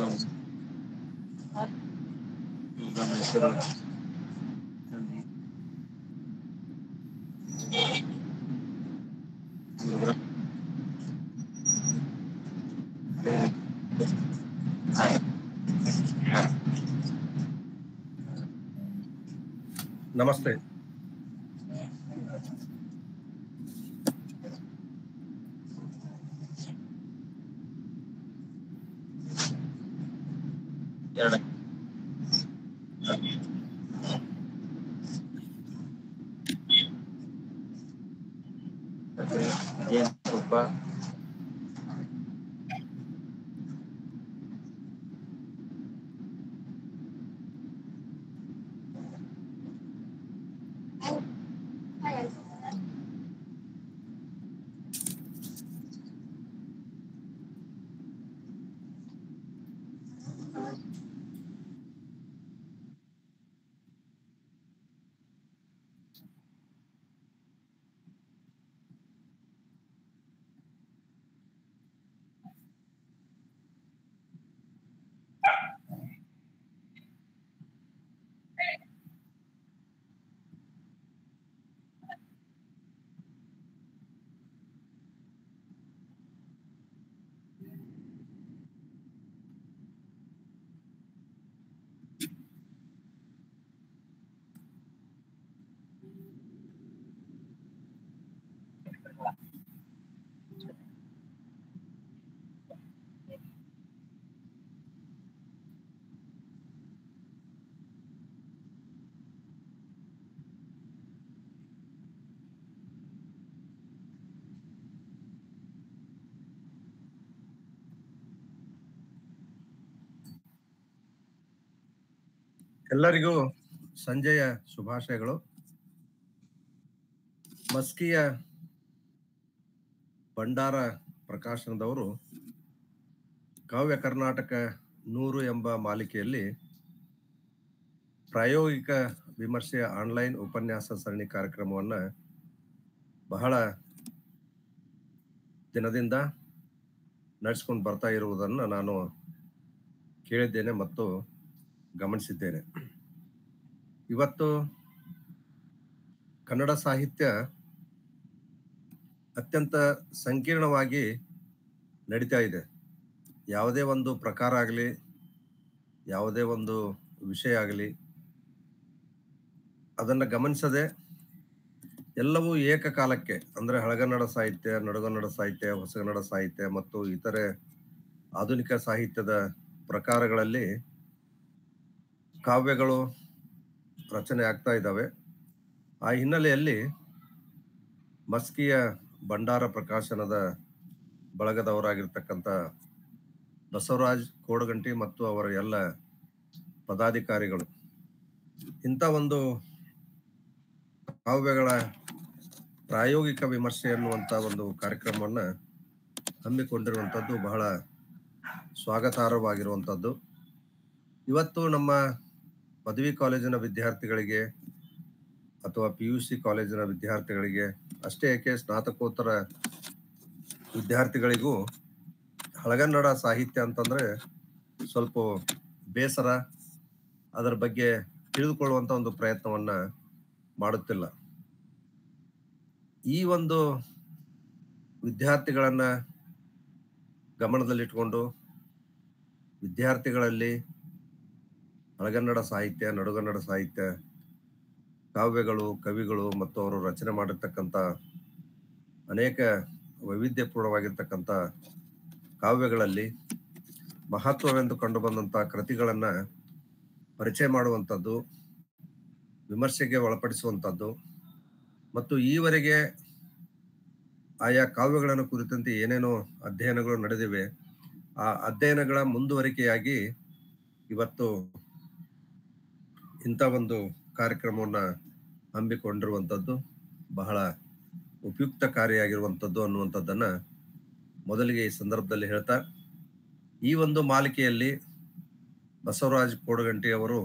ನಮಸ್ತೆ. ಎಲ್ಲರಿಗೂ ಸಂಜೆಯ ಶುಭಾಶಯಗಳು. ಮಸ್ಕಿಯ ಭಂಡಾರ ಪ್ರಕಾಶನದವರು ಕಾವ್ಯ ಕರ್ನಾಟಕ 100 ಎಂಬ ಮಾಲಿಕೆಯಲ್ಲಿ ಪ್ರಾಯೋಗಿಕ ವಿಮರ್ಶೆಯ ಆನ್ಲೈನ್ ಉಪನ್ಯಾಸ ಸರಣಿ ಕಾರ್ಯಕ್ರಮವನ್ನು ಬಹಳ ದಿನದಿಂದ ನಡೆಸ್ಕೊಂಡು ಬರ್ತಾ ಇರುವುದನ್ನು ನಾನು ಕೇಳಿದ್ದೇನೆ ಮತ್ತು ಗಮನಿಸಿದ್ದೇನೆ. ಇವತ್ತು ಕನ್ನಡ ಸಾಹಿತ್ಯ ಅತ್ಯಂತ ಸಂಕೀರ್ಣವಾಗಿ ನಡೀತಾ ಇದೆ. ಯಾವುದೇ ಒಂದು ಪ್ರಕಾರ ಆಗಲಿ, ಯಾವುದೇ ಒಂದು ವಿಷಯ ಆಗಲಿ, ಅದನ್ನು ಗಮನಿಸದೆ ಎಲ್ಲವೂ ಏಕಕಾಲಕ್ಕೆ, ಅಂದರೆ ಹಳಗನ್ನಡ ಸಾಹಿತ್ಯ, ನಡುಗನ್ನಡ ಸಾಹಿತ್ಯ, ಹೊಸಗನ್ನಡ ಸಾಹಿತ್ಯ ಮತ್ತು ಇತರೆ ಆಧುನಿಕ ಸಾಹಿತ್ಯದ ಪ್ರಕಾರಗಳಲ್ಲಿ ಕಾವ್ಯಗಳು ರಚನೆ ಆಗ್ತಾ ಇದ್ದಾವೆ. ಆ ಹಿನ್ನೆಲೆಯಲ್ಲಿ ಮಸ್ಕಿಯ ಭಂಡಾರ ಪ್ರಕಾಶನದ ಬಳಗದವರಾಗಿರ್ತಕ್ಕಂಥ ಬಸವರಾಜ್ ಕೋಡಗಂಟಿ ಮತ್ತು ಅವರ ಎಲ್ಲ ಪದಾಧಿಕಾರಿಗಳು ಇಂಥ ಒಂದು ಕಾವ್ಯಗಳ ಪ್ರಾಯೋಗಿಕ ವಿಮರ್ಶೆ ಎನ್ನುವಂಥ ಒಂದು ಕಾರ್ಯಕ್ರಮವನ್ನು ಹಮ್ಮಿಕೊಂಡಿರುವಂಥದ್ದು ಬಹಳ ಸ್ವಾಗತಾರ್ಹವಾಗಿರುವಂಥದ್ದು. ಇವತ್ತು ನಮ್ಮ ಪದವಿ ಕಾಲೇಜಿನ ವಿದ್ಯಾರ್ಥಿಗಳಿಗೆ ಅಥವಾ PUC ಕಾಲೇಜಿನ ವಿದ್ಯಾರ್ಥಿಗಳಿಗೆ ಅಷ್ಟೇ ಏಕೆ, ಸ್ನಾತಕೋತ್ತರ ವಿದ್ಯಾರ್ಥಿಗಳಿಗೂ ಹಳಗನ್ನಡ ಸಾಹಿತ್ಯ ಅಂತಂದರೆ ಸ್ವಲ್ಪ ಬೇಸರ, ಅದರ ಬಗ್ಗೆ ತಿಳಿದುಕೊಳ್ಳುವಂಥ ಒಂದು ಪ್ರಯತ್ನವನ್ನು ಮಾಡುತ್ತಿಲ್ಲ. ಈ ಒಂದು ವಿದ್ಯಾರ್ಥಿಗಳನ್ನು ಗಮನದಲ್ಲಿಟ್ಕೊಂಡು ವಿದ್ಯಾರ್ಥಿಗಳಲ್ಲಿ ಹಳಗನ್ನಡ ಸಾಹಿತ್ಯ, ನಡುಗನ್ನಡ ಸಾಹಿತ್ಯ, ಕಾವ್ಯಗಳು, ಕವಿಗಳು ಮತ್ತು ಅವರು ರಚನೆ ಮಾಡಿರ್ತಕ್ಕಂಥ ಅನೇಕ ವೈವಿಧ್ಯಪೂರ್ಣವಾಗಿರ್ತಕ್ಕಂಥ ಕಾವ್ಯಗಳಲ್ಲಿ ಮಹತ್ವವೆಂದು ಕಂಡುಬಂದಂಥ ಕೃತಿಗಳನ್ನು ಪರಿಚಯ ಮಾಡುವಂಥದ್ದು, ವಿಮರ್ಶೆಗೆ ಒಳಪಡಿಸುವಂಥದ್ದು ಮತ್ತು ಈವರೆಗೆ ಆಯಾ ಕಾವ್ಯಗಳನ್ನು ಕುರಿತಂತೆ ಏನೇನೋ ಅಧ್ಯಯನಗಳು ನಡೆದಿವೆ, ಆ ಅಧ್ಯಯನಗಳ ಮುಂದುವರಿಕೆಯಾಗಿ ಇವತ್ತು ಇಂಥ ಒಂದು ಕಾರ್ಯಕ್ರಮವನ್ನು ಹಮ್ಮಿಕೊಂಡಿರುವಂಥದ್ದು ಬಹಳ ಉಪಯುಕ್ತಕಾರಿಯಾಗಿರುವಂಥದ್ದು ಅನ್ನುವಂಥದ್ದನ್ನು ಮೊದಲಿಗೆ ಈ ಸಂದರ್ಭದಲ್ಲಿ ಹೇಳ್ತಾ, ಈ ಒಂದು ಮಾಲಿಕೆಯಲ್ಲಿ ಬಸವರಾಜ್ ಕೋಡಗಂಟಿ ಅವರು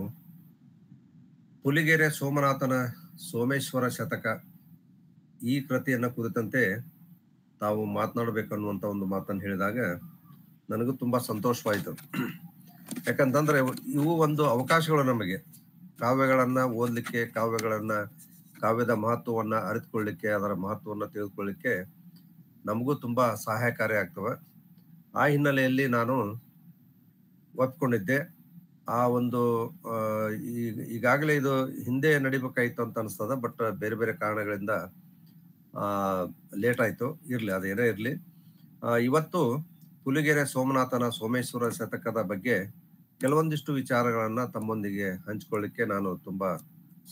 ಪುಲಿಗೆರೆ ಸೋಮನಾಥನ ಸೋಮೇಶ್ವರ ಶತಕ ಈ ಕೃತಿಯನ್ನು ಕುರಿತಂತೆ ತಾವು ಮಾತನಾಡಬೇಕನ್ನುವಂಥ ಒಂದು ಮಾತನ್ನು ಹೇಳಿದಾಗ ನನಗೂ ತುಂಬ ಸಂತೋಷವಾಯಿತು. ಯಾಕಂತಂದ್ರೆ ಇವು ಒಂದು ಅವಕಾಶಗಳು ನಮಗೆ ಕಾವ್ಯಗಳನ್ನ ಓದ್ಲಿಕ್ಕೆ, ಕಾವ್ಯದ ಮಹತ್ವವನ್ನ ಅರಿತುಕೊಳ್ಳಿಕ್ಕೆ, ಅದರ ಮಹತ್ವವನ್ನ ತಿಳಿದುಕೊಳ್ಳಿಕ್ಕೆ ನಮಗೂ ತುಂಬಾ ಸಹಾಯಕಾರಿ ಆಗ್ತವೆ. ಆ ಹಿನ್ನೆಲೆಯಲ್ಲಿ ನಾನು ಒಪ್ಕೊಂಡಿದ್ದೆ. ಆ ಒಂದು ಈಗಾಗಲೇ ಇದು ಹಿಂದೆ ನಡಿಬೇಕಾಯ್ತು ಅಂತ ಅನಿಸ್ತದ, ಬಟ್ ಬೇರೆ ಬೇರೆ ಕಾರಣಗಳಿಂದ ಲೇಟ್ ಆಯ್ತು. ಇರ್ಲಿ, ಅದೇನೇ ಇರ್ಲಿ. ಇವತ್ತು ಪುಲಿಗೆರೆ ಸೋಮನಾಥನ ಸೋಮೇಶ್ವರ ಶತಕದ ಬಗ್ಗೆ ಕೆಲವೊಂದಿಷ್ಟು ವಿಚಾರಗಳನ್ನ ತಮ್ಮೊಂದಿಗೆ ಹಂಚಿಕೊಳ್ಳಿಕ್ಕೆ ನಾನು ತುಂಬಾ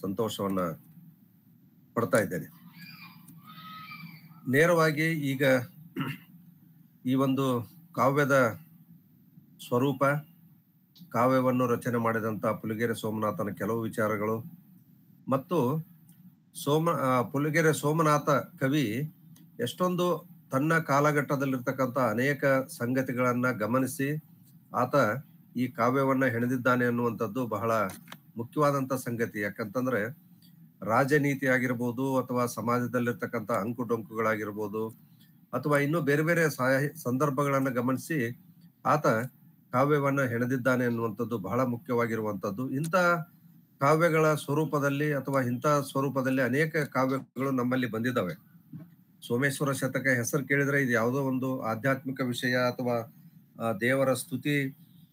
ಸಂತೋಷವನ್ನ ಪಡ್ತಾ ಇದ್ದೇನೆ. ನೇರವಾಗಿ ಈಗ ಈ ಒಂದು ಕಾವ್ಯದ ಸ್ವರೂಪ, ಕಾವ್ಯವನ್ನು ರಚನೆ ಮಾಡಿದಂತ ಪುಲಿಗೆರೆ ಸೋಮನಾಥನ ಕೆಲವು ವಿಚಾರಗಳು ಮತ್ತು ಪುಲಿಗೆರೆ ಸೋಮನಾಥ ಕವಿ ಎಷ್ಟೊಂದು ತನ್ನ ಕಾಲಘಟ್ಟದಲ್ಲಿರ್ತಕ್ಕಂಥ ಅನೇಕ ಸಂಗತಿಗಳನ್ನ ಗಮನಿಸಿ ಆತ ಈ ಕಾವ್ಯವನ್ನ ಹೆಣೆದಿದ್ದಾನೆ ಅನ್ನುವಂಥದ್ದು ಬಹಳ ಮುಖ್ಯವಾದಂತ ಸಂಗತಿ. ಯಾಕಂತಂದ್ರೆ ರಾಜನೀತಿ ಆಗಿರ್ಬೋದು, ಅಥವಾ ಸಮಾಜದಲ್ಲಿರ್ತಕ್ಕಂಥ ಅಂಕುಡೊಂಕುಗಳಾಗಿರ್ಬೋದು, ಅಥವಾ ಇನ್ನೂ ಬೇರೆ ಬೇರೆ ಸಂದರ್ಭಗಳನ್ನ ಗಮನಿಸಿ ಆತ ಕಾವ್ಯವನ್ನ ಹೆಣೆದಿದ್ದಾನೆ ಅನ್ನುವಂಥದ್ದು ಬಹಳ ಮುಖ್ಯವಾಗಿರುವಂಥದ್ದು. ಇಂಥ ಕಾವ್ಯಗಳ ಸ್ವರೂಪದಲ್ಲಿ ಅಥವಾ ಇಂಥ ಸ್ವರೂಪದಲ್ಲಿ ಅನೇಕ ಕಾವ್ಯಗಳು ನಮ್ಮಲ್ಲಿ ಬಂದಿದ್ದಾವೆ. ಸೋಮೇಶ್ವರ ಶತಕ ಹೆಸರು ಕೇಳಿದ್ರೆ ಇದು ಯಾವುದೋ ಒಂದು ಆಧ್ಯಾತ್ಮಿಕ ವಿಷಯ ಅಥವಾ ದೇವರ ಸ್ತುತಿ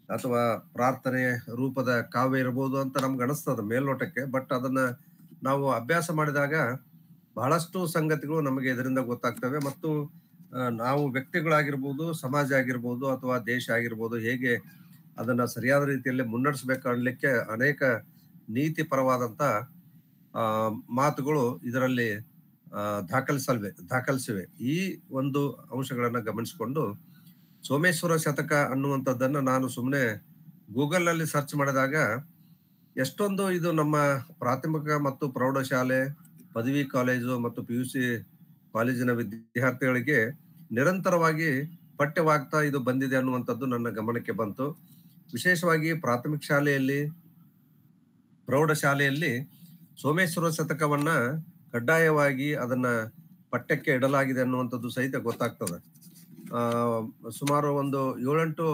ಅಥವಾ ಪ್ರಾರ್ಥನೆ ರೂಪದ ಕಾವ್ಯ ಇರಬಹುದು ಅಂತ ನಮ್ಗೆ ಅನಿಸ್ತದ ಮೇಲ್ನೋಟಕ್ಕೆ. ಬಟ್ ಅದನ್ನ ನಾವು ಅಭ್ಯಾಸ ಮಾಡಿದಾಗ ಬಹಳಷ್ಟು ಸಂಗತಿಗಳು ನಮಗೆ ಇದರಿಂದ ಗೊತ್ತಾಗ್ತವೆ. ಮತ್ತು ನಾವು ವ್ಯಕ್ತಿಗಳಾಗಿರ್ಬೋದು, ಸಮಾಜ ಆಗಿರ್ಬೋದು, ಅಥವಾ ದೇಶ ಆಗಿರ್ಬೋದು, ಹೇಗೆ ಅದನ್ನ ಸರಿಯಾದ ರೀತಿಯಲ್ಲಿ ಮುನ್ನಡೆಸಬೇಕು ಅನ್ನಲಿಕ್ಕೆ ಅನೇಕ ನೀತಿ ಪರವಾದಂತ ಮಾತುಗಳು ಇದರಲ್ಲಿ ದಾಖಲಿಸಿವೆ. ಈ ಒಂದು ಅಂಶಗಳನ್ನ ಗಮನಿಸಿಕೊಂಡು ಸೋಮೇಶ್ವರ ಶತಕ ಅನ್ನುವಂಥದ್ದನ್ನ ನಾನು ಸುಮ್ಮನೆ ಗೂಗಲ್ ನಲ್ಲಿ ಸರ್ಚ್ ಮಾಡಿದಾಗ ಎಷ್ಟೊಂದು ಇದು ನಮ್ಮ ಪ್ರಾಥಮಿಕ ಮತ್ತು ಪ್ರೌಢಶಾಲೆ, ಪದವಿ ಕಾಲೇಜು ಮತ್ತು PUC ಕಾಲೇಜಿನ ವಿದ್ಯಾರ್ಥಿಗಳಿಗೆ ನಿರಂತರವಾಗಿ ಪಠ್ಯವಾಗ್ತಾ ಇದು ಬಂದಿದೆ ಅನ್ನುವಂಥದ್ದು ನನ್ನ ಗಮನಕ್ಕೆ ಬಂತು. ವಿಶೇಷವಾಗಿ ಪ್ರಾಥಮಿಕ ಶಾಲೆಯಲ್ಲಿ, ಪ್ರೌಢಶಾಲೆಯಲ್ಲಿ ಸೋಮೇಶ್ವರ ಶತಕವನ್ನ ಕಡ್ಡಾಯವಾಗಿ ಅದನ್ನ ಪಠ್ಯಕ್ಕೆ ಇಡಲಾಗಿದೆ ಅನ್ನುವಂಥದ್ದು ಸಹಿತ ಗೊತ್ತಾಗ್ತದೆ. ಸುಮಾರು ಒಂದು 7-8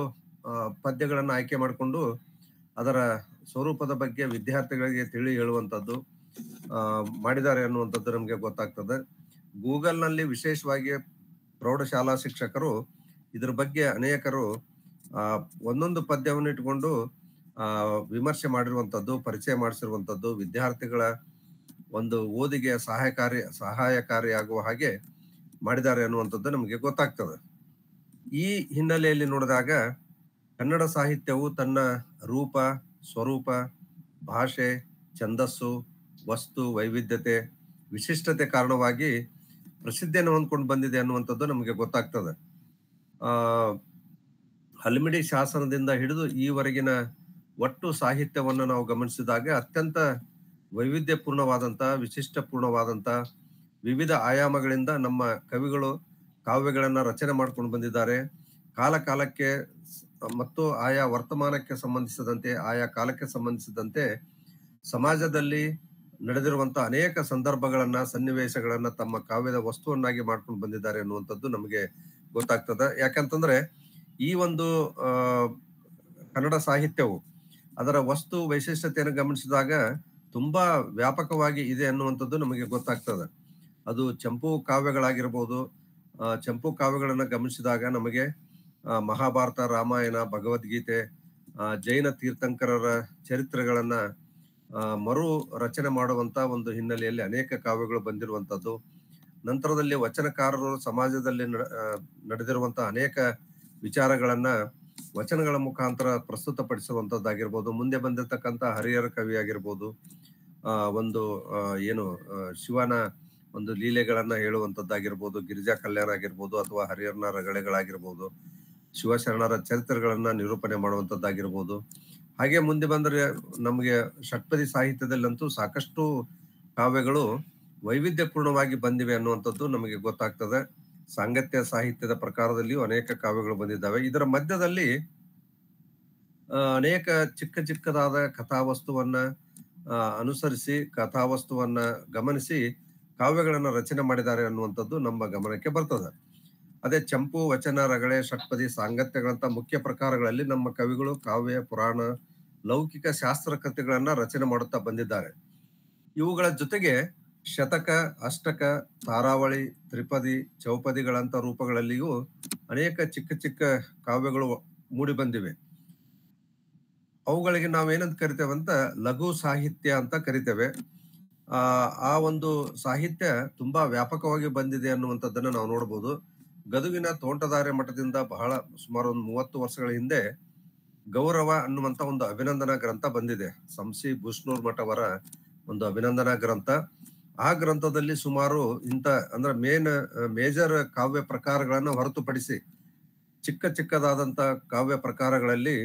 ಪದ್ಯಗಳನ್ನ ಆಯ್ಕೆ ಮಾಡಿಕೊಂಡು ಅದರ ಸ್ವರೂಪದ ಬಗ್ಗೆ ವಿದ್ಯಾರ್ಥಿಗಳಿಗೆ ತಿಳಿ ಹೇಳುವಂಥದ್ದು ಮಾಡಿದ್ದಾರೆ ಅನ್ನುವಂಥದ್ದು ನಮಗೆ ಗೊತ್ತಾಗ್ತದೆ. ಗೂಗಲ್ ನಲ್ಲಿ ವಿಶೇಷವಾಗಿ ಪ್ರೌಢಶಾಲಾ ಶಿಕ್ಷಕರು ಇದ್ರ ಬಗ್ಗೆ ಅನೇಕರು ಒಂದೊಂದು ಪದ್ಯವನ್ನು ಇಟ್ಕೊಂಡು ವಿಮರ್ಶೆ ಮಾಡಿರುವಂಥದ್ದು, ಪರಿಚಯ ಮಾಡಿಸಿರುವಂಥದ್ದು, ವಿದ್ಯಾರ್ಥಿಗಳ ಒಂದು ಓದಿಗೆ ಸಹಾಯಕಾರಿಯಾಗುವ ಹಾಗೆ ಮಾಡಿದ್ದಾರೆ ಅನ್ನುವಂಥದ್ದು ನಮಗೆ ಗೊತ್ತಾಗ್ತದೆ. ಈ ಹಿನ್ನೆಲೆಯಲ್ಲಿ ನೋಡಿದಾಗ ಕನ್ನಡ ಸಾಹಿತ್ಯವು ತನ್ನ ರೂಪ, ಸ್ವರೂಪ, ಭಾಷೆ, ಛಂದಸ್ಸು, ವಸ್ತು ವೈವಿಧ್ಯತೆ, ವಿಶಿಷ್ಟತೆ ಕಾರಣವಾಗಿ ಪ್ರಸಿದ್ಧಿಯನ್ನು ಹೊಂದ್ಕೊಂಡು ಬಂದಿದೆ ಅನ್ನುವಂಥದ್ದು ನಮಗೆ ಗೊತ್ತಾಗ್ತದೆ. ಹಲ್ಮಿಡಿ ಶಾಸನದಿಂದ ಹಿಡಿದು ಈವರೆಗಿನ ಒಟ್ಟು ಸಾಹಿತ್ಯವನ್ನು ನಾವು ಗಮನಿಸಿದಾಗ ಅತ್ಯಂತ ವೈವಿಧ್ಯಪೂರ್ಣವಾದಂತ, ವಿಶಿಷ್ಟಪೂರ್ಣವಾದಂತ ವಿವಿಧ ಆಯಾಮಗಳಿಂದ ನಮ್ಮ ಕವಿಗಳು ಕಾವ್ಯಗಳನ್ನ ರಚನೆ ಮಾಡ್ಕೊಂಡು ಬಂದಿದ್ದಾರೆ. ಕಾಲ ಕಾಲಕ್ಕೆ ಮತ್ತು ಆಯಾ ವರ್ತಮಾನಕ್ಕೆ ಸಂಬಂಧಿಸಿದಂತೆ, ಆಯಾ ಕಾಲಕ್ಕೆ ಸಂಬಂಧಿಸಿದಂತೆ ಸಮಾಜದಲ್ಲಿ ನಡೆದಿರುವಂತಹ ಅನೇಕ ಸಂದರ್ಭಗಳನ್ನ, ಸನ್ನಿವೇಶಗಳನ್ನ ತಮ್ಮ ಕಾವ್ಯದ ವಸ್ತುವನ್ನಾಗಿ ಮಾಡ್ಕೊಂಡು ಬಂದಿದ್ದಾರೆ ಅನ್ನುವಂಥದ್ದು ನಮಗೆ ಗೊತ್ತಾಗ್ತದೆ. ಯಾಕಂತಂದ್ರೆ ಈ ಒಂದು ಕನ್ನಡ ಸಾಹಿತ್ಯವು ಅದರ ವಸ್ತು ವೈಶಿಷ್ಟ್ಯತೆಯನ್ನು ಗಮನಿಸಿದಾಗ ತುಂಬಾ ವ್ಯಾಪಕವಾಗಿ ಇದೆ ಅನ್ನುವಂಥದ್ದು ನಮಗೆ ಗೊತ್ತಾಗ್ತದೆ. ಅದು ಚಂಪು ಕಾವ್ಯಗಳಾಗಿರ್ಬೋದು. ಚಂಪು ಕಾವ್ಯಗಳನ್ನ ಗಮನಿಸಿದಾಗ ನಮಗೆ ಮಹಾಭಾರತ, ರಾಮಾಯಣ, ಭಗವದ್ಗೀತೆ, ಜೈನ ತೀರ್ಥಂಕರರ ಚರಿತ್ರೆಗಳನ್ನ ಮರು ರಚನೆ ಮಾಡುವಂತ ಒಂದು ಹಿನ್ನೆಲೆಯಲ್ಲಿ ಅನೇಕ ಕಾವ್ಯಗಳು ಬಂದಿರುವಂತದ್ದು. ನಂತರದಲ್ಲಿ ವಚನಕಾರರು ಸಮಾಜದಲ್ಲಿ ನಡೆದಿರುವಂತಹ ಅನೇಕ ವಿಚಾರಗಳನ್ನ ವಚನಗಳ ಮುಖಾಂತರ ಪ್ರಸ್ತುತಪಡಿಸುವಂತದ್ದಾಗಿರ್ಬೋದು. ಮುಂದೆ ಬಂದಿರತಕ್ಕಂತ ಹರಿಹರ ಕವಿ ಆಗಿರ್ಬೋದು, ಒಂದು ಶಿವನ ಒಂದು ಲೀಲೆಗಳನ್ನ ಹೇಳುವಂತದ್ದಾಗಿರ್ಬೋದು, ಗಿರಿಜಾ ಕಲ್ಯಾಣ ಆಗಿರ್ಬೋದು, ಅಥವಾ ಹರಿಹರನ ರಗಳೆಗಳಾಗಿರ್ಬೋದು, ಶಿವಶರಣರ ಚರಿತ್ರೆಗಳನ್ನ ನಿರೂಪಣೆ ಮಾಡುವಂತದ್ದಾಗಿರ್ಬೋದು. ಹಾಗೆ ಮುಂದೆ ಬಂದರೆ ನಮಗೆ ಷಟ್ಪದಿ ಸಾಹಿತ್ಯದಲ್ಲಂತೂ ಸಾಕಷ್ಟು ಕಾವ್ಯಗಳು ವೈವಿಧ್ಯಪೂರ್ಣವಾಗಿ ಬಂದಿವೆ ಅನ್ನುವಂಥದ್ದು ನಮಗೆ ಗೊತ್ತಾಗ್ತದೆ. ಸಾಂಗತ್ಯ ಸಾಹಿತ್ಯದ ಪ್ರಕಾರದಲ್ಲಿಯೂ ಅನೇಕ ಕಾವ್ಯಗಳು ಬಂದಿದ್ದಾವೆ. ಇದರ ಮಧ್ಯದಲ್ಲಿ ಅನೇಕ ಚಿಕ್ಕದಾದ ಕಥಾವಸ್ತುವನ್ನ ಅನುಸರಿಸಿ, ಕಥಾವಸ್ತುವನ್ನ ಗಮನಿಸಿ ಕಾವ್ಯಗಳನ್ನ ರಚನೆ ಮಾಡಿದ್ದಾರೆ ಅನ್ನುವಂಥದ್ದು ನಮ್ಮ ಗಮನಕ್ಕೆ ಬರ್ತದೆ. ಅದೇ ಚಂಪು, ವಚನ, ರಗಳೆ, ಷಟ್ಪದಿ, ಸಾಂಗತ್ಯಗಳಂತ ಮುಖ್ಯ ಪ್ರಕಾರಗಳಲ್ಲಿ ನಮ್ಮ ಕವಿಗಳು ಕಾವ್ಯ, ಪುರಾಣ, ಲೌಕಿಕ ಶಾಸ್ತ್ರ ಕೃತಿಗಳನ್ನ ರಚನೆ ಮಾಡುತ್ತಾ ಬಂದಿದ್ದಾರೆ. ಇವುಗಳ ಜೊತೆಗೆ ಶತಕ, ಅಷ್ಟಕ, ತಾರಾವಳಿ, ತ್ರಿಪದಿ, ಚೌಪದಿಗಳಂತ ರೂಪಗಳಲ್ಲಿಯೂ ಅನೇಕ ಚಿಕ್ಕ ಚಿಕ್ಕ ಕಾವ್ಯಗಳು ಮೂಡಿ ಬಂದಿವೆ. ಅವುಗಳಿಗೆ ನಾವೇನಂತ ಕರಿತೇವೆ ಅಂತ ಲಘು ಸಾಹಿತ್ಯ ಅಂತ ಕರಿತೇವೆ. ಆ ಒಂದು ಸಾಹಿತ್ಯ ತುಂಬಾ ವ್ಯಾಪಕವಾಗಿ ಬಂದಿದೆ ಅನ್ನುವಂಥದ್ದನ್ನ ನಾವು ನೋಡಬಹುದು. ಗದುಗಿನ ತೋಂಟದಾರ್ಯ ಮಠದಿಂದ ಸುಮಾರು ಒಂದು 30 ವರ್ಷಗಳ ಹಿಂದೆ ಗೌರವ ಅನ್ನುವಂತ ಒಂದು ಅಭಿನಂದನಾ ಗ್ರಂಥ ಬಂದಿದೆ. ಸಂಸಿ ಬುಷ್ಣೂರ್ ಮಠವರ ಒಂದು ಅಭಿನಂದನಾ ಗ್ರಂಥ. ಆ ಗ್ರಂಥದಲ್ಲಿ ಸುಮಾರು ಅಂದ್ರೆ ಮೇಜರ್ ಕಾವ್ಯ ಪ್ರಕಾರಗಳನ್ನ ಹೊರತುಪಡಿಸಿ ಚಿಕ್ಕ ಚಿಕ್ಕದಾದಂತ ಕಾವ್ಯ ಪ್ರಕಾರಗಳಲ್ಲಿ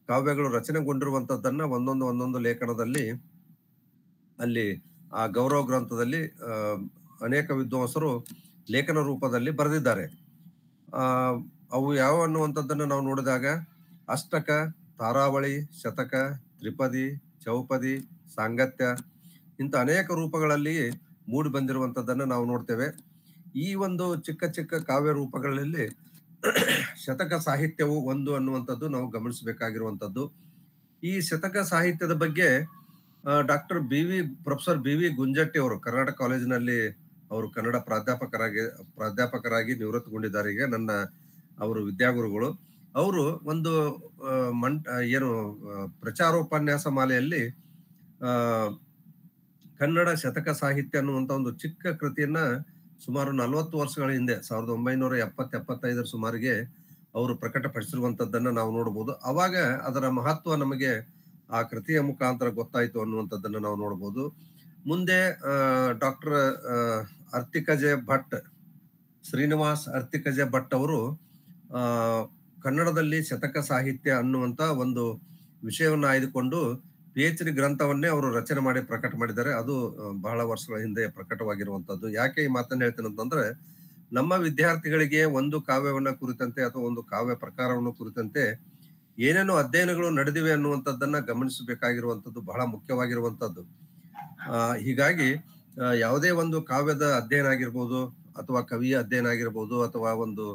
ಕಾವ್ಯಗಳು ರಚನೆಗೊಂಡಿರುವಂತದ್ದನ್ನ ಒಂದೊಂದು ಲೇಖನದಲ್ಲಿ ಅಲ್ಲಿ ಆ ಗೌರವ ಗ್ರಂಥದಲ್ಲಿ ಅನೇಕ ವಿದ್ವಾಂಸರು ಲೇಖನ ರೂಪದಲ್ಲಿ ಬರೆದಿದ್ದಾರೆ. ಅವು ಯಾವ ಅನ್ನುವಂಥದ್ದನ್ನು ನಾವು ನೋಡಿದಾಗ ಅಷ್ಟಕ, ತಾರಾವಳಿ, ಶತಕ, ತ್ರಿಪದಿ, ಚೌಪದಿ, ಸಾಂಗತ್ಯ ಇಂಥ ಅನೇಕ ರೂಪಗಳಲ್ಲಿ ಮೂಡಿ ಬಂದಿರುವಂಥದ್ದನ್ನು ನಾವು ನೋಡ್ತೇವೆ. ಈ ಒಂದು ಚಿಕ್ಕ ಚಿಕ್ಕ ಕಾವ್ಯ ರೂಪಗಳಲ್ಲಿ ಶತಕ ಸಾಹಿತ್ಯವು ಒಂದು ಅನ್ನುವಂಥದ್ದು ನಾವು ಗಮನಿಸಬೇಕಾಗಿರುವಂಥದ್ದು. ಈ ಶತಕ ಸಾಹಿತ್ಯದ ಬಗ್ಗೆ ಪ್ರೊಫೆಸರ್ ಬಿ.ವಿ. ಗುಂಜಟ್ಟಿ ಅವರು ಕರ್ನಾಟಕ ಕಾಲೇಜಿನಲ್ಲಿ ಅವರು ಕನ್ನಡ ಪ್ರಾಧ್ಯಾಪಕರಾಗಿ ನಿವೃತ್ತಗೊಂಡಿದ್ದಾರೆ. ಈಗ ಅವರು ವಿದ್ಯಾಗುರುಗಳು. ಅವರು ಒಂದು ಪ್ರಚಾರೋಪನ್ಯಾಸ ಮಾಲೆಯಲ್ಲಿ ಕನ್ನಡ ಶತಕ ಸಾಹಿತ್ಯ ಅನ್ನುವಂತ ಒಂದು ಚಿಕ್ಕ ಕೃತಿಯನ್ನ ಸುಮಾರು 40 ವರ್ಷಗಳ ಹಿಂದೆ 1970-75 ಸುಮಾರಿಗೆ ಅವರು ಪ್ರಕಟಪಡಿಸಿರುವಂತದ್ದನ್ನ ನಾವು ನೋಡಬಹುದು. ಅವಾಗ ಅದರ ಮಹತ್ವ ನಮಗೆ ಆ ಕೃತಿಯ ಮುಖಾಂತರ ಗೊತ್ತಾಯ್ತು ಅನ್ನುವಂಥದ್ದನ್ನ ನಾವು ನೋಡಬಹುದು. ಮುಂದೆ ಡಾಕ್ಟರ್ ಅರ್ತಿಕಜೆ ಭಟ್, ಶ್ರೀನಿವಾಸ್ ಅರ್ತಿಕಜೆ ಭಟ್ ಅವರು ಕನ್ನಡದಲ್ಲಿ ಶತಕ ಸಾಹಿತ್ಯ ಅನ್ನುವಂತ ಒಂದು ವಿಷಯವನ್ನ ಆಯ್ದುಕೊಂಡು PhD ಗ್ರಂಥವನ್ನೇ ಅವರು ರಚನೆ ಮಾಡಿ ಪ್ರಕಟ ಮಾಡಿದ್ದಾರೆ. ಅದು ಬಹಳ ವರ್ಷಗಳ ಹಿಂದೆ ಪ್ರಕಟವಾಗಿರುವಂತದ್ದು. ಯಾಕೆ ಈ ಮಾತನ್ನ ಹೇಳ್ತೇನೆ ಅಂತಂದ್ರೆ, ನಮ್ಮ ವಿದ್ಯಾರ್ಥಿಗಳಿಗೆ ಒಂದು ಕಾವ್ಯವನ್ನ ಕುರಿತಂತೆ ಅಥವಾ ಒಂದು ಕಾವ್ಯ ಪ್ರಕಾರವನ್ನು ಕುರಿತಂತೆ ಏನೇನೋ ಅಧ್ಯಯನಗಳು ನಡೆದಿವೆ ಅನ್ನುವಂಥದ್ದನ್ನ ಗಮನಿಸಬೇಕಾಗಿರುವಂಥದ್ದು ಬಹಳ ಮುಖ್ಯವಾಗಿರುವಂಥದ್ದು. ಹೀಗಾಗಿ ಯಾವುದೇ ಒಂದು ಕಾವ್ಯದ ಅಧ್ಯಯನ ಆಗಿರ್ಬೋದು ಅಥವಾ ಕವಿಯ ಅಧ್ಯಯನ ಆಗಿರ್ಬೋದು ಅಥವಾ ಒಂದು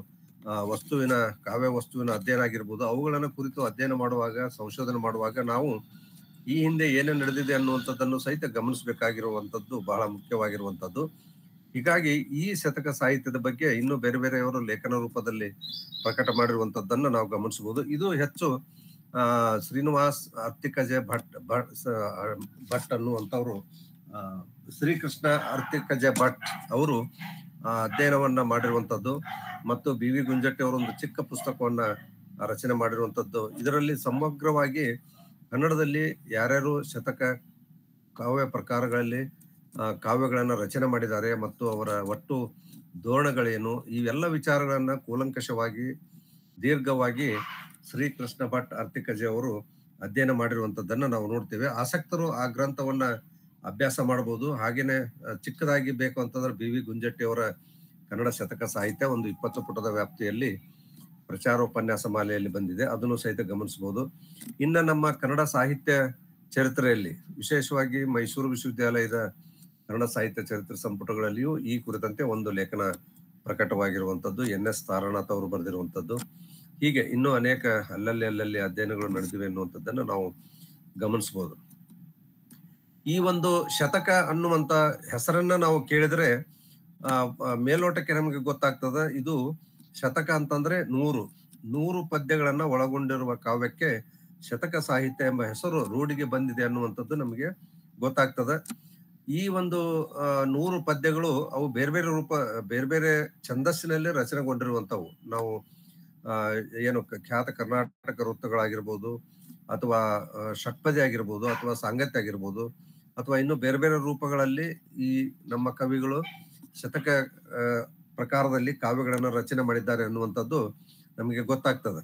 ಕಾವ್ಯ ವಸ್ತುವಿನ ಅಧ್ಯಯನ ಆಗಿರ್ಬೋದು, ಅವುಗಳನ್ನ ಕುರಿತು ಅಧ್ಯಯನ ಮಾಡುವಾಗ, ಸಂಶೋಧನೆ ಮಾಡುವಾಗ ನಾವು ಈ ಹಿಂದೆ ಏನೇನು ನಡೆದಿದೆ ಅನ್ನುವಂಥದ್ದನ್ನು ಸಹಿತ ಗಮನಿಸಬೇಕಾಗಿರುವಂಥದ್ದು ಬಹಳ ಮುಖ್ಯವಾಗಿರುವಂಥದ್ದು. ಹೀಗಾಗಿ ಈ ಶತಕ ಸಾಹಿತ್ಯದ ಬಗ್ಗೆ ಇನ್ನೂ ಬೇರೆ ಬೇರೆಯವರು ಲೇಖನ ರೂಪದಲ್ಲಿ ಪ್ರಕಟ ಮಾಡಿರುವಂತದ್ದನ್ನ ನಾವು ಗಮನಿಸಬಹುದು. ಇದು ಹೆಚ್ಚು ಶ್ರೀನಿವಾಸ್ ಅರ್ತಿಕಜೆ ಭಟ್ ಅನ್ನುವಂಥವ್ರು, ಶ್ರೀಕೃಷ್ಣ ಅರ್ತಿಕಜೆ ಭಟ್ ಅವರು ಅಧ್ಯಯನವನ್ನ ಮಾಡಿರುವಂತದ್ದು ಮತ್ತು ಬಿ.ವಿ. ಗುಂಜಟ್ಟಿ ಅವರು ಒಂದು ಚಿಕ್ಕ ಪುಸ್ತಕವನ್ನ ರಚನೆ ಮಾಡಿರುವಂತದ್ದು. ಇದರಲ್ಲಿ ಸಮಗ್ರವಾಗಿ ಕನ್ನಡದಲ್ಲಿ ಯಾರ್ಯಾರು ಶತಕ ಕಾವ್ಯ ಪ್ರಕಾರಗಳಲ್ಲಿ ಕಾವ್ಯಗಳನ್ನ ರಚನೆ ಮಾಡಿದ್ದಾರೆ ಮತ್ತು ಅವರ ಒಟ್ಟು ಧೋರಣೆಗಳೇನು, ಇವೆಲ್ಲ ವಿಚಾರಗಳನ್ನ ಕೂಲಂಕಷವಾಗಿ ದೀರ್ಘವಾಗಿ ಶ್ರೀಕೃಷ್ಣ ಭಟ್ ಅರ್ತಿಕಜೆ ಅವರು ಅಧ್ಯಯನ ಮಾಡಿರುವಂತದ್ದನ್ನ ನಾವು ನೋಡ್ತೇವೆ. ಆಸಕ್ತರು ಆ ಗ್ರಂಥವನ್ನ ಅಭ್ಯಾಸ ಮಾಡಬಹುದು. ಹಾಗೇನೆ ಚಿಕ್ಕದಾಗಿ ಬೇಕು ಅಂತಂದ್ರೆ ಬಿ.ವಿ. ಗುಂಜಟ್ಟಿ ಅವರ ಕನ್ನಡ ಶತಕ ಸಾಹಿತ್ಯ ಒಂದು 20 ಪುಟದ ವ್ಯಾಪ್ತಿಯಲ್ಲಿ ಪ್ರಚಾರೋಪನ್ಯಾಸ ಮಾಲೆಯಲ್ಲಿ ಬಂದಿದೆ. ಅದನ್ನು ಸಹಿತ ಗಮನಿಸಬಹುದು. ಇನ್ನ ನಮ್ಮ ಕನ್ನಡ ಸಾಹಿತ್ಯ ಚರಿತ್ರೆಯಲ್ಲಿ ವಿಶೇಷವಾಗಿ ಮೈಸೂರು ವಿಶ್ವವಿದ್ಯಾಲಯದ ಕನ್ನಡ ಸಾಹಿತ್ಯ ಚರಿತ್ರೆ ಸಂಪುಟಗಳಲ್ಲಿಯೂ ಈ ಕುರಿತಂತೆ ಒಂದು ಲೇಖನ ಪ್ರಕಟವಾಗಿರುವಂತದ್ದು, NS ತಾರಾನಾಥ್ ಅವರು ಬರೆದಿರುವಂತದ್ದು. ಹೀಗೆ ಇನ್ನೂ ಅನೇಕ ಅಲ್ಲಲ್ಲಿ ಅಧ್ಯಯನಗಳು ನಡೆದಿವೆ ಅನ್ನುವಂಥದ್ದನ್ನು ನಾವು ಗಮನಿಸಬಹುದು. ಈ ಒಂದು ಶತಕ ಅನ್ನುವಂತ ಹೆಸರನ್ನ ನಾವು ಕೇಳಿದ್ರೆ ಮೇಲ್ನೋಟಕ್ಕೆ ನಮಗೆ ಗೊತ್ತಾಗ್ತದ, ಇದು ಶತಕ ಅಂತಂದ್ರೆ 100 ಪದ್ಯಗಳನ್ನ ಒಳಗೊಂಡಿರುವ ಕಾವ್ಯಕ್ಕೆ ಶತಕ ಸಾಹಿತ್ಯ ಎಂಬ ಹೆಸರು ರೂಢಿಗೆ ಬಂದಿದೆ ಅನ್ನುವಂಥದ್ದು ನಮಗೆ ಗೊತ್ತಾಗ್ತದ. ಈ ಒಂದು 100 ಪದ್ಯಗಳು ಅವು ಬೇರೆ ಬೇರೆ ಛಂದಸ್ಸಿನಲ್ಲಿ ರಚನೆಗೊಂಡಿರುವಂತವು. ನಾವು ಖ್ಯಾತ ಕರ್ನಾಟಕ ವೃತ್ತಗಳಾಗಿರ್ಬೋದು ಅಥವಾ ಷಟ್ಪದಿ ಆಗಿರ್ಬೋದು ಅಥವಾ ಸಾಂಗತ್ಯ ಆಗಿರ್ಬೋದು ಅಥವಾ ಇನ್ನು ಬೇರೆ ಬೇರೆ ರೂಪಗಳಲ್ಲಿ ಈ ನಮ್ಮ ಕವಿಗಳು ಶತಕ ಪ್ರಕಾರದಲ್ಲಿ ಕಾವ್ಯಗಳನ್ನ ರಚನೆ ಮಾಡಿದ್ದಾರೆ ಅನ್ನುವಂಥದ್ದು ನಮಗೆ ಗೊತ್ತಾಗ್ತದೆ.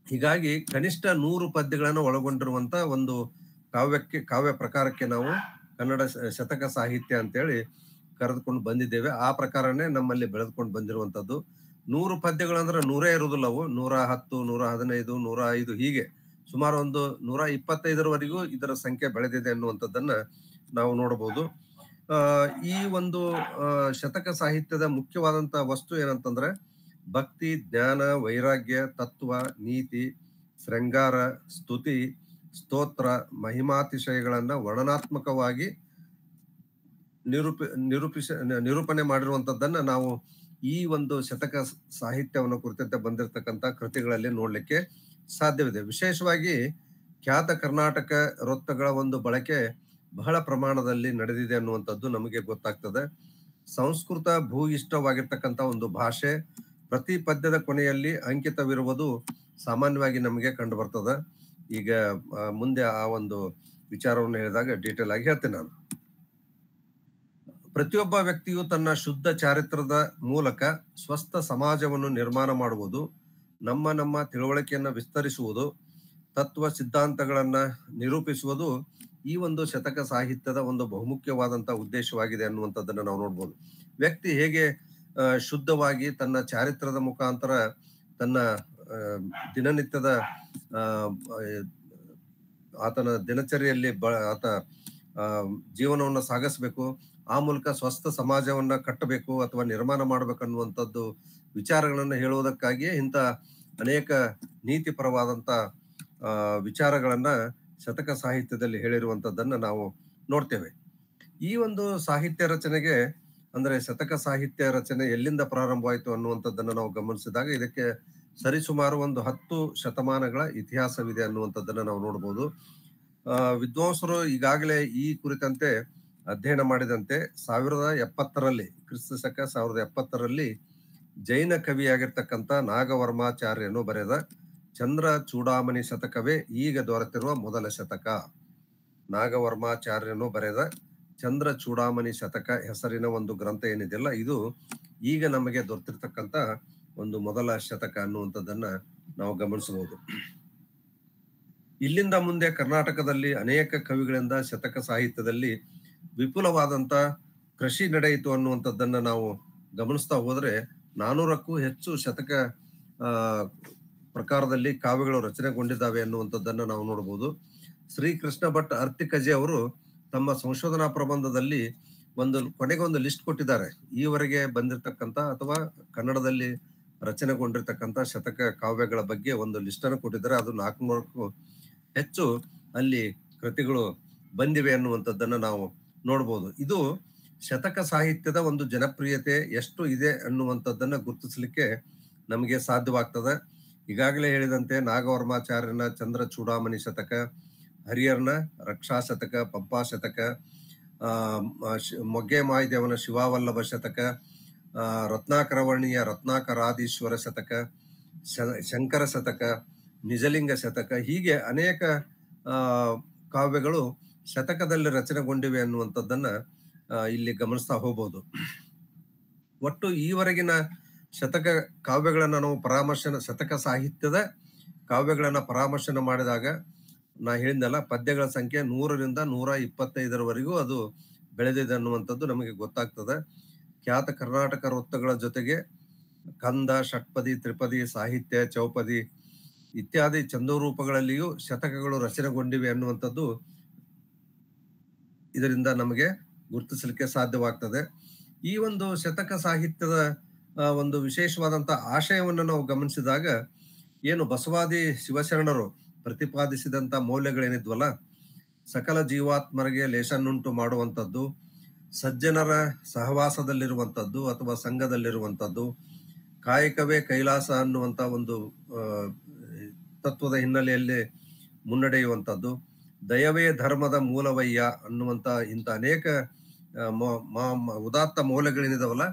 ಹೀಗಾಗಿ ಕನಿಷ್ಠ 100 ಪದ್ಯಗಳನ್ನು ಒಳಗೊಂಡಿರುವಂತ ಒಂದು ಕಾವ್ಯ ಪ್ರಕಾರಕ್ಕೆ ನಾವು ಕನ್ನಡ ಶತಕ ಸಾಹಿತ್ಯ ಅಂತೇಳಿ ಕರೆದುಕೊಂಡು ಬಂದಿದ್ದೇವೆ. ಆ ಪ್ರಕಾರನೇ ನಮ್ಮಲ್ಲಿ ಬೆಳೆದುಕೊಂಡು ಬಂದಿರುವಂತದ್ದು. 100 ಪದ್ಯಗಳಂದ್ರೆ 100 ಇರುವುದಿಲ್ಲವು, 110, 115, 105 ಹೀಗೆ ಸುಮಾರು ಒಂದು 125ರವರೆಗೂ ಇದರ ಸಂಖ್ಯೆ ಬೆಳೆದಿದೆ ಅನ್ನುವಂಥದ್ದನ್ನ ನಾವು ನೋಡಬಹುದು. ಆ, ಈ ಒಂದು ಶತಕ ಸಾಹಿತ್ಯದ ಮುಖ್ಯವಾದಂತ ವಸ್ತು ಏನಂತಂದ್ರೆ ಭಕ್ತಿ, ಜ್ಞಾನ, ವೈರಾಗ್ಯ, ತತ್ವ, ನೀತಿ, ಶೃಂಗಾರ, ಸ್ತುತಿ, ಸ್ತೋತ್ರ, ಮಹಿಮಾತಿಶಯಗಳನ್ನ ವರ್ಣನಾತ್ಮಕವಾಗಿ ನಿರೂಪಿ ನಿರೂಪಿಸ ನಿರೂಪಣೆ ಮಾಡಿರುವಂತದ್ದನ್ನ ನಾವು ಈ ಒಂದು ಶತಕ ಸಾಹಿತ್ಯವನ್ನು ಕುರಿತಂತೆ ಬಂದಿರತಕ್ಕಂತ ಕೃತಿಗಳಲ್ಲಿ ನೋಡ್ಲಿಕ್ಕೆ ಸಾಧ್ಯವಿದೆ. ವಿಶೇಷವಾಗಿ ಖ್ಯಾತ ಕರ್ನಾಟಕ ವೃತ್ತಗಳ ಒಂದು ಬಳಕೆ ಬಹಳ ಪ್ರಮಾಣದಲ್ಲಿ ನಡೆದಿದೆ ಅನ್ನುವಂಥದ್ದು ನಮಗೆ ಗೊತ್ತಾಗ್ತದೆ. ಸಂಸ್ಕೃತ ಭೂಯಿಷ್ಠವಾಗಿರ್ತಕ್ಕಂಥ ಒಂದು ಭಾಷೆ, ಪ್ರತಿ ಪದ್ಯದ ಕೊನೆಯಲ್ಲಿ ಅಂಕಿತವಿರುವುದು ಸಾಮಾನ್ಯವಾಗಿ ನಮಗೆ ಕಂಡು ಬರ್ತದೆ. ಈಗ ಮುಂದೆ ಆ ಒಂದು ವಿಚಾರವನ್ನು ಹೇಳಿದಾಗ ಡೀಟೇಲ್ ಆಗಿ ಹೇಳ್ತೇನೆ ನಾನು. ಪ್ರತಿಯೊಬ್ಬ ವ್ಯಕ್ತಿಯು ತನ್ನ ಶುದ್ಧ ಚಾರಿತ್ರದ ಮೂಲಕ ಸ್ವಸ್ಥ ಸಮಾಜವನ್ನು ನಿರ್ಮಾಣ ಮಾಡುವುದು, ನಮ್ಮ ತಿಳುವಳಿಕೆಯನ್ನು ವಿಸ್ತರಿಸುವುದು, ತತ್ವ ಸಿದ್ಧಾಂತಗಳನ್ನ ನಿರೂಪಿಸುವುದು ಈ ಒಂದು ಶತಕ ಸಾಹಿತ್ಯದ ಒಂದು ಬಹುಮುಖ್ಯವಾದಂತಹ ಉದ್ದೇಶವಾಗಿದೆ ಅನ್ನುವಂಥದ್ದನ್ನ ನಾವು ನೋಡ್ಬೋದು. ವ್ಯಕ್ತಿ ಹೇಗೆ ಶುದ್ಧವಾಗಿ ತನ್ನ ಚಾರಿತ್ರದ ಮುಖಾಂತರ ತನ್ನ ದಿನನಿತ್ಯದ ಆತನ ದಿನಚರಿಯಲ್ಲಿ ಆತ ಜೀವನವನ್ನು ಸಾಗಿಸ್ಬೇಕು, ಆ ಮೂಲಕ ಸ್ವಸ್ಥ ಸಮಾಜವನ್ನ ಕಟ್ಟಬೇಕು ಅಥವಾ ನಿರ್ಮಾಣ ಮಾಡ್ಬೇಕನ್ನುವಂಥದ್ದು ವಿಚಾರಗಳನ್ನ ಹೇಳುವುದಕ್ಕಾಗಿಯೇ ಇಂಥ ಅನೇಕ ನೀತಿಪರವಾದಂತ ವಿಚಾರಗಳನ್ನ ಶತಕ ಸಾಹಿತ್ಯದಲ್ಲಿ ಹೇಳಿರುವಂತದ್ದನ್ನ ನಾವು ನೋಡ್ತೇವೆ. ಈ ಒಂದು ಸಾಹಿತ್ಯ ರಚನೆಗೆ ಅಂದ್ರೆ ಶತಕ ಸಾಹಿತ್ಯ ರಚನೆ ಎಲ್ಲಿಂದ ಪ್ರಾರಂಭವಾಯಿತು ಅನ್ನುವಂಥದ್ದನ್ನ ನಾವು ಗಮನಿಸಿದಾಗ ಇದಕ್ಕೆ ಸರಿಸುಮಾರು ಒಂದು 10 ಶತಮಾನಗಳ ಇತಿಹಾಸವಿದೆ ಅನ್ನುವಂಥದ್ದನ್ನ ನಾವು ನೋಡ್ಬೋದು. ವಿದ್ವಾಂಸರು ಈಗಾಗಲೇ ಈ ಕುರಿತಂತೆ ಅಧ್ಯಯನ ಮಾಡಿದಂತೆ 1070ರಲ್ಲಿ ಕ್ರಿಸ್ತ ಶಕ 1070ರಲ್ಲಿ ಜೈನ ಕವಿಯಾಗಿರ್ತಕ್ಕಂಥ ನಾಗವರ್ಮಾಚಾರ್ಯನು ಬರೆದ ಚಂದ್ರ ಚೂಡಾಮಣಿ ಶತಕವೇ ಈಗ ದೊರೆತಿರುವ ಮೊದಲ ಶತಕ. ನಾಗವರ್ಮಾಚಾರ್ಯನು ಬರೆದ ಚಂದ್ರ ಚೂಡಾಮಣಿ ಶತಕ ಹೆಸರಿನ ಒಂದು ಗ್ರಂಥ ಏನಿದೆಯಲ್ಲ, ಇದು ಈಗ ನಮಗೆ ದೊರೆತಿರ್ತಕ್ಕಂಥ ಒಂದು ಮೊದಲ ಶತಕ ಅನ್ನುವಂಥದ್ದನ್ನ ನಾವು ಗಮನಿಸಬಹುದು. ಇಲ್ಲಿಂದ ಮುಂದೆ ಕರ್ನಾಟಕದಲ್ಲಿ ಅನೇಕ ಕವಿಗಳಿಂದ ಶತಕ ಸಾಹಿತ್ಯದಲ್ಲಿ ವಿಪುಲವಾದಂತ ಕೃಷಿ ನಡೆಯಿತು ಅನ್ನುವಂಥದ್ದನ್ನ ನಾವು ಗಮನಿಸ್ತಾ ಹೋದ್ರೆ 400ಕ್ಕೂ ಹೆಚ್ಚು ಶತಕ ಪ್ರಕಾರದಲ್ಲಿ ಕಾವ್ಯಗಳು ರಚನೆಗೊಂಡಿದ್ದಾವೆ ಅನ್ನುವಂಥದ್ದನ್ನ ನಾವು ನೋಡಬಹುದು. ಶ್ರೀಕೃಷ್ಣ ಭಟ್ ಅರ್ತಿಕಜೆ ಅವರು ತಮ್ಮ ಸಂಶೋಧನಾ ಪ್ರಬಂಧದಲ್ಲಿ ಕೊನೆಗೊಂದು ಲಿಸ್ಟ್ ಕೊಟ್ಟಿದ್ದಾರೆ. ಈವರೆಗೆ ಬಂದಿರತಕ್ಕಂತ ಅಥವಾ ಕನ್ನಡದಲ್ಲಿ ರಚನೆಗೊಂಡಿರ್ತಕ್ಕಂಥ ಶತಕ ಕಾವ್ಯಗಳ ಬಗ್ಗೆ ಒಂದು ಲಿಸ್ಟ್ ಅನ್ನು ಕೊಟ್ಟಿದ್ದಾರೆ. ಅದು 400ಕ್ಕೂ ಹೆಚ್ಚು ಅಲ್ಲಿ ಕೃತಿಗಳು ಬಂದಿವೆ ಅನ್ನುವಂಥದ್ದನ್ನ ನಾವು ನೋಡ್ಬೋದು. ಇದು ಶತಕ ಸಾಹಿತ್ಯದ ಒಂದು ಜನಪ್ರಿಯತೆ ಎಷ್ಟು ಇದೆ ಅನ್ನುವಂಥದ್ದನ್ನ ಗುರುತಿಸಲಿಕ್ಕೆ ನಮಗೆ ಸಾಧ್ಯವಾಗ್ತದೆ. ಈಗಾಗಲೇ ಹೇಳಿದಂತೆ ನಾಗವರ್ಮಾಚಾರ್ಯನ ಚಂದ್ರ ಚೂಡಾಮಣಿ ಶತಕ, ಹರಿಹರನ ರಕ್ಷಾ ಶತಕ, ಪಂಪಾ ಶತಕ, ಮೊಗ್ಗೆ ಮಾಯಿದೇವನ ಶಿವಾವಲ್ಲಭ ಶತಕ, ರತ್ನಾಕರವರ್ಣಿಯ ರತ್ನಾಕರಾದೀಶ್ವರ ಶತಕ, ಶಂಕರ ಶತಕ, ನಿಜಲಿಂಗ ಶತಕ, ಹೀಗೆ ಅನೇಕ ಕಾವ್ಯಗಳು ಶತಕದಲ್ಲಿ ರಚನೆಗೊಂಡಿವೆ ಅನ್ನುವಂಥದ್ದನ್ನ ಇಲ್ಲಿ ಗಮನಿಸ್ತಾ ಹೋಗ್ಬೋದು. ಒಟ್ಟು ಈವರೆಗಿನ ಶತಕ ಕಾವ್ಯಗಳನ್ನ ನಾವು ಶತಕ ಸಾಹಿತ್ಯದ ಕಾವ್ಯಗಳನ್ನ ಪರಾಮರ್ಶನ ಮಾಡಿದಾಗ ನಾ ಹೇಳಿದ್ನಲ್ಲ, ಪದ್ಯಗಳ ಸಂಖ್ಯೆ 100ರಿಂದ 125ರವರೆಗೂ ಅದು ಬೆಳೆದಿದೆ ಅನ್ನುವಂಥದ್ದು ನಮಗೆ ಗೊತ್ತಾಗ್ತದೆ. ಖ್ಯಾತ ಕರ್ನಾಟಕ ವೃತ್ತಗಳ ಜೊತೆಗೆ ಕಂದ, ಷಟ್ಪದಿ, ತ್ರಿಪದಿ, ಸಾಹಿತ್ಯ, ಚೌಪದಿ ಇತ್ಯಾದಿ ಚಂದೋರೂಪಗಳಲ್ಲಿಯೂ ಶತಕಗಳು ರಚನೆಗೊಂಡಿವೆ ಅನ್ನುವಂಥದ್ದು ಇದರಿಂದ ನಮಗೆ ಗುರುತಿಸಲಿಕ್ಕೆ ಸಾಧ್ಯವಾಗ್ತದೆ. ಈ ಒಂದು ಶತಕ ಸಾಹಿತ್ಯದ ಒಂದು ವಿಶೇಷವಾದಂತ ಆಶಯವನ್ನು ನಾವು ಗಮನಿಸಿದಾಗ ಏನು ಬಸವಾದಿ ಶಿವಶರಣರು ಪ್ರತಿಪಾದಿಸಿದಂತ ಮೌಲ್ಯಗಳೇನಿದ್ವಲ್ಲ, ಸಕಲ ಜೀವಾತ್ಮರಿಗೆ ಲೇಸನ್ನುಂಟು ಮಾಡುವಂಥದ್ದು, ಸಜ್ಜನರ ಸಹವಾಸದಲ್ಲಿರುವಂಥದ್ದು ಅಥವಾ ಸಂಘದಲ್ಲಿರುವಂಥದ್ದು, ಕಾಯಕವೇ ಕೈಲಾಸ ಅನ್ನುವಂತ ಒಂದು ತತ್ವದ ಹಿನ್ನೆಲೆಯಲ್ಲಿ ಮುನ್ನಡೆಯುವಂಥದ್ದು, ದಯವೇ ಧರ್ಮದ ಮೂಲವಯ್ಯ ಅನ್ನುವಂತ ಇಂಥ ಅನೇಕ ಉದಾತ್ತ ಮೌಲ್ಯಗಳೇನಿದಾವಲ್ಲ,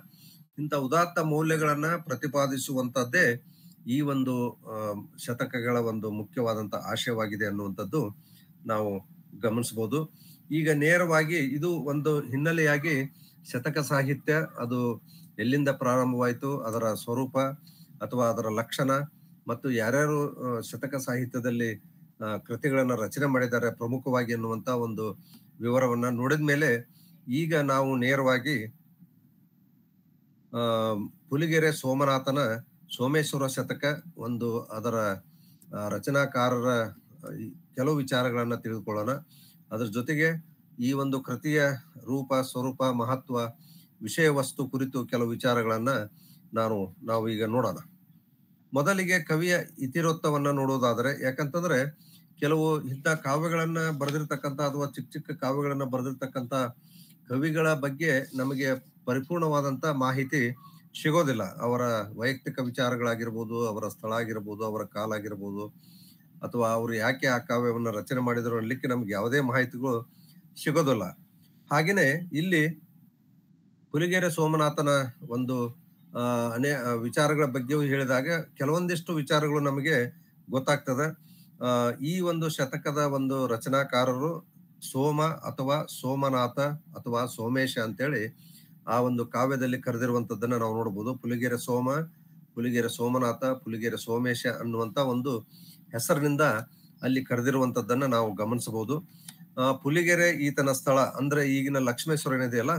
ಇಂಥ ಉದಾತ್ತ ಮೌಲ್ಯಗಳನ್ನ ಪ್ರತಿಪಾದಿಸುವಂತದ್ದೇ ಈ ಒಂದು ಶತಕಗಳ ಒಂದು ಮುಖ್ಯವಾದಂತ ಆಶಯವಾಗಿದೆ ಅನ್ನುವಂಥದ್ದು ನಾವು ಗಮನಿಸಬಹುದು. ಈಗ ನೇರವಾಗಿ ಇದು ಒಂದು ಹಿನ್ನೆಲೆಯಾಗಿ ಶತಕ ಸಾಹಿತ್ಯ ಅದು ಎಲ್ಲಿಂದ ಪ್ರಾರಂಭವಾಯಿತು, ಅದರ ಸ್ವರೂಪ ಅಥವಾ ಅದರ ಲಕ್ಷಣ ಮತ್ತು ಯಾರ್ಯಾರು ಶತಕ ಸಾಹಿತ್ಯದಲ್ಲಿ ಕೃತಿಗಳನ್ನ ರಚನೆ ಮಾಡಿದ್ದಾರೆ ಪ್ರಮುಖವಾಗಿ ಅನ್ನುವಂತ ಒಂದು ವಿವರವನ್ನ ನೋಡಿದ ಮೇಲೆ ಈಗ ನಾವು ನೇರವಾಗಿ ಪುಲಿಗೆರೆ ಸೋಮನಾಥನ ಸೋಮೇಶ್ವರ ಶತಕ ಒಂದು ಅದರ ರಚನಾಕಾರರ ಕೆಲವು ವಿಚಾರಗಳನ್ನ ತಿಳಿದುಕೊಳ್ಳೋಣ. ಅದ್ರ ಜೊತೆಗೆ ಈ ಒಂದು ಕೃತಿಯ ರೂಪ, ಸ್ವರೂಪ, ಮಹತ್ವ, ವಿಷಯ ವಸ್ತು ಕುರಿತು ಕೆಲವು ವಿಚಾರಗಳನ್ನ ನಾವು ಈಗ ನೋಡೋಣ. ಮೊದಲಿಗೆ ಕವಿಯ ಇತಿವೃತ್ತವನ್ನ ನೋಡುವುದಾದರೆ, ಯಾಕಂತಂದ್ರೆ ಕೆಲವು ಇಂಥ ಕಾವ್ಯಗಳನ್ನ ಬರೆದಿರ್ತಕ್ಕಂಥ ಅಥವಾ ಚಿಕ್ಕ ಚಿಕ್ಕ ಕಾವ್ಯಗಳನ್ನ ಬರೆದಿರ್ತಕ್ಕಂಥ ಕವಿಗಳ ಬಗ್ಗೆ ನಮಗೆ ಪರಿಪೂರ್ಣವಾದಂತ ಮಾಹಿತಿ ಸಿಗೋದಿಲ್ಲ. ಅವರ ವೈಯಕ್ತಿಕ ವಿಚಾರಗಳಾಗಿರ್ಬೋದು, ಅವರ ಸ್ಥಳ ಆಗಿರ್ಬೋದು, ಅವರ ಕಾಲ ಆಗಿರ್ಬೋದು, ಅಥವಾ ಅವರು ಯಾಕೆ ಆ ಕಾವ್ಯವನ್ನ ರಚನೆ ಮಾಡಿದ್ರು ಅನ್ನಲಿಕ್ಕೆ ನಮ್ಗೆ ಯಾವುದೇ ಮಾಹಿತಿಗಳು ಸಿಗೋದಿಲ್ಲ. ಹಾಗೇನೆ ಇಲ್ಲಿ ಪುಲಿಗೆರೆ ಸೋಮನಾಥನ ಒಂದು ವಿಚಾರಗಳ ಬಗ್ಗೆಯೂ ಹೇಳಿದಾಗ ಕೆಲವೊಂದಿಷ್ಟು ವಿಚಾರಗಳು ನಮಗೆ ಗೊತ್ತಾಗ್ತದೆ. ಈ ಒಂದು ಶತಕದ ಒಂದು ರಚನಾಕಾರರು ಸೋಮ ಅಥವಾ ಸೋಮನಾಥ ಅಥವಾ ಸೋಮೇಶ ಅಂತೇಳಿ ಆ ಒಂದು ಕಾವ್ಯದಲ್ಲಿ ಕರೆದಿರುವಂತದ್ದನ್ನ ನಾವು ನೋಡ್ಬೋದು. ಪುಲಿಗೆರೆ ಸೋಮ, ಪುಲಿಗೆರೆ ಸೋಮನಾಥ, ಪುಲಿಗೆರೆ ಸೋಮೇಶ ಅನ್ನುವಂತ ಒಂದು ಹೆಸರಿನಿಂದ ಅಲ್ಲಿ ಕರೆದಿರುವಂತದ್ದನ್ನ ನಾವು ಗಮನಿಸಬಹುದು. ಪುಲಿಗೆರೆ ಈತನ ಸ್ಥಳ ಅಂದ್ರೆ ಈಗಿನ ಲಕ್ಷ್ಮೇಶ್ವರ ಏನಿದೆಯಲ್ಲ,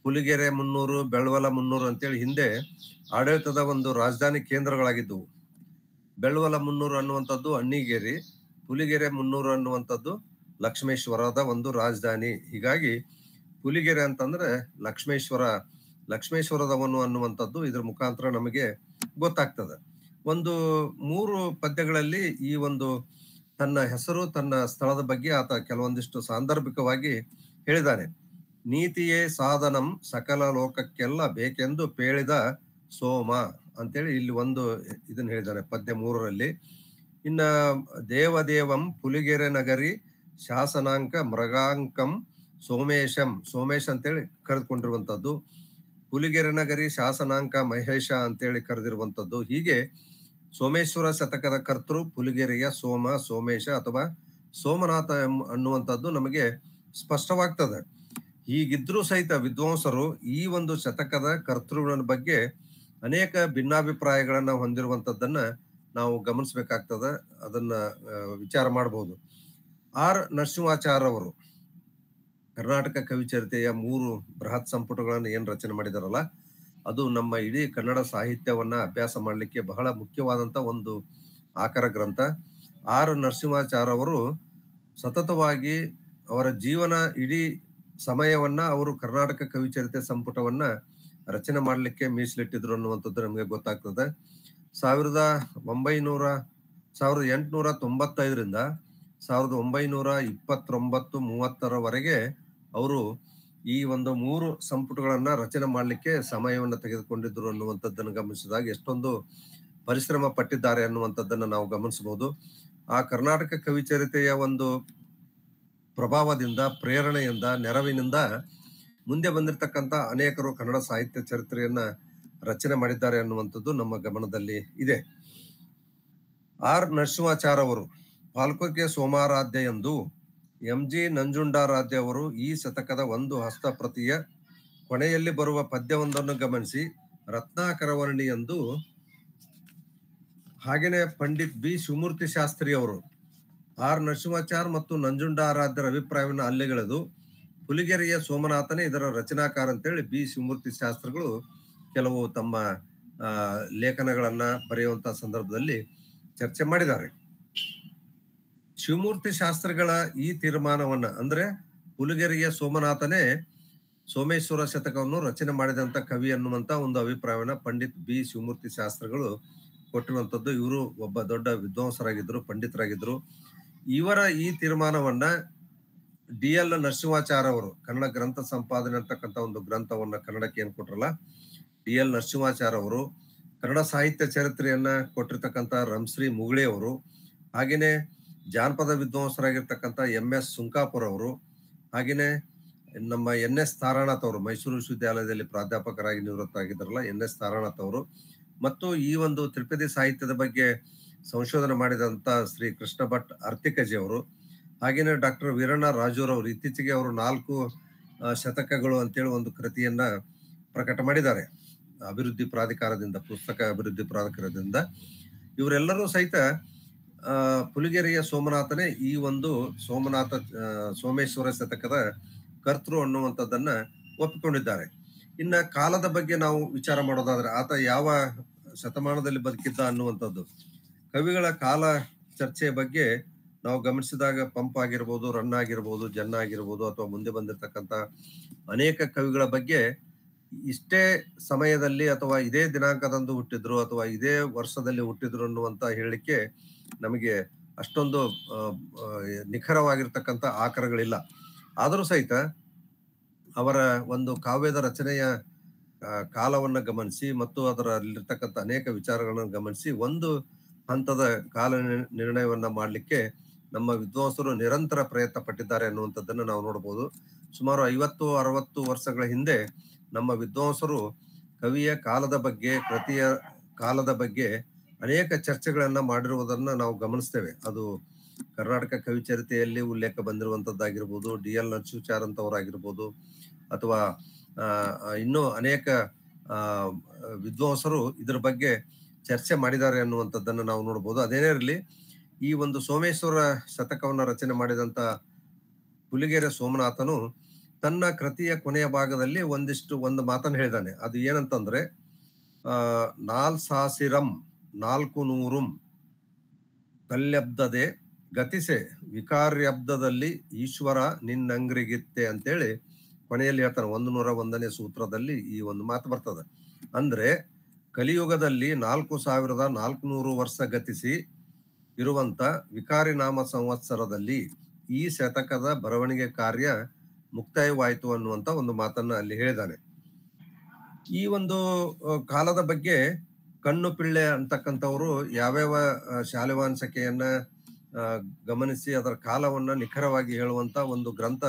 ಪುಲಿಗೆರೆ ಮುನ್ನೂರು, ಬೆಳ್ವಲ ಮುನ್ನೂರು ಅಂತೇಳಿ ಹಿಂದೆ ಆಡಳಿತದ ಒಂದು ರಾಜಧಾನಿ ಕೇಂದ್ರಗಳಾಗಿದ್ದವು. ಬೆಳ್ವಲ ಮುನ್ನೂರು ಅನ್ನುವಂಥದ್ದು ಅಣ್ಣಿಗೇರಿ, ಪುಲಿಗೆರೆ ಮುನ್ನೂರು ಅನ್ನುವಂಥದ್ದು ಲಕ್ಷ್ಮೇಶ್ವರದ ಒಂದು ರಾಜಧಾನಿ. ಹೀಗಾಗಿ ಪುಲಿಗೆರೆ ಅಂತಂದ್ರೆ ಲಕ್ಷ್ಮೇಶ್ವರದವನು ಅನ್ನುವಂಥದ್ದು ಇದ್ರ ಮುಖಾಂತರ ನಮಗೆ ಗೊತ್ತಾಗ್ತದೆ. ಒಂದು 3 ಪದ್ಯಗಳಲ್ಲಿ ಈ ಒಂದು ತನ್ನ ಹೆಸರು, ತನ್ನ ಸ್ಥಳದ ಬಗ್ಗೆ ಆತ ಕೆಲವೊಂದಿಷ್ಟು ಸಾಂದರ್ಭಿಕವಾಗಿ ಹೇಳಿದ್ದಾನೆ. ನೀತಿಯೇ ಸಾಧನಂ ಸಕಲ ಲೋಕಕ್ಕೆಲ್ಲ ಬೇಕೆಂದು ಪೇಳಿದ ಸೋಮ ಅಂತೇಳಿ ಇಲ್ಲಿ ಒಂದು ಇದನ್ನ ಹೇಳಿದ್ದಾನೆ ಪದ್ಯ 3ರಲ್ಲಿ. ಇನ್ನ ದೇವದೇವಂ ಪುಲಿಗೆರೆ ನಗರಿ ಶಾಸನಾಂಕ ಮೃಗಾಂಕಂ ಸೋಮೇಶ್ ಅಂತೇಳಿ ಕರೆದುಕೊಂಡಿರುವಂತದ್ದು, ಪುಲಿಗೆರೆ ನಗರಿ ಶಾಸನಾಂಕ ಮಹೇಶ ಅಂತೇಳಿ ಕರೆದಿರುವಂತದ್ದು. ಹೀಗೆ ಸೋಮೇಶ್ವರ ಶತಕದ ಕರ್ತೃ ಪುಲಿಗೆರೆಯ ಸೋಮೇಶ ಅಥವಾ ಸೋಮನಾಥ ಅನ್ನುವಂಥದ್ದು ನಮಗೆ ಸ್ಪಷ್ಟವಾಗ್ತದೆ. ಹೀಗಿದ್ರೂ ಸಹಿತ ವಿದ್ವಾಂಸರು ಈ ಒಂದು ಶತಕದ ಕರ್ತೃಗಳ ಬಗ್ಗೆ ಅನೇಕ ಭಿನ್ನಾಭಿಪ್ರಾಯಗಳನ್ನ ಹೊಂದಿರುವಂತದ್ದನ್ನ ನಾವು ಗಮನಿಸ್ಬೇಕಾಗ್ತದೆ. ಅದನ್ನ ವಿಚಾರ ಮಾಡಬಹುದು. ಆರ್ ನರಸಿಂಹಾಚಾರ್ಯ ಅವರು ಕರ್ನಾಟಕ ಕವಿಚರಿತೆಯ 3 ಬೃಹತ್ ಸಂಪುಟಗಳನ್ನು ಏನ್ ರಚನೆ ಮಾಡಿದಾರಲ್ಲ, ಅದು ನಮ್ಮ ಇಡೀ ಕನ್ನಡ ಸಾಹಿತ್ಯವನ್ನ ಅಭ್ಯಾಸ ಮಾಡಲಿಕ್ಕೆ ಬಹಳ ಮುಖ್ಯವಾದಂತ ಒಂದು ಆಕರ ಗ್ರಂಥ. ಆರ್ ನರಸಿಂಹಾಚಾರ್ಯ ಅವರು ಸತತವಾಗಿ ಅವರ ಜೀವನ ಇಡೀ ಸಮಯವನ್ನ ಅವರು ಕರ್ನಾಟಕ ಕವಿಚರಿತೆ ಸಂಪುಟವನ್ನ ರಚನೆ ಮಾಡಲಿಕ್ಕೆ ಮೀಸಲಿಟ್ಟಿದ್ರು ಅನ್ನುವಂಥದ್ದು ನಮಗೆ ಗೊತ್ತಾಗ್ತದೆ. 1895ರಿಂದ 1929-30 ಅವರು ಈ ಒಂದು 3 ಸಂಪುಟಗಳನ್ನ ರಚನೆ ಮಾಡಲಿಕ್ಕೆ ಸಮಯವನ್ನ ತೆಗೆದುಕೊಂಡಿದ್ರು ಅನ್ನುವಂಥದ್ದನ್ನು ಗಮನಿಸಿದಾಗ ಎಷ್ಟೊಂದು ಪರಿಶ್ರಮ ಪಟ್ಟಿದ್ದಾರೆ ಅನ್ನುವಂಥದ್ದನ್ನ ನಾವು ಗಮನಿಸಬಹುದು. ಆ ಕರ್ನಾಟಕ ಕವಿಚರಿತೆಯ ಒಂದು ಪ್ರಭಾವದಿಂದ, ಪ್ರೇರಣೆಯಿಂದ, ನೆರವಿನಿಂದ ಮುಂದೆ ಬಂದಿರತಕ್ಕಂತ ಅನೇಕರು ಕನ್ನಡ ಸಾಹಿತ್ಯ ಚರಿತ್ರೆಯನ್ನ ರಚನೆ ಮಾಡಿದ್ದಾರೆ ಅನ್ನುವಂಥದ್ದು ನಮ್ಮ ಗಮನದಲ್ಲಿ ಇದೆ. ಆರ್ ನರಸಿಂಹಾಚಾರ್ಯ ಅವರು ಪಾಲ್ಕೊಕ್ಕೆ ಸೋಮಾರಾಧ್ಯ ಎಂದು MG ನಂಜುಂಡಾರಾಧ್ಯ ಅವರು ಈ ಶತಕದ ಒಂದು ಹಸ್ತಪ್ರತಿಯ ಕೊನೆಯಲ್ಲಿ ಬರುವ ಪದ್ಯವೊಂದನ್ನು ಗಮನಿಸಿ ರತ್ನಾಕರವರ್ಣಿ ಎಂದು, ಹಾಗೇನೆ ಪಂಡಿತ್ ಬಿ ಶಿವಮೂರ್ತಿ ಶಾಸ್ತ್ರಿ ಅವರು ಆರ್ ನರಸಿಂಹಾಚಾರ್ಯ ಮತ್ತು ನಂಜುಂಡಾರಾಧ್ಯರ ಅಭಿಪ್ರಾಯವನ್ನು ಅಲ್ಲಿಗೆಳೆದು ಪುಲಿಗೆರೆಯ ಸೋಮನಾಥನೇ ಇದರ ರಚನಾಕಾರ ಅಂತೇಳಿ ಬಿ ಶಿವಮೂರ್ತಿ ಶಾಸ್ತ್ರಿಗಳು ಕೆಲವು ತಮ್ಮ ಲೇಖನಗಳನ್ನ ಬರೆಯುವಂತ ಸಂದರ್ಭದಲ್ಲಿ ಚರ್ಚೆ ಮಾಡಿದ್ದಾರೆ. ಶಿವಮೂರ್ತಿ ಶಾಸ್ತ್ರಿಗಳ ಈ ತೀರ್ಮಾನವನ್ನ ಅಂದ್ರೆ ಪುಲಿಗೆರೆಯ ಸೋಮನಾಥನೇ ಸೋಮೇಶ್ವರ ಶತಕವನ್ನು ರಚನೆ ಮಾಡಿದಂತ ಕವಿ ಅನ್ನುವಂತ ಒಂದು ಅಭಿಪ್ರಾಯವನ್ನ ಪಂಡಿತ್ ಬಿ ಶಿವಮೂರ್ತಿ ಶಾಸ್ತ್ರಿಗಳು ಕೊಟ್ಟಿರುವಂತದ್ದು. ಇವರು ಒಬ್ಬ ದೊಡ್ಡ ವಿದ್ವಾಂಸರಾಗಿದ್ರು, ಪಂಡಿತರಾಗಿದ್ರು. ಇವರ ಈ ತೀರ್ಮಾನವನ್ನ DL ನರಸಿಂಹಾಚಾರ್ಯ ಅವರು ಕನ್ನಡ ಗ್ರಂಥ ಸಂಪಾದನೆ ಅಂತಕ್ಕಂಥ ಒಂದು ಗ್ರಂಥವನ್ನ ಕನ್ನಡಕ್ಕೆ ಏನ್ ಕೊಟ್ರಲ್ಲ, DL ನರಸಿಂಹಾಚಾರ್ಯ ಅವರು, ಕನ್ನಡ ಸಾಹಿತ್ಯ ಚರಿತ್ರೆಯನ್ನ ಕೊಟ್ಟಿರ್ತಕ್ಕಂಥ ರಂಶ್ರೀ ಮುಗುಳಿ ಅವರು, ಹಾಗೇನೆ ಜಾನಪದ ವಿದ್ವಾಂಸರಾಗಿರ್ತಕ್ಕಂಥ MS ಸುಂಕಾಪುರ ಅವರು, ಹಾಗೇನೆ ನಮ್ಮ NS ತಾರಾನಾಥ್ ಅವರು ಮೈಸೂರು ವಿಶ್ವವಿದ್ಯಾಲಯದಲ್ಲಿ ಪ್ರಾಧ್ಯಾಪಕರಾಗಿ ನಿವೃತ್ತರಾಗಿದ್ದಾರಲ್ಲ NS ತಾರಾನಾಥ್ ಅವರು, ಮತ್ತು ಈ ಒಂದು ತ್ರಿಪದಿ ಸಾಹಿತ್ಯದ ಬಗ್ಗೆ ಸಂಶೋಧನೆ ಮಾಡಿದಂತ ಶ್ರೀ ಕೃಷ್ಣ ಭಟ್ ಅರ್ತಿಕಜಿ ಅವರು, ಹಾಗೇನೆ ಡಾಕ್ಟರ್ ವೀರಣ್ಣ ರಾಜೂರ್ ಅವರು ಇತ್ತೀಚೆಗೆ ಅವರು 4 ಶತಕಗಳು ಅಂತೇಳಿ ಒಂದು ಕೃತಿಯನ್ನ ಪ್ರಕಟ ಮಾಡಿದ್ದಾರೆ ಅಭಿವೃದ್ಧಿ ಪ್ರಾಧಿಕಾರದಿಂದ, ಪುಸ್ತಕ ಅಭಿವೃದ್ಧಿ ಪ್ರಾಧಿಕಾರದಿಂದ. ಇವರೆಲ್ಲರೂ ಸಹಿತ ಪುಲಿಗೆರೆಯ ಸೋಮನಾಥನೇ ಈ ಒಂದು ಸೋಮೇಶ್ವರ ಶತಕದ ಕರ್ತೃ ಅನ್ನುವಂಥದ್ದನ್ನ ಒಪ್ಪಿಕೊಂಡಿದ್ದಾರೆ. ಇನ್ನ ಕಾಲದ ಬಗ್ಗೆ ನಾವು ವಿಚಾರ ಮಾಡೋದಾದ್ರೆ ಆತ ಯಾವ ಶತಮಾನದಲ್ಲಿ ಬದುಕಿದ್ದ ಅನ್ನುವಂಥದ್ದು, ಕವಿಗಳ ಕಾಲ ಚರ್ಚೆಯ ಬಗ್ಗೆ ನಾವು ಗಮನಿಸಿದಾಗ ಪಂಪ್ ಆಗಿರ್ಬೋದು, ರನ್ನ ಆಗಿರ್ಬೋದು, ಜನ್ನ ಆಗಿರ್ಬೋದು, ಅಥವಾ ಮುಂದೆ ಬಂದಿರತಕ್ಕಂತ ಅನೇಕ ಕವಿಗಳ ಬಗ್ಗೆ ಇಷ್ಟೇ ಸಮಯದಲ್ಲಿ ಅಥವಾ ಇದೇ ದಿನಾಂಕದಂದು ಹುಟ್ಟಿದ್ರು ಅಥವಾ ಇದೇ ವರ್ಷದಲ್ಲಿ ಹುಟ್ಟಿದ್ರು ಅನ್ನುವಂತ ಹೇಳಲಿಕ್ಕೆ ನಮಗೆ ಅಷ್ಟೊಂದು ನಿಖರವಾಗಿರ್ತಕ್ಕಂಥ ಆಕರಗಳಿಲ್ಲ. ಆದರೂ ಸಹಿತ ಅವರ ಒಂದು ಕಾವ್ಯದ ರಚನೆಯ ಕಾಲವನ್ನ ಗಮನಿಸಿ ಮತ್ತು ಅದರಲ್ಲಿರ್ತಕ್ಕಂಥ ಅನೇಕ ವಿಚಾರಗಳನ್ನು ಗಮನಿಸಿ ಒಂದು ಹಂತದ ಕಾಲ ನಿರ್ಣಯವನ್ನ ಮಾಡಲಿಕ್ಕೆ ನಮ್ಮ ವಿದ್ವಾಂಸರು ನಿರಂತರ ಪ್ರಯತ್ನ ಪಟ್ಟಿದ್ದಾರೆ ಅನ್ನುವಂಥದ್ದನ್ನು ನಾವು ನೋಡಬಹುದು. ಸುಮಾರು 50-60 ವರ್ಷಗಳ ಹಿಂದೆ ನಮ್ಮ ವಿದ್ವಾಂಸರು ಕವಿಯ ಕಾಲದ ಬಗ್ಗೆ, ಕೃತಿಯ ಕಾಲದ ಬಗ್ಗೆ ಅನೇಕ ಚರ್ಚೆಗಳನ್ನ ಮಾಡಿರುವುದನ್ನ ನಾವು ಗಮನಿಸ್ತೇವೆ. ಅದು ಕರ್ನಾಟಕ ಕವಿಚರಿತೆಯಲ್ಲಿ ಉಲ್ಲೇಖ ಬಂದಿರುವಂತದ್ದಾಗಿರ್ಬೋದು, DL ನರಸಿಂಹಾಚಾರ್ ಅಂತವರಾಗಿರ್ಬೋದು, ಅಥವಾ ಇನ್ನೂ ಅನೇಕ ವಿದ್ವಾಂಸರು ಇದ್ರ ಬಗ್ಗೆ ಚರ್ಚೆ ಮಾಡಿದ್ದಾರೆ ಅನ್ನುವಂಥದ್ದನ್ನು ನಾವು ನೋಡ್ಬೋದು. ಅದೇನೇ ಇರಲಿ, ಈ ಒಂದು ಸೋಮೇಶ್ವರ ಶತಕವನ್ನ ರಚನೆ ಮಾಡಿದಂತ ಹುಲಿಗೆರೆ ಸೋಮನಾಥನು ತನ್ನ ಕೃತಿಯ ಕೊನೆಯ ಭಾಗದಲ್ಲಿ ಒಂದು ಮಾತನ್ನು ಹೇಳಿದಾನೆ. ಅದು ಏನಂತಂದ್ರೆ, ನಾಲ್ಸಾಸಿರಂ 400 ಕಲ್ಯಬ್ದದೆ ಗತಿಸೆ ವಿಕಾರ್ಯಬ್ದದಲ್ಲಿ ಈಶ್ವರ ನಿನ್ನಂಗ್ರಿಗಿತ್ತೆ ಅಂತೇಳಿ ಕೊನೆಯಲ್ಲಿ ಹೇಳ್ತಾನೆ. 101ನೇ ಸೂತ್ರದಲ್ಲಿ ಈ ಒಂದು ಮಾತು ಬರ್ತದೆ. ಅಂದ್ರೆ ಕಲಿಯುಗದಲ್ಲಿ 4400 ವರ್ಷ ಗತಿಸಿ ಇರುವಂತ ವಿಕಾರಿ ನಾಮ ಸಂವತ್ಸರದಲ್ಲಿ ಈ ಶತಕದ ಬರವಣಿಗೆ ಕಾರ್ಯ ಮುಕ್ತಾಯವಾಯಿತು ಅನ್ನುವಂತ ಒಂದು ಮಾತನ್ನ ಅಲ್ಲಿ ಹೇಳಿದಾನೆ. ಈ ಒಂದು ಕಾಲದ ಬಗ್ಗೆ ಕಣ್ಣು ಪಿಳ್ಳೆ ಅಂತಕ್ಕಂಥವ್ರು ಯಾವ್ಯಾವ ಶಾಲೆವಾಂಶಕೆಯನ್ನ ಗಮನಿಸಿ ಅದರ ಕಾಲವನ್ನ ನಿಖರವಾಗಿ ಹೇಳುವಂತ ಒಂದು ಗ್ರಂಥ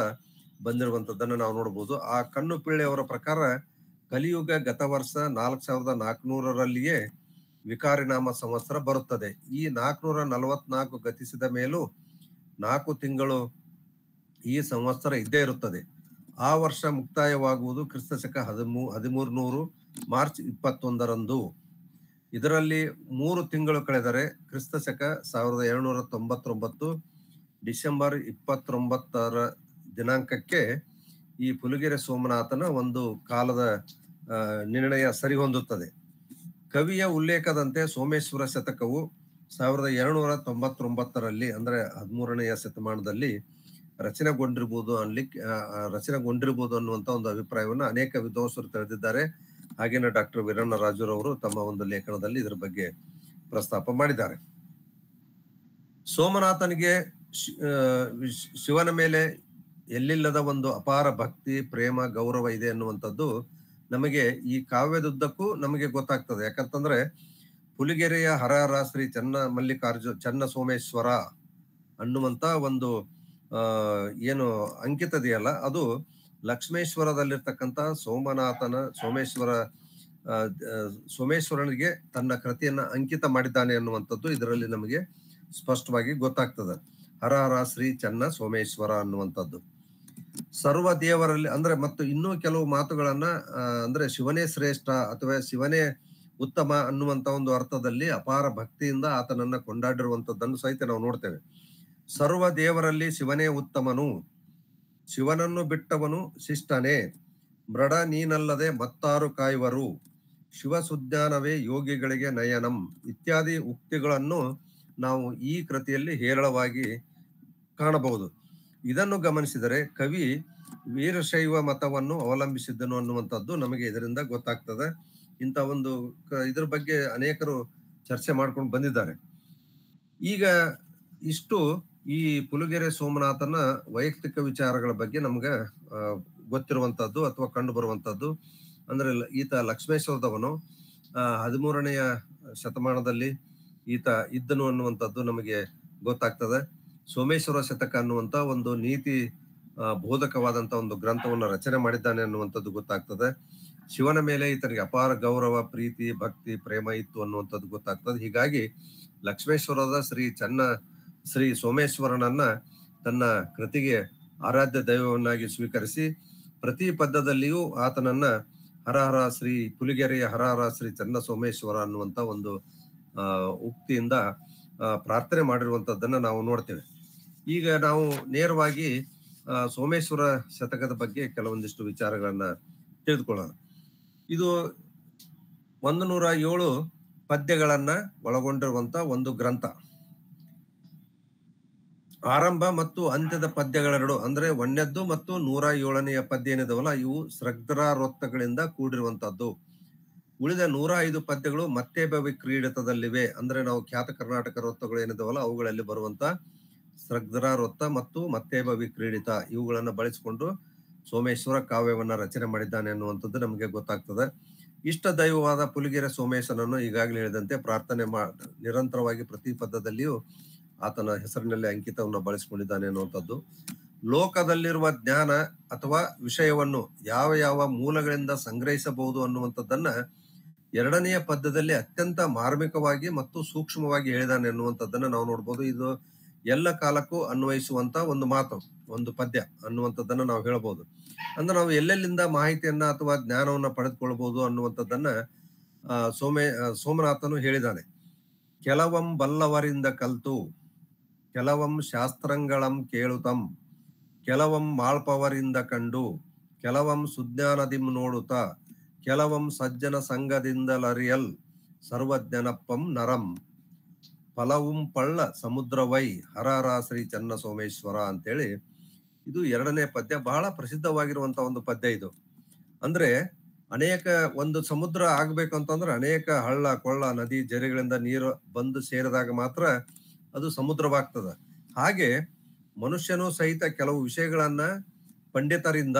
ಬಂದಿರುವಂತದ್ದನ್ನು ನಾವು ನೋಡ್ಬೋದು. ಆ ಕಣ್ಣು ಪಿಳ್ಳೆಯವರ ಪ್ರಕಾರ ಕಲಿಯುಗ ಗತ ವರ್ಷ 4400ರಲ್ಲಿಯೇ ವಿಕಾರಿನಾಮ ಸಂವತ್ಸರ ಬರುತ್ತದೆ. ಈ 444 ಗತಿಸಿದ ಮೇಲೂ 4 ತಿಂಗಳು ಈ ಸಂವತ್ಸರ ಇದ್ದೇ ಇರುತ್ತದೆ. ಆ ವರ್ಷ ಮುಕ್ತಾಯವಾಗುವುದು ಕ್ರಿಸ್ತಶಕ 1300 ಮಾರ್ಚ್ 21ರಂದು. ಇದರಲ್ಲಿ 3 ತಿಂಗಳು ಕಳೆದರೆ ಕ್ರಿಸ್ತಶಕ 1799 ಡಿಸೆಂಬರ್ 29ರ ದಿನಾಂಕಕ್ಕೆ ಈ ಪುಲಿಗೆರೆ ಸೋಮನಾಥನ ಒಂದು ಕಾಲದ ನಿರ್ಣಯ ಸರಿ ಹೊಂದುತ್ತದೆ. ಕವಿಯ ಉಲ್ಲೇಖದಂತೆ ಸೋಮೇಶ್ವರ ಶತಕವು 1799ರಲ್ಲಿ ಅಂದ್ರೆ 13ನೆಯ ಶತಮಾನದಲ್ಲಿ ರಚನೆಗೊಂಡಿರ್ಬೋದು ಅನ್ನುವಂತ ಒಂದು ಅಭಿಪ್ರಾಯವನ್ನು ಅನೇಕ ವಿದ್ವಾಂಸರು ತಿಳಿದಿದ್ದಾರೆ. ಹಾಗೇನೆ ಡಾಕ್ಟರ್ ವೀರಣ್ಣ ರಾಜುರವರು ತಮ್ಮ ಒಂದು ಲೇಖನದಲ್ಲಿ ಇದರ ಬಗ್ಗೆ ಪ್ರಸ್ತಾಪ ಮಾಡಿದ್ದಾರೆ. ಸೋಮನಾಥನಿಗೆ ಶಿವನ ಮೇಲೆ ಎಲ್ಲಿಲ್ಲದ ಒಂದು ಅಪಾರ ಭಕ್ತಿ, ಪ್ರೇಮ, ಗೌರವ ಇದೆ ಅನ್ನುವಂಥದ್ದು ನಮಗೆ ಈ ಕಾವ್ಯದುದ್ದಕ್ಕೂ ನಮಗೆ ಗೊತ್ತಾಗ್ತದೆ. ಯಾಕಂತಂದ್ರೆ ಪುಲಿಗೆರೆಯ ಹರಹರ ಶ್ರೀ ಚನ್ನ ಸೋಮೇಶ್ವರ ಅನ್ನುವಂತ ಒಂದು ಏನು ಅಂಕಿತದೆಯಲ್ಲ, ಅದು ಲಕ್ಷ್ಮೇಶ್ವರದಲ್ಲಿರ್ತಕ್ಕಂಥ ಸೋಮೇಶ್ವರನಿಗೆ ತನ್ನ ಕೃತಿಯನ್ನ ಅಂಕಿತ ಮಾಡಿದ್ದಾನೆ ಅನ್ನುವಂಥದ್ದು ಇದರಲ್ಲಿ ನಮಗೆ ಸ್ಪಷ್ಟವಾಗಿ ಗೊತ್ತಾಗ್ತದೆ. ಹರಹರ ಶ್ರೀ ಚನ್ನ ಸೋಮೇಶ್ವರ ಅನ್ನುವಂಥದ್ದು ಸರ್ವ ದೇವರಲ್ಲಿ ಅಂದ್ರೆ, ಮತ್ತು ಇನ್ನೂ ಕೆಲವು ಮಾತುಗಳನ್ನ ಅಂದ್ರೆ ಶಿವನೇ ಶ್ರೇಷ್ಠ ಅಥವಾ ಶಿವನೇ ಉತ್ತಮ ಅನ್ನುವಂತ ಒಂದು ಅರ್ಥದಲ್ಲಿ ಅಪಾರ ಭಕ್ತಿಯಿಂದ ಆತನನ್ನ ಕೊಂಡಾಡಿರುವಂತದ್ದನ್ನು ಸಹಿತ ನಾವು ನೋಡ್ತೇವೆ. ಸರ್ವ ದೇವರಲ್ಲಿ ಶಿವನೇ ಉತ್ತಮನು, ಶಿವನನ್ನು ಬಿಟ್ಟವನು ಶಿಷ್ಟನೇ, ಮೃಡ ನೀನಲ್ಲದೆ ಮತ್ತಾರು ಕಾಯುವರು, ಶಿವ ಸುಜ್ಞಾನವೇ ಯೋಗಿಗಳಿಗೆ ನಯನಂ ಇತ್ಯಾದಿ ಉಕ್ತಿಗಳನ್ನು ನಾವು ಈ ಕೃತಿಯಲ್ಲಿ ಹೇರಳವಾಗಿ ಕಾಣಬಹುದು. ಇದನ್ನು ಗಮನಿಸಿದರೆ ಕವಿ ವೀರಶೈವ ಮತವನ್ನು ಅವಲಂಬಿಸಿದ್ದನು ಅನ್ನುವಂಥದ್ದು ನಮಗೆ ಇದರಿಂದ ಗೊತ್ತಾಗ್ತದೆ. ಇಂಥ ಒಂದು ಇದ್ರ ಬಗ್ಗೆ ಅನೇಕರು ಚರ್ಚೆ ಮಾಡ್ಕೊಂಡು ಬಂದಿದ್ದಾರೆ. ಈಗ ಇಷ್ಟು ಈ ಪುಲಿಗೆರೆ ಸೋಮನಾಥನ ವೈಯಕ್ತಿಕ ವಿಚಾರಗಳ ಬಗ್ಗೆ ನಮ್ಗೆ ಗೊತ್ತಿರುವಂತದ್ದು ಅಥವಾ ಕಂಡು ಬರುವಂತದ್ದು. ಅಂದ್ರೆ ಈತ ಲಕ್ಷ್ಮೇಶ್ವರದವನು, 13ನೆಯ ಶತಮಾನದಲ್ಲಿ ಈತ ಇದ್ದನು ಅನ್ನುವಂಥದ್ದು ನಮಗೆ ಗೊತ್ತಾಗ್ತದೆ. ಸೋಮೇಶ್ವರ ಶತಕ ಅನ್ನುವಂತ ಒಂದು ನೀತಿ ಬೋಧಕವಾದಂತ ಒಂದು ಗ್ರಂಥವನ್ನು ರಚನೆ ಮಾಡಿದ್ದಾನೆ ಅನ್ನುವಂಥದ್ದು ಗೊತ್ತಾಗ್ತದೆ. ಶಿವನ ಮೇಲೆ ಈತನಿಗೆ ಅಪಾರ ಗೌರವ, ಪ್ರೀತಿ, ಭಕ್ತಿ, ಪ್ರೇಮ ಇತ್ತು ಅನ್ನುವಂಥದ್ದು ಗೊತ್ತಾಗ್ತದೆ. ಹೀಗಾಗಿ ಲಕ್ಷ್ಮೇಶ್ವರದ ಶ್ರೀ ಸೋಮೇಶ್ವರನನ್ನ ತನ್ನ ಕೃತಿಗೆ ಆರಾಧ್ಯ ದೈವವನ್ನಾಗಿ ಸ್ವೀಕರಿಸಿ ಪ್ರತಿ ಪದ್ಯದಲ್ಲಿಯೂ ಆತನನ್ನ ಹರಹರ ಶ್ರೀ ಪುಲಿಗೆರೆಯ ಹರಹರ ಶ್ರೀ ಚನ್ನ ಸೋಮೇಶ್ವರ ಅನ್ನುವಂತ ಒಂದು ಉಕ್ತಿಯಿಂದ ಪ್ರಾರ್ಥನೆ ಮಾಡಿರುವಂತದ್ದನ್ನ ನಾವು ನೋಡ್ತೇವೆ. ಈಗ ನಾವು ನೇರವಾಗಿ ಸೋಮೇಶ್ವರ ಶತಕದ ಬಗ್ಗೆ ಕೆಲವೊಂದಿಷ್ಟು ವಿಚಾರಗಳನ್ನ ತಿಳಿದುಕೊಳ್ಳೋಣ. ಇದು 107 ಪದ್ಯಗಳನ್ನ ಒಳಗೊಂಡಿರುವಂತ ಒಂದು ಗ್ರಂಥ. ಆರಂಭ ಮತ್ತು ಅಂತ್ಯದ ಪದ್ಯಗಳೆರಡು ಅಂದ್ರೆ ಒಂದನೇದ್ದು ಮತ್ತು 107ನೆಯ ಪದ್ಯ ಏನಿದಾವಲ್ಲ ಇವು ಸೃಗ್ಧರಾರೊತ್ತಗಳಿಂದ ಕೂಡಿರುವಂತದ್ದು. ಉಳಿದ 105 ಪದ್ಯಗಳು ಮತ್ತೆ ಭವಿ ಕ್ರೀಡಿತದಲ್ಲಿವೆ. ಅಂದ್ರೆ ನಾವು ಖ್ಯಾತ ಕರ್ನಾಟಕ ವೃತ್ತಗಳು ಏನಿದಾವಲ್ಲ ಅವುಗಳಲ್ಲಿ ಬರುವಂತ ಸೃಗ್ಧರ ವೃತ್ತ ಮತ್ತು ಮತ್ತೆ ಭವಿ ಕ್ರೀಡಿತ ಇವುಗಳನ್ನ ಬಳಸಿಕೊಂಡು ಸೋಮೇಶ್ವರ ಕಾವ್ಯವನ್ನ ರಚನೆ ಮಾಡಿದ್ದಾನೆ ಅನ್ನುವಂಥದ್ದು ನಮಗೆ ಗೊತ್ತಾಗ್ತದೆ. ಇಷ್ಟ ದೈವವಾದ ಪುಲಿಗೆರೆ ಸೋಮೇಶನನ್ನು ಈಗಾಗಲೇ ಹೇಳಿದಂತೆ ಪ್ರಾರ್ಥನೆ ನಿರಂತರವಾಗಿ ಪ್ರತಿ ಪದ್ಯದಲ್ಲಿಯೂ ಆತನ ಹೆಸರಿನಲ್ಲಿ ಅಂಕಿತವನ್ನು ಬಳಸಿಕೊಂಡಿದ್ದಾನೆ ಅನ್ನುವಂಥದ್ದು. ಲೋಕದಲ್ಲಿರುವ ಜ್ಞಾನ ಅಥವಾ ವಿಷಯವನ್ನು ಯಾವ ಯಾವ ಮೂಲಗಳಿಂದ ಸಂಗ್ರಹಿಸಬಹುದು ಅನ್ನುವಂಥದ್ದನ್ನ 2ನೆಯ ಪದ್ಯದಲ್ಲಿ ಅತ್ಯಂತ ಮಾರ್ಮಿಕವಾಗಿ ಮತ್ತು ಸೂಕ್ಷ್ಮವಾಗಿ ಹೇಳಿದಾನೆ ಅನ್ನುವಂಥದ್ದನ್ನ ನಾವು ನೋಡ್ಬೋದು. ಇದು ಎಲ್ಲ ಕಾಲಕ್ಕೂ ಅನ್ವಯಿಸುವಂತ ಒಂದು ಮಾತು, ಒಂದು ಪದ್ಯ ಅನ್ನುವಂಥದ್ದನ್ನ ನಾವು ಹೇಳ್ಬೋದು. ಅಂದ್ರೆ ನಾವು ಎಲ್ಲೆಲ್ಲಿಂದ ಮಾಹಿತಿಯನ್ನ ಅಥವಾ ಜ್ಞಾನವನ್ನ ಪಡೆದುಕೊಳ್ಬಹುದು ಅನ್ನುವಂಥದ್ದನ್ನ ಸೋಮನಾಥನು ಹೇಳಿದಾನೆ. ಕೆಲವಂ ಬಲ್ಲವರಿಂದ ಕಲ್ತು ಕೆಲವಂ ಶಾಸ್ತ್ರಂಗಳಂ ಕೇಳುತ್ತಂ ಕೆಲವಂ ಮಾಳ್ಪವರಿಂದ ಕಂಡು ಕೆಲವಂ ಸುಜ್ಞಾನದಿಂ ನೋಡುತ್ತ ಕೆಲವಂ ಸಜ್ಜನ ಸಂಘದಿಂದಲರಿಯಲ್ ಸರ್ವಜ್ಞನಪ್ಪಂ ನರಂ ಫಲವುಂ ಪಳ್ಳ ಸಮುದ್ರವೈ ಹರಹರ ಶ್ರೀ ಚನ್ನ ಸೋಮೇಶ್ವರ ಅಂತೇಳಿ ಇದು 2ನೇ ಪದ್ಯ. ಬಹಳ ಪ್ರಸಿದ್ಧವಾಗಿರುವಂತ ಒಂದು ಪದ್ಯ ಇದು. ಅಂದ್ರೆ ಅನೇಕ ಒಂದು ಸಮುದ್ರ ಆಗ್ಬೇಕಂತಂದ್ರೆ ಅನೇಕ ಹಳ್ಳ ಕೊಳ್ಳ ನದಿ ಜರಿಗಳಿಂದ ನೀರು ಬಂದು ಸೇರಿದಾಗ ಮಾತ್ರ ಅದು ಸಮುದ್ರವಾಗ್ತದ. ಹಾಗೆ ಮನುಷ್ಯನು ಸಹಿತ ಕೆಲವು ವಿಷಯಗಳನ್ನ ಪಂಡಿತರಿಂದ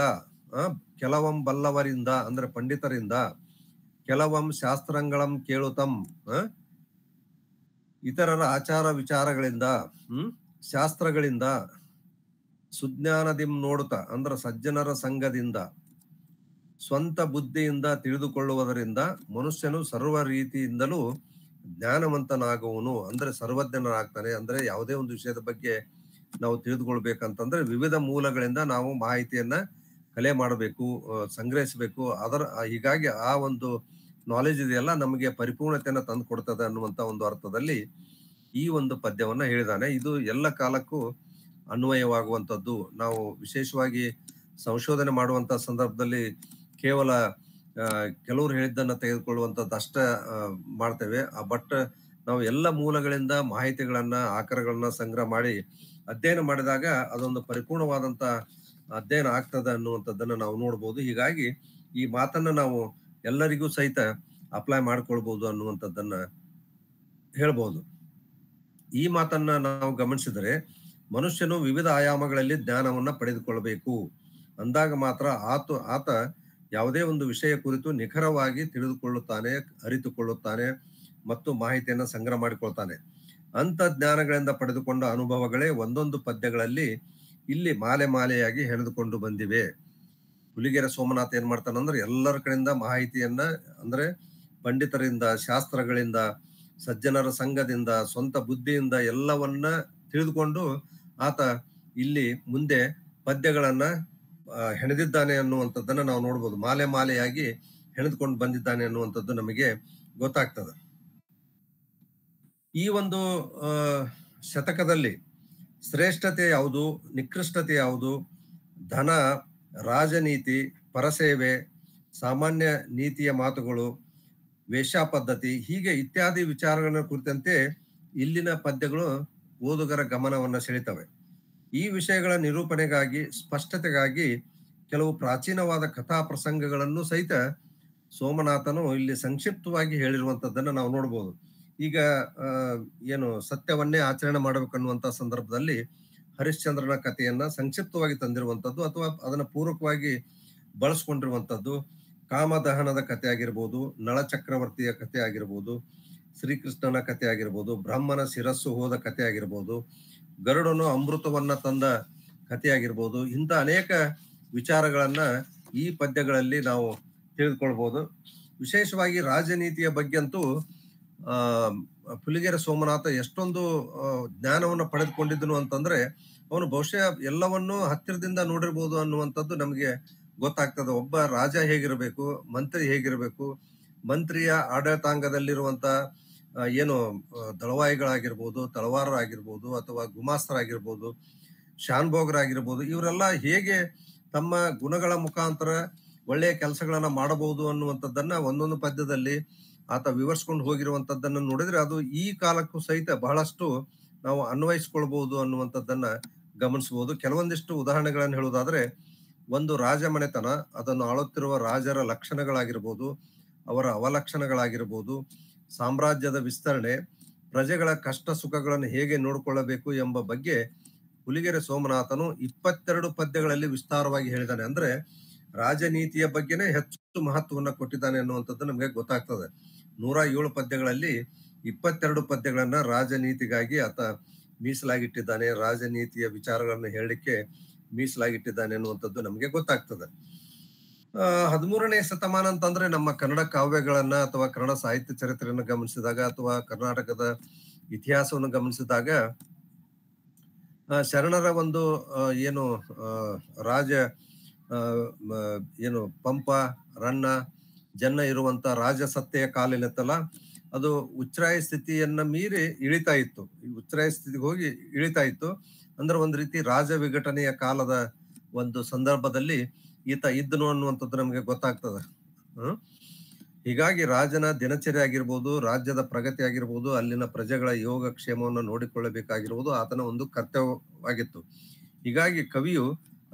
ಕೆಲವಂ ಬಲ್ಲವರಿಂದ ಅಂದ್ರೆ ಪಂಡಿತರಿಂದ ಕೆಲವಂ ಶಾಸ್ತ್ರಂಗಳಂ ಕೇಳುತ್ತಂ ಇತರರ ಆಚಾರ ವಿಚಾರಗಳಿಂದ ಶಾಸ್ತ್ರಗಳಿಂದ ಸುಜ್ಞಾನದಿಂ ನೋಡುತ್ತಾ ಅಂದ್ರೆ ಸಜ್ಜನರ ಸಂಘದಿಂದ ಸ್ವಂತ ಬುದ್ಧಿಯಿಂದ ತಿಳಿದುಕೊಳ್ಳುವುದರಿಂದ ಮನುಷ್ಯನು ಸರ್ವ ರೀತಿಯಿಂದಲೂ ಜ್ಞಾನವಂತನಾಗುವನು ಅಂದ್ರೆ ಸರ್ವಜ್ಞನಾಗ್ತಾನೆ. ಅಂದ್ರೆ ಯಾವುದೇ ಒಂದು ವಿಷಯದ ಬಗ್ಗೆ ನಾವು ತಿಳಿದುಕೊಳ್ಬೇಕಂತಂದ್ರೆ ವಿವಿಧ ಮೂಲಗಳಿಂದ ನಾವು ಮಾಹಿತಿಯನ್ನ ಕಲೆ ಮಾಡಬೇಕು, ಸಂಗ್ರಹಿಸಬೇಕು. ಹೀಗಾಗಿ ಆ ಒಂದು ನಾಲೆಜ್ ಇದೆಯಲ್ಲ ನಮಗೆ ಪರಿಪೂರ್ಣತೆಯನ್ನ ತಂದು ಕೊಡ್ತದೆ ಅನ್ನುವಂತ ಒಂದು ಅರ್ಥದಲ್ಲಿ ಈ ಒಂದು ಪದ್ಯವನ್ನ ಹೇಳಿದಾನೆ. ಇದು ಎಲ್ಲ ಕಾಲಕ್ಕೂ ಅನ್ವಯವಾಗುವಂಥದ್ದು. ನಾವು ವಿಶೇಷವಾಗಿ ಸಂಶೋಧನೆ ಮಾಡುವಂತ ಸಂದರ್ಭದಲ್ಲಿ ಕೇವಲ ಕೆಲವರು ಹೇಳಿದ್ದನ್ನ ತೆಗೆದುಕೊಳ್ಳುವಂಥದ್ದು ಅಷ್ಟ ಮಾಡ್ತೇವೆ. ಬಟ್ ನಾವು ಎಲ್ಲ ಮೂಲಗಳಿಂದ ಮಾಹಿತಿಗಳನ್ನ ಆಕರಗಳನ್ನ ಸಂಗ್ರಹ ಮಾಡಿ ಅಧ್ಯಯನ ಮಾಡಿದಾಗ ಅದೊಂದು ಪರಿಪೂರ್ಣವಾದಂತ ಅಧ್ಯಯನ ಆಗ್ತದೆ ಅನ್ನುವಂಥದ್ದನ್ನ ನಾವು ನೋಡ್ಬೋದು. ಹೀಗಾಗಿ ಈ ಮಾತನ್ನ ನಾವು ಎಲ್ಲರಿಗೂ ಸಹಿತ ಅಪ್ಲೈ ಮಾಡ್ಕೊಳ್ಬಹುದು ಅನ್ನುವಂಥದ್ದನ್ನ ಹೇಳ್ಬೋದು. ಈ ಮಾತನ್ನ ನಾವು ಗಮನಿಸಿದರೆ ಮನುಷ್ಯನು ವಿವಿಧ ಆಯಾಮಗಳಲ್ಲಿ ಜ್ಞಾನವನ್ನ ಪಡೆದುಕೊಳ್ಳಬೇಕು ಅಂದಾಗ ಮಾತ್ರ ಆತ ಯಾವುದೇ ಒಂದು ವಿಷಯ ಕುರಿತು ನಿಖರವಾಗಿ ತಿಳಿದುಕೊಳ್ಳುತ್ತಾನೆ, ಅರಿತುಕೊಳ್ಳುತ್ತಾನೆ ಮತ್ತು ಮಾಹಿತಿಯನ್ನ ಸಂಗ್ರಹ ಮಾಡಿಕೊಳ್ತಾನೆ. ಅಂತ ಜ್ಞಾನಗಳಿಂದ ಪಡೆದುಕೊಂಡ ಅನುಭವಗಳೇ ಒಂದೊಂದು ಪದ್ಯಗಳಲ್ಲಿ ಇಲ್ಲಿ ಮಾಲೆ ಮಾಲೆಯಾಗಿ ಹೆಣೆದುಕೊಂಡು ಬಂದಿವೆ. ಹುಲಿಗೆರೆ ಸೋಮನಾಥ ಏನ್ ಮಾಡ್ತಾನಂದ್ರೆ ಎಲ್ಲರ ಕಡೆಯಿಂದ ಮಾಹಿತಿಯನ್ನ ಅಂದ್ರೆ ಪಂಡಿತರಿಂದ, ಶಾಸ್ತ್ರಗಳಿಂದ, ಸಜ್ಜನರ ಸಂಘದಿಂದ, ಸ್ವಂತ ಬುದ್ಧಿಯಿಂದ ಎಲ್ಲವನ್ನ ತಿಳಿದುಕೊಂಡು ಆತ ಇಲ್ಲಿ ಮುಂದೆ ಪದ್ಯಗಳನ್ನ ಹೆಣೆದಿದ್ದಾನೆ ಅನ್ನುವಂಥದ್ದನ್ನ ನಾವು ನೋಡ್ಬೋದು. ಮಾಲೆ ಮಾಲೆಯಾಗಿ ಹೆಣೆದುಕೊಂಡು ಬಂದಿದ್ದಾನೆ ಅನ್ನುವಂಥದ್ದು ನಮಗೆ ಗೊತ್ತಾಗ್ತದೆ. ಈ ಒಂದು ಶತಕದಲ್ಲಿ ಶ್ರೇಷ್ಠತೆ ಯಾವುದು, ನಿಕೃಷ್ಟತೆ ಯಾವುದು, ಧನ, ರಾಜನೀತಿ, ಪರಸೇವೆ, ಸಾಮಾನ್ಯ ನೀತಿಯ ಮಾತುಗಳು, ವೇಶ್ಯಾ ಪದ್ಧತಿ ಹೀಗೆ ಇತ್ಯಾದಿ ವಿಚಾರಗಳ ಕುರಿತಂತೆ ಇಲ್ಲಿನ ಪದ್ಯಗಳು ಓದುಗರ ಗಮನವನ್ನು ಸೆಳೆತವೆ. ಈ ವಿಷಯಗಳ ನಿರೂಪಣೆಗಾಗಿ, ಸ್ಪಷ್ಟತೆಗಾಗಿ ಕೆಲವು ಪ್ರಾಚೀನವಾದ ಕಥಾ ಪ್ರಸಂಗಗಳನ್ನು ಸಹಿತ ಸೋಮನಾಥನು ಇಲ್ಲಿ ಸಂಕ್ಷಿಪ್ತವಾಗಿ ಹೇಳಿರುವಂತದ್ದನ್ನ ನಾವು ನೋಡ್ಬೋದು. ಈಗ ಏನು ಸತ್ಯವನ್ನೇ ಆಚರಣೆ ಮಾಡಬೇಕನ್ನುವಂತ ಸಂದರ್ಭದಲ್ಲಿ ಹರಿಶ್ಚಂದ್ರನ ಕಥೆಯನ್ನ ಸಂಕ್ಷಿಪ್ತವಾಗಿ ತಂದಿರುವಂತದ್ದು ಅಥವಾ ಅದನ್ನ ಪೂರಕವಾಗಿ ಬಳಸ್ಕೊಂಡಿರುವಂತದ್ದು, ಕಾಮದಹನದ ಕಥೆ ಆಗಿರ್ಬೋದು, ನಳ ಚಕ್ರವರ್ತಿಯ ಕಥೆ ಆಗಿರ್ಬೋದು, ಶ್ರೀಕೃಷ್ಣನ ಕಥೆ ಆಗಿರ್ಬೋದು, ಬ್ರಹ್ಮನ ಶಿರಸ್ಸು ಹೋದ ಕಥೆ ಆಗಿರ್ಬೋದು, ಗರುಡನು ಅಮೃತವನ್ನ ತಂದ ಕಥೆ ಆಗಿರ್ಬೋದು. ಇಂಥ ಅನೇಕ ವಿಚಾರಗಳನ್ನ ಈ ಪದ್ಯಗಳಲ್ಲಿ ನಾವು ತಿಳಿದುಕೊಳ್ಬಹುದು. ವಿಶೇಷವಾಗಿ ರಾಜನೀತಿಯ ಬಗ್ಗೆ ಅಂತೂ ಪುಲಿಗೆರೆ ಸೋಮನಾಥ ಎಷ್ಟೊಂದು ಜ್ಞಾನವನ್ನು ಪಡೆದುಕೊಂಡಿದ್ದನು ಅಂತಂದ್ರೆ ಅವನು ಬಹುಶಃ ಎಲ್ಲವನ್ನೂ ಹತ್ತಿರದಿಂದ ನೋಡಿರ್ಬೋದು ಅನ್ನುವಂಥದ್ದು ನಮಗೆ ಗೊತ್ತಾಗ್ತದೆ. ಒಬ್ಬ ರಾಜ ಹೇಗಿರಬೇಕು, ಮಂತ್ರಿ ಹೇಗಿರಬೇಕು, ಮಂತ್ರಿಯ ಆಡಳಿತಾಂಗದಲ್ಲಿರುವಂತ ಏನು ದಳವಾಯಿಗಳಾಗಿರ್ಬೋದು, ತಳವಾರರಾಗಿರ್ಬೋದು ಅಥವಾ ಗುಮಾಸ್ತರಾಗಿರ್ಬೋದು, ಶಾನ್ಭೋಗರಾಗಿರ್ಬೋದು, ಇವರೆಲ್ಲ ಹೇಗೆ ತಮ್ಮ ಗುಣಗಳ ಮುಖಾಂತರ ಒಳ್ಳೆಯ ಕೆಲಸಗಳನ್ನ ಮಾಡಬಹುದು ಅನ್ನುವಂಥದ್ದನ್ನ ಒಂದೊಂದು ಪದ್ಯದಲ್ಲಿ ಆತ ವಿವರಿಸ್ಕೊಂಡು ಹೋಗಿರುವಂತದ್ದನ್ನು ನೋಡಿದ್ರೆ ಅದು ಈ ಕಾಲಕ್ಕೂ ಸಹಿತ ಬಹಳಷ್ಟು ನಾವು ಅನ್ವಯಿಸ್ಕೊಳ್ಬಹುದು ಅನ್ನುವಂಥದ್ದನ್ನ ಗಮನಿಸಬಹುದು. ಕೆಲವೊಂದಿಷ್ಟು ಉದಾಹರಣೆಗಳನ್ನು ಹೇಳುವುದಾದ್ರೆ, ಒಂದು ರಾಜಮನೆತನ ಅದನ್ನು ಆಳುತ್ತಿರುವ ರಾಜರ ಲಕ್ಷಣಗಳಾಗಿರ್ಬೋದು, ಅವರ ಅವಲಕ್ಷಣಗಳಾಗಿರ್ಬೋದು, ಸಾಮ್ರಾಜ್ಯದ ವಿಸ್ತರಣೆ, ಪ್ರಜೆಗಳ ಕಷ್ಟ ಸುಖಗಳನ್ನು ಹೇಗೆ ನೋಡಿಕೊಳ್ಳಬೇಕು ಎಂಬ ಬಗ್ಗೆ ಹುಲಿಗೆರೆ ಸೋಮನಾಥನು 22 ಪದ್ಯಗಳಲ್ಲಿ ವಿಸ್ತಾರವಾಗಿ ಹೇಳಿದ್ದಾನೆ. ಅಂದ್ರೆ ರಾಜನೀತಿಯ ಬಗ್ಗೆನೇ ಹೆಚ್ಚು ಮಹತ್ವವನ್ನು ಕೊಟ್ಟಿದ್ದಾನೆ ಅನ್ನುವಂಥದ್ದು ನಮಗೆ ಗೊತ್ತಾಗ್ತದೆ. 107 ಪದ್ಯಗಳಲ್ಲಿ 22 ಪದ್ಯಗಳನ್ನ ರಾಜನೀತಿಗಾಗಿ ಆತ ಮೀಸಲಾಗಿಟ್ಟಿದ್ದಾನೆ, ರಾಜನೀತಿಯ ವಿಚಾರಗಳನ್ನು ಹೇಳಲಿಕ್ಕೆ ಮೀಸಲಾಗಿಟ್ಟಿದ್ದಾನೆ ಅನ್ನುವಂಥದ್ದು ನಮಗೆ ಗೊತ್ತಾಗ್ತದೆ. 13ನೇ ಶತಮಾನ ಅಂತಂದ್ರೆ ನಮ್ಮ ಕನ್ನಡ ಕಾವ್ಯಗಳನ್ನ ಅಥವಾ ಕನ್ನಡ ಸಾಹಿತ್ಯ ಚರಿತ್ರೆಯನ್ನು ಗಮನಿಸಿದಾಗ ಅಥವಾ ಕರ್ನಾಟಕದ ಇತಿಹಾಸವನ್ನು ಗಮನಿಸಿದಾಗ ಶರಣರ ಒಂದು ಏನು ರಾಜ ಏನು ಪಂಪ, ರನ್ನ, ಜನ್ನ ಇರುವಂತ ರಾಜಸತ್ತೆಯ ಕಾಲೇನಿತ್ತಲ್ಲ, ಅದು ಉಚ್ಛ್ರಾಯ ಸ್ಥಿತಿಯನ್ನ ಮೀರಿ ಇಳಿತಾ ಇತ್ತು. ಈ ಉಚ್ಛ್ರಾಯ ಸ್ಥಿತಿಗೆ ಹೋಗಿ ಇಳಿತಾ ಇತ್ತು. ಅಂದ್ರೆ ಒಂದು ರೀತಿ ರಾಜ ವಿಘಟನೆಯ ಕಾಲದ ಒಂದು ಸಂದರ್ಭದಲ್ಲಿ ಈತ ಇದ್ದನು ಅನ್ನುವಂಥದ್ದು ನಮಗೆ ಗೊತ್ತಾಗ್ತದೆ. ಹೀಗಾಗಿ ರಾಜನ ದಿನಚರಿ ಆಗಿರ್ಬೋದು, ರಾಜ್ಯದ ಪ್ರಗತಿ ಆಗಿರ್ಬೋದು, ಅಲ್ಲಿನ ಪ್ರಜೆಗಳ ಯೋಗ ಕ್ಷೇಮವನ್ನು ನೋಡಿಕೊಳ್ಳಬೇಕಾಗಿರುವುದು ಆತನ ಒಂದು ಕರ್ತವ್ಯವಾಗಿತ್ತು. ಹೀಗಾಗಿ ಕವಿಯು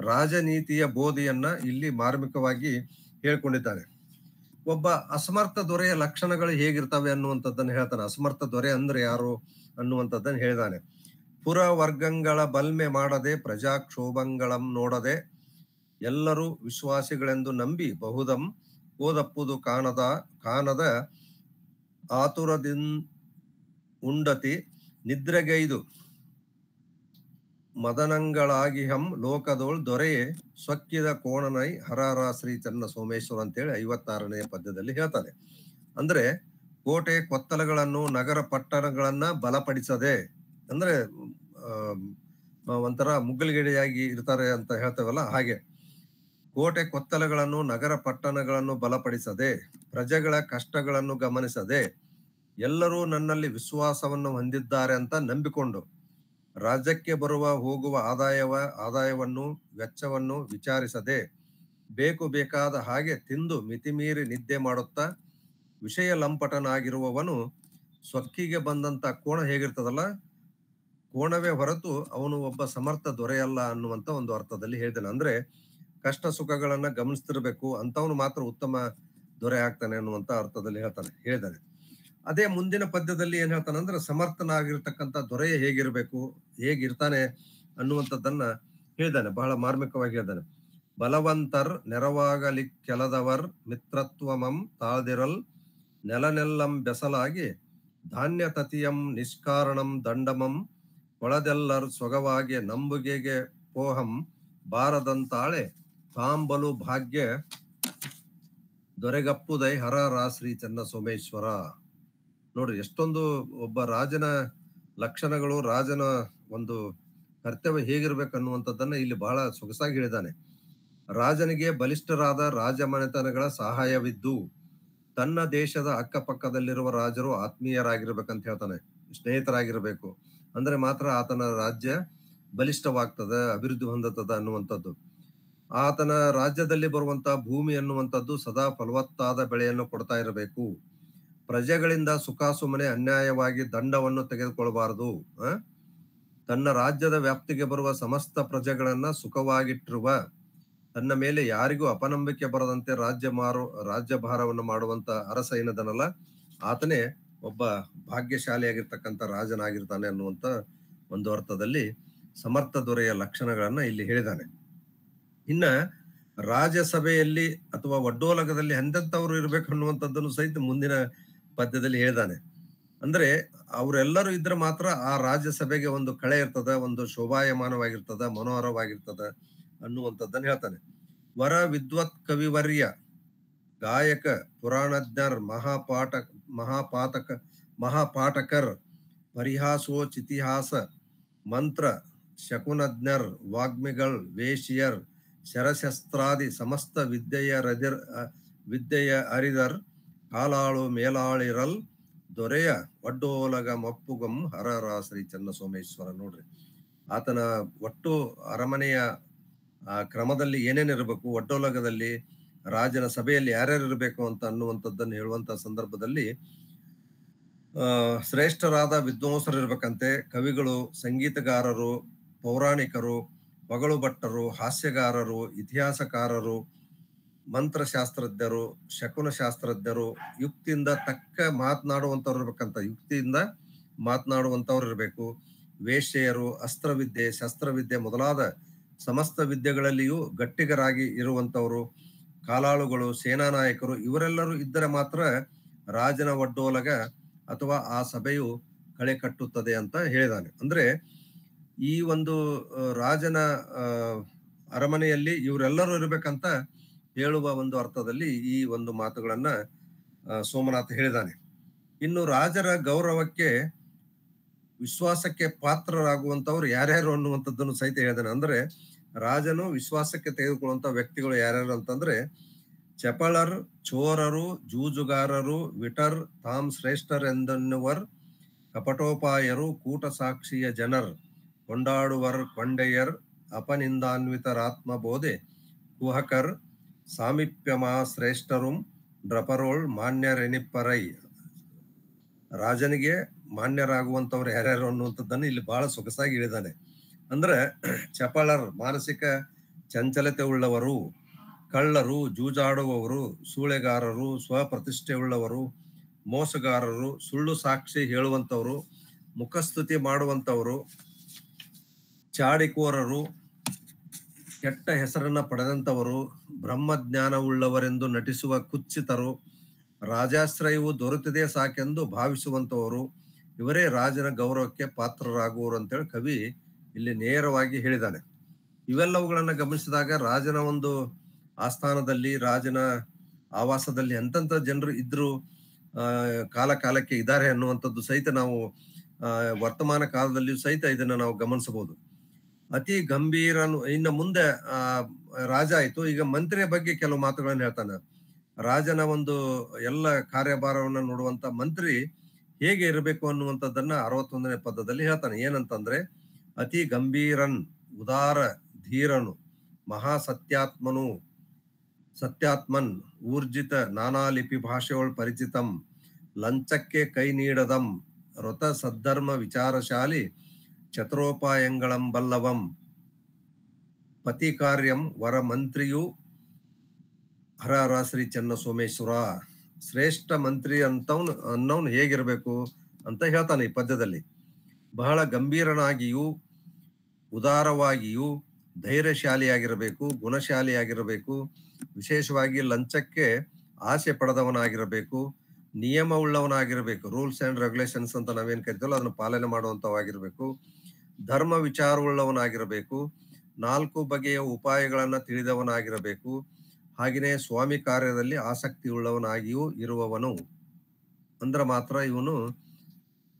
ರಾಜನೀತಿಯ ಬೋಧೆಯನ್ನ ಇಲ್ಲಿ ಮಾರ್ಮಿಕವಾಗಿ ಹೇಳ್ಕೊಂಡಿದ್ದಾನೆ. ಒಬ್ಬ ಅಸಮರ್ಥ ದೊರೆಯ ಲಕ್ಷಣಗಳು ಹೇಗಿರ್ತವೆ ಅನ್ನುವಂಥದ್ದನ್ನು ಹೇಳ್ತಾನೆ. ಅಸಮರ್ಥ ದೊರೆ ಅಂದ್ರೆ ಯಾರು ಅನ್ನುವಂಥದ್ದನ್ನು ಹೇಳಿದಾನೆ. ಪುರ ವರ್ಗಗಳ ಬಲ್ಮೆ ಮಾಡದೆ, ಪ್ರಜಾಕ್ಷೋಭಂಗಳಂ ನೋಡದೆ, ಎಲ್ಲರೂ ವಿಶ್ವಾಸಿಗಳೆಂದು ನಂಬಿ ಬಹುದಂ ಓದಪ್ಪುದು ಕಾನದ ಆತುರದಿನ್ ಉಂಡತಿ ನಿದ್ರೆಗೈದು ಮದನಂಗಳಾಗಿಹಂ ಲೋಕದೋಳ್ ದೊರೆಯೇ ಸ್ವಕ್ಕಿದ ಕೋಣನೈ ಹರಹರ ಶ್ರೀ ಚನ್ನ ಸೋಮೇಶ್ವರ ಅಂತೇಳಿ 56ನೇ ಪದ್ಯದಲ್ಲಿ ಹೇಳ್ತಾನೆ. ಅಂದ್ರೆ ಕೋಟೆ ಕೊತ್ತಲಗಳನ್ನು, ನಗರ ಪಟ್ಟಣಗಳನ್ನ ಬಲಪಡಿಸದೆ, ಅಂದ್ರೆ ಒಂಥರ ಮುಗ್ಗಲಗಿಡಿಯಾಗಿ ಇರ್ತಾರೆ ಅಂತ ಹೇಳ್ತೇವಲ್ಲ ಹಾಗೆ, ಕೋಟೆ ಕೊತ್ತಲಗಳನ್ನು, ನಗರ ಪಟ್ಟಣಗಳನ್ನು ಬಲಪಡಿಸದೆ, ಪ್ರಜೆಗಳ ಕಷ್ಟಗಳನ್ನು ಗಮನಿಸದೆ, ಎಲ್ಲರೂ ನನ್ನಲ್ಲಿ ವಿಶ್ವಾಸವನ್ನು ಹೊಂದಿದ್ದಾರೆ ಅಂತ ನಂಬಿಕೊಂಡು, ರಾಜ್ಯಕ್ಕೆ ಬರುವ ಹೋಗುವ ಆದಾಯವನ್ನು ವೆಚ್ಚವನ್ನು ವಿಚಾರಿಸದೆ, ಬೇಕಾದ ಹಾಗೆ ತಿಂದು ಮಿತಿಮೀರಿ ನಿದ್ದೆ ಮಾಡುತ್ತಾ ವಿಷಯ ಲಂಪಟನಾಗಿರುವವನು ಸ್ವಕ್ಕಿಗೆ ಬಂದಂತ ಕೋಣ ಹೇಗಿರ್ತದಲ್ಲ, ಕೋಣವೇ ಹೊರತು ಅವನು ಒಬ್ಬ ಸಮರ್ಥ ದೊರೆಯಲ್ಲ ಅನ್ನುವಂತ ಒಂದು ಅರ್ಥದಲ್ಲಿ ಹೇಳಿದ್ದಾನೆ. ಅಂದ್ರೆ ಕಷ್ಟ ಸುಖಗಳನ್ನ ಗಮನಿಸ್ತಿರ್ಬೇಕು, ಅಂತವನು ಮಾತ್ರ ಉತ್ತಮ ದೊರೆ ಆಗ್ತಾನೆ ಅನ್ನುವಂತ ಅರ್ಥದಲ್ಲಿ ಹೇಳಿದ್ದಾನೆ. ಅದೇ ಮುಂದಿನ ಪದ್ಯದಲ್ಲಿ ಏನ್ ಹೇಳ್ತಾನೆ ಅಂದ್ರೆ, ಸಮರ್ಥನಾಗಿರ್ತಕ್ಕಂಥ ದೊರೆ ಹೇಗಿರ್ತಾನೆ ಅನ್ನುವಂಥದ್ದನ್ನ ಹೇಳಿದ್ದಾನೆ. ಬಹಳ ಮಾರ್ಮಿಕವಾಗಿ ಹೇಳಿದ್ದಾನೆ. ಬಲವಂತರ್ ನೆರವಾಗಲಿಕ್ಕೆಲದವರ್ ಮಿತ್ರತ್ವಮಂ ತಾಳ್ದಿರಲ್ ನೆಲನೆಲ್ಲಂ ಬೆಸಲಾಗಿ ಧಾನ್ಯ ತತಿಯಂ ನಿಷ್ಕಾರಣಂ ದಂಡಮಂ ಒಳದೆಲ್ಲರ್ ಸೊಗವಾಗಿ ನಂಬುಗೆಗೆ ಪೋಹಂ ಬಾರದಂತಾಳೆ ತಾಂಬಲು ಭಾಗ್ಯ ದೊರೆಗಪ್ಪುದೈ ಹರಹರ ಶ್ರೀ ಚನ್ನ ಸೋಮೇಶ್ವರ. ನೋಡ್ರಿ ಎಷ್ಟೊಂದು ಒಬ್ಬ ರಾಜನ ಲಕ್ಷಣಗಳು, ರಾಜನ ಒಂದು ಕರ್ತವ್ಯ ಹೇಗಿರ್ಬೇಕು ಅನ್ನುವಂಥದ್ದನ್ನ ಇಲ್ಲಿ ಬಹಳ ಸೊಗಸಾಗಿ ಹೇಳಿದ್ದಾನೆ. ರಾಜನಿಗೆ ಬಲಿಷ್ಠರಾದ ರಾಜಮನೆತನಗಳ ಸಹಾಯವಿದ್ದು, ತನ್ನ ದೇಶದ ಅಕ್ಕಪಕ್ಕದಲ್ಲಿರುವ ರಾಜರು ಆತ್ಮೀಯರಾಗಿರ್ಬೇಕಂತ ಹೇಳ್ತಾನೆ, ಸ್ನೇಹಿತರಾಗಿರ್ಬೇಕು. ಅಂದ್ರೆ ಮಾತ್ರ ಆತನ ರಾಜ್ಯ ಬಲಿಷ್ಠವಾಗ್ತದ, ಅಭಿವೃದ್ಧಿ ಹೊಂದುತ್ತದೆ ಅನ್ನುವಂಥದ್ದು. ಆತನ ರಾಜ್ಯದಲ್ಲಿ ಬರುವಂತ ಭೂಮಿ ಅನ್ನುವಂಥದ್ದು ಸದಾ ಫಲವತ್ತಾದ ಬೆಳೆಯನ್ನು ಕೊಡ್ತಾ ಇರಬೇಕು. ಪ್ರಜೆಗಳಿಂದ ಸುಖ ಸುಮ್ಮನೆ ಅನ್ಯಾಯವಾಗಿ ದಂಡವನ್ನು ತೆಗೆದುಕೊಳ್ಳಬಾರದು. ತನ್ನ ರಾಜ್ಯದ ವ್ಯಾಪ್ತಿಗೆ ಬರುವ ಸಮಸ್ತ ಪ್ರಜೆಗಳನ್ನ ಸುಖವಾಗಿಟ್ಟಿರುವ, ತನ್ನ ಮೇಲೆ ಯಾರಿಗೂ ಅಪನಂಬಿಕೆ ಬರದಂತೆ ರಾಜ್ಯಭಾರವನ್ನು ಮಾಡುವಂತ ಅರಸ ಏನದನಲ್ಲ, ಆತನೇ ಒಬ್ಬ ಭಾಗ್ಯಶಾಲಿಯಾಗಿರ್ತಕ್ಕಂಥ ರಾಜನಾಗಿರ್ತಾನೆ ಅನ್ನುವಂತ ಒಂದು ಅರ್ಥದಲ್ಲಿ ಸಮರ್ಥ ದೊರೆಯ ಲಕ್ಷಣಗಳನ್ನ ಇಲ್ಲಿ ಹೇಳಿದಾನೆ. ಇನ್ನ ರಾಜಸಭೆಯಲ್ಲಿ ಅಥವಾ ಒಡ್ಡೋಲಗದಲ್ಲಿ ಎಂತೆಂಥವ್ರು ಇರ್ಬೇಕು ಅನ್ನುವಂಥದ್ದನ್ನು ಸಹಿತ ಮುಂದಿನ ಪದ್ಯದಲ್ಲಿ ಹೇಳಿದಾನೆ. ಅಂದ್ರೆ ಅವರೆಲ್ಲರೂ ಇದ್ರೆ ಮಾತ್ರ ಆ ರಾಜ್ಯಸಭೆಗೆ ಒಂದು ಕಳೆ ಇರ್ತದ, ಒಂದು ಶೋಭಾಯಮಾನವಾಗಿರ್ತದ, ಮನೋಹರವಾಗಿರ್ತದ ಅನ್ನುವಂಥದ್ದನ್ನು ಹೇಳ್ತಾನೆ. ವರ ವಿದ್ವತ್ ಕವಿವರ್ಯ ಗಾಯಕ ಪುರಾಣಜ್ಞರ್ ಮಹಾಪಾಠಕರ್ ಪರಿಹಾಸೋಚಿತಿಹಾಸ ಮಂತ್ರ ಶಕುನಜ್ಞರ್ ವಾಗ್ಮಿಗಳ್ ವೇಶ್ಯರ್ ಶರಶಸ್ತ್ರಾದಿ ಸಮಸ್ತ ವಿದ್ಯೆಯ ಅರಿದರ್ ಕಾಲಾಳು ಮೇಲಾಳಿರಲ್ ದೊರೆಯ ಒಡ್ಡೋಲಗ ಮಪ್ಪುಗಂ ಹರಹರ ಶ್ರೀ ಚನ್ನ ಸೋಮೇಶ್ವರ. ನೋಡ್ರಿ ಆತನ ಒಟ್ಟು ಅರಮನೆಯ ಕ್ರಮದಲ್ಲಿ ಏನೇನಿರ್ಬೇಕು, ಒಡ್ಡೋಲಗದಲ್ಲಿ ರಾಜನ ಸಭೆಯಲ್ಲಿ ಯಾರ್ಯಾರು ಇರಬೇಕು ಅಂತ ಅನ್ನುವಂಥದ್ದನ್ನು ಹೇಳುವಂತ ಸಂದರ್ಭದಲ್ಲಿ ಶ್ರೇಷ್ಠರಾದ ವಿದ್ವಾಂಸರು ಇರ್ಬೇಕಂತೆ. ಕವಿಗಳು, ಸಂಗೀತಗಾರರು, ಪೌರಾಣಿಕರು, ಹೊಗಳು ಭಟ್ಟರು, ಹಾಸ್ಯಗಾರರು, ಇತಿಹಾಸಕಾರರು, ಮಂತ್ರಶಾಸ್ತ್ರಜ್ಞರು, ಶಕುನ ಶಾಸ್ತ್ರಜ್ಞರು, ಯುಕ್ತಿಯಿಂದ ತಕ್ಕ ಮಾತನಾಡುವಂಥವ್ರು ಇರ್ಬೇಕಂತ. ಯುಕ್ತಿಯಿಂದ ಮಾತನಾಡುವಂಥವ್ರು ಇರಬೇಕು. ವೇಶ್ಯೆಯರು, ಅಸ್ತ್ರವಿದ್ಯೆ, ಶಸ್ತ್ರವಿದ್ಯೆ ಮೊದಲಾದ ಸಮಸ್ತ ವಿದ್ಯೆಗಳಲ್ಲಿಯೂ ಗಟ್ಟಿಗರಾಗಿ ಇರುವಂಥವ್ರು, ಕಾಲಾಳುಗಳು, ಸೇನಾ ನಾಯಕರು ಇವರೆಲ್ಲರೂ ಇದ್ದರೆ ಮಾತ್ರ ರಾಜನ ಒಡ್ಡೋಲಗ ಅಥವಾ ಆ ಸಭೆಯು ಕಳೆ ಕಟ್ಟುತ್ತದೆ ಅಂತ ಹೇಳಿದಾನೆ. ಅಂದ್ರೆ ಈ ಒಂದು ರಾಜನ ಅರಮನೆಯಲ್ಲಿ ಇವರೆಲ್ಲರೂ ಇರ್ಬೇಕಂತ ಹೇಳುವ ಒಂದು ಅರ್ಥದಲ್ಲಿ ಈ ಒಂದು ಮಾತುಗಳನ್ನ ಸೋಮನಾಥ ಹೇಳಿದಾನೆ. ಇನ್ನು ರಾಜರ ಗೌರವಕ್ಕೆ ವಿಶ್ವಾಸಕ್ಕೆ ಪಾತ್ರರಾಗುವಂತವ್ರು ಯಾರ್ಯಾರು ಅನ್ನುವಂಥದ್ದನ್ನು ಸಹಿತ ಹೇಳಿದಾನೆ. ಅಂದ್ರೆ ರಾಜನು ವಿಶ್ವಾಸಕ್ಕೆ ತೆಗೆದುಕೊಳ್ಳುವಂತ ವ್ಯಕ್ತಿಗಳು ಯಾರ್ಯಾರು ಅಂತಂದ್ರೆ ಚಪಳರ್, ಚೋರರು, ಜೂಜುಗಾರರು, ವಿಟರ್, ತಾಮ್ ಶ್ರೇಷ್ಠರೆಂದೆನ್ನುವರ್, ಕಪಟೋಪಾಯರು, ಕೂಟ ಸಾಕ್ಷಿಯ ಜನರ್, ಕೊಂಡಾಡುವರ್, ಕೊಂಡೆಯರ್, ಅಪನಿಂದಾನ್ವಿತರಾತ್ಮ ಬೋಧೆ, ಕುಹಕರ್, ಸಾಮೀಪ್ಯಮಾ ಶ್ರೇಷ್ಠರುಂ, ಡ್ರಪರೋಳ್ ಮಾನ್ಯರೆನಿಪ್ಪರೈ. ರಾಜನಿಗೆ ಮಾನ್ಯರಾಗುವಂತವ್ರು ಯಾರ್ಯಾರು ಅನ್ನುವಂಥದ್ದನ್ನು ಇಲ್ಲಿ ಬಹಳ ಸೊಗಸಾಗಿ ಹೇಳಿದಾನೆ. ಅಂದ್ರೆ ಚಪಳರ್ ಮಾನಸಿಕ ಚಂಚಲತೆ ಉಳ್ಳವರು, ಕಳ್ಳರು, ಜೂಜಾಡುವವರು, ಸೂಳೆಗಾರರು, ಸ್ವಪ್ರತಿಷ್ಠೆ ಉಳ್ಳವರು, ಮೋಸಗಾರರು, ಸುಳ್ಳು ಸಾಕ್ಷಿ ಹೇಳುವಂಥವ್ರು, ಮುಖಸ್ತುತಿ ಮಾಡುವಂಥವ್ರು, ಚಾಡಿಕೋರರು, ಕೆಟ್ಟ ಹೆಸರನ್ನ ಪಡೆದಂಥವರು, ಬ್ರಹ್ಮಜ್ಞಾನವುಳ್ಳವರೆಂದು ನಟಿಸುವ ಕುತ್ಸಿತರು, ರಾಜಾಶ್ರಯವು ದೊರೆತಿದೆ ಸಾಕೆಂದು ಭಾವಿಸುವಂಥವರು, ಇವರೇ ರಾಜನ ಗೌರವಕ್ಕೆ ಪಾತ್ರರಾಗುವರು ಅಂತೇಳಿ ಕವಿ ಇಲ್ಲಿ ನೇರವಾಗಿ ಹೇಳಿದಾನೆ. ಇವೆಲ್ಲವುಗಳನ್ನ ಗಮನಿಸಿದಾಗ ರಾಜನ ಒಂದು ಆಸ್ಥಾನದಲ್ಲಿ, ರಾಜನ ಆವಾಸದಲ್ಲಿ ಎಂತೆಂಥ ಜನರು ಇದ್ರು, ಕಾಲ ಕಾಲಕ್ಕೆ ಇದ್ದಾರೆ ಅನ್ನುವಂಥದ್ದು ಸಹಿತ ನಾವು ವರ್ತಮಾನ ಕಾಲದಲ್ಲಿಯೂ ಸಹಿತ ಇದನ್ನ ನಾವು ಗಮನಿಸಬಹುದು. ಅತಿ ಗಂಭೀರನು. ಇನ್ನು ಮುಂದೆ ರಾಜ ಆಯ್ತು, ಈಗ ಮಂತ್ರಿಯ ಬಗ್ಗೆ ಕೆಲವು ಮಾತುಗಳನ್ನು ಹೇಳ್ತಾನೆ. ರಾಜನ ಒಂದು ಎಲ್ಲ ಕಾರ್ಯಭಾರವನ್ನ ನೋಡುವಂತ ಮಂತ್ರಿ ಹೇಗೆ ಇರಬೇಕು ಅನ್ನುವಂಥದ್ದನ್ನ 61ನೇ ಪದದಲ್ಲಿ ಹೇಳ್ತಾನೆ. ಏನಂತಂದ್ರೆ ಅತಿ ಗಂಭೀರನ್, ಉದಾರ, ಧೀರನು, ಮಹಾ ಸತ್ಯಾತ್ಮನ್, ಊರ್ಜಿತ, ನಾನಾ ಲಿಪಿ ಭಾಷೆಯೊಳ್ ಪರಿಚಿತಂ, ಲಂಚಕ್ಕೆ ಕೈ ನೀಡದಂ, ರೊತ ಸದ್ಧರ್ಮ ವಿಚಾರಶಾಲಿ, ಚತುರೋಪಾಯಂಗಳಂ ಬಲ್ಲವಂ, ಪತಿ ಕಾರ್ಯಂ ವರ ಮಂತ್ರಿಯು ಹರ ಶ್ರೀ ಚೆನ್ನ ಸೋಮೇಶ್ವರ. ಶ್ರೇಷ್ಠ ಮಂತ್ರಿ ಅನ್ನೋನು ಹೇಗಿರ್ಬೇಕು ಅಂತ ಹೇಳ್ತಾನೆ ಈ ಪದ್ಯದಲ್ಲಿ. ಬಹಳ ಗಂಭೀರನಾಗಿಯೂ, ಉದಾರವಾಗಿಯೂ, ಧೈರ್ಯಶಾಲಿಯಾಗಿರಬೇಕು, ಗುಣಶಾಲಿಯಾಗಿರಬೇಕು, ವಿಶೇಷವಾಗಿ ಲಂಚಕ್ಕೆ ಆಸೆ ಪಡೆದವನಾಗಿರಬೇಕು, ನಿಯಮವುಳ್ಳವನಾಗಿರಬೇಕು, ರೂಲ್ಸ್ ಅಂಡ್ ರೆಗ್ಯುಲೇಷನ್ಸ್ ಅಂತ ನಾವೇನ್ ಕರಿತೀವಲ್ಲ ಅದನ್ನು ಪಾಲನೆ ಮಾಡುವಂತವಾಗಿರ್ಬೇಕು, ಧರ್ಮ ವಿಚಾರವುಳ್ಳವನಾಗಿರಬೇಕು, 4 ಬಗೆಯ ಉಪಾಯಗಳನ್ನ ತಿಳಿದವನಾಗಿರಬೇಕು, ಹಾಗೆಯೇ ಸ್ವಾಮಿ ಕಾರ್ಯದಲ್ಲಿ ಆಸಕ್ತಿ ಉಳ್ಳವನಾಗಿಯೂ ಇರುವವನು. ಅಂದ್ರೆ ಮಾತ್ರ ಇವನು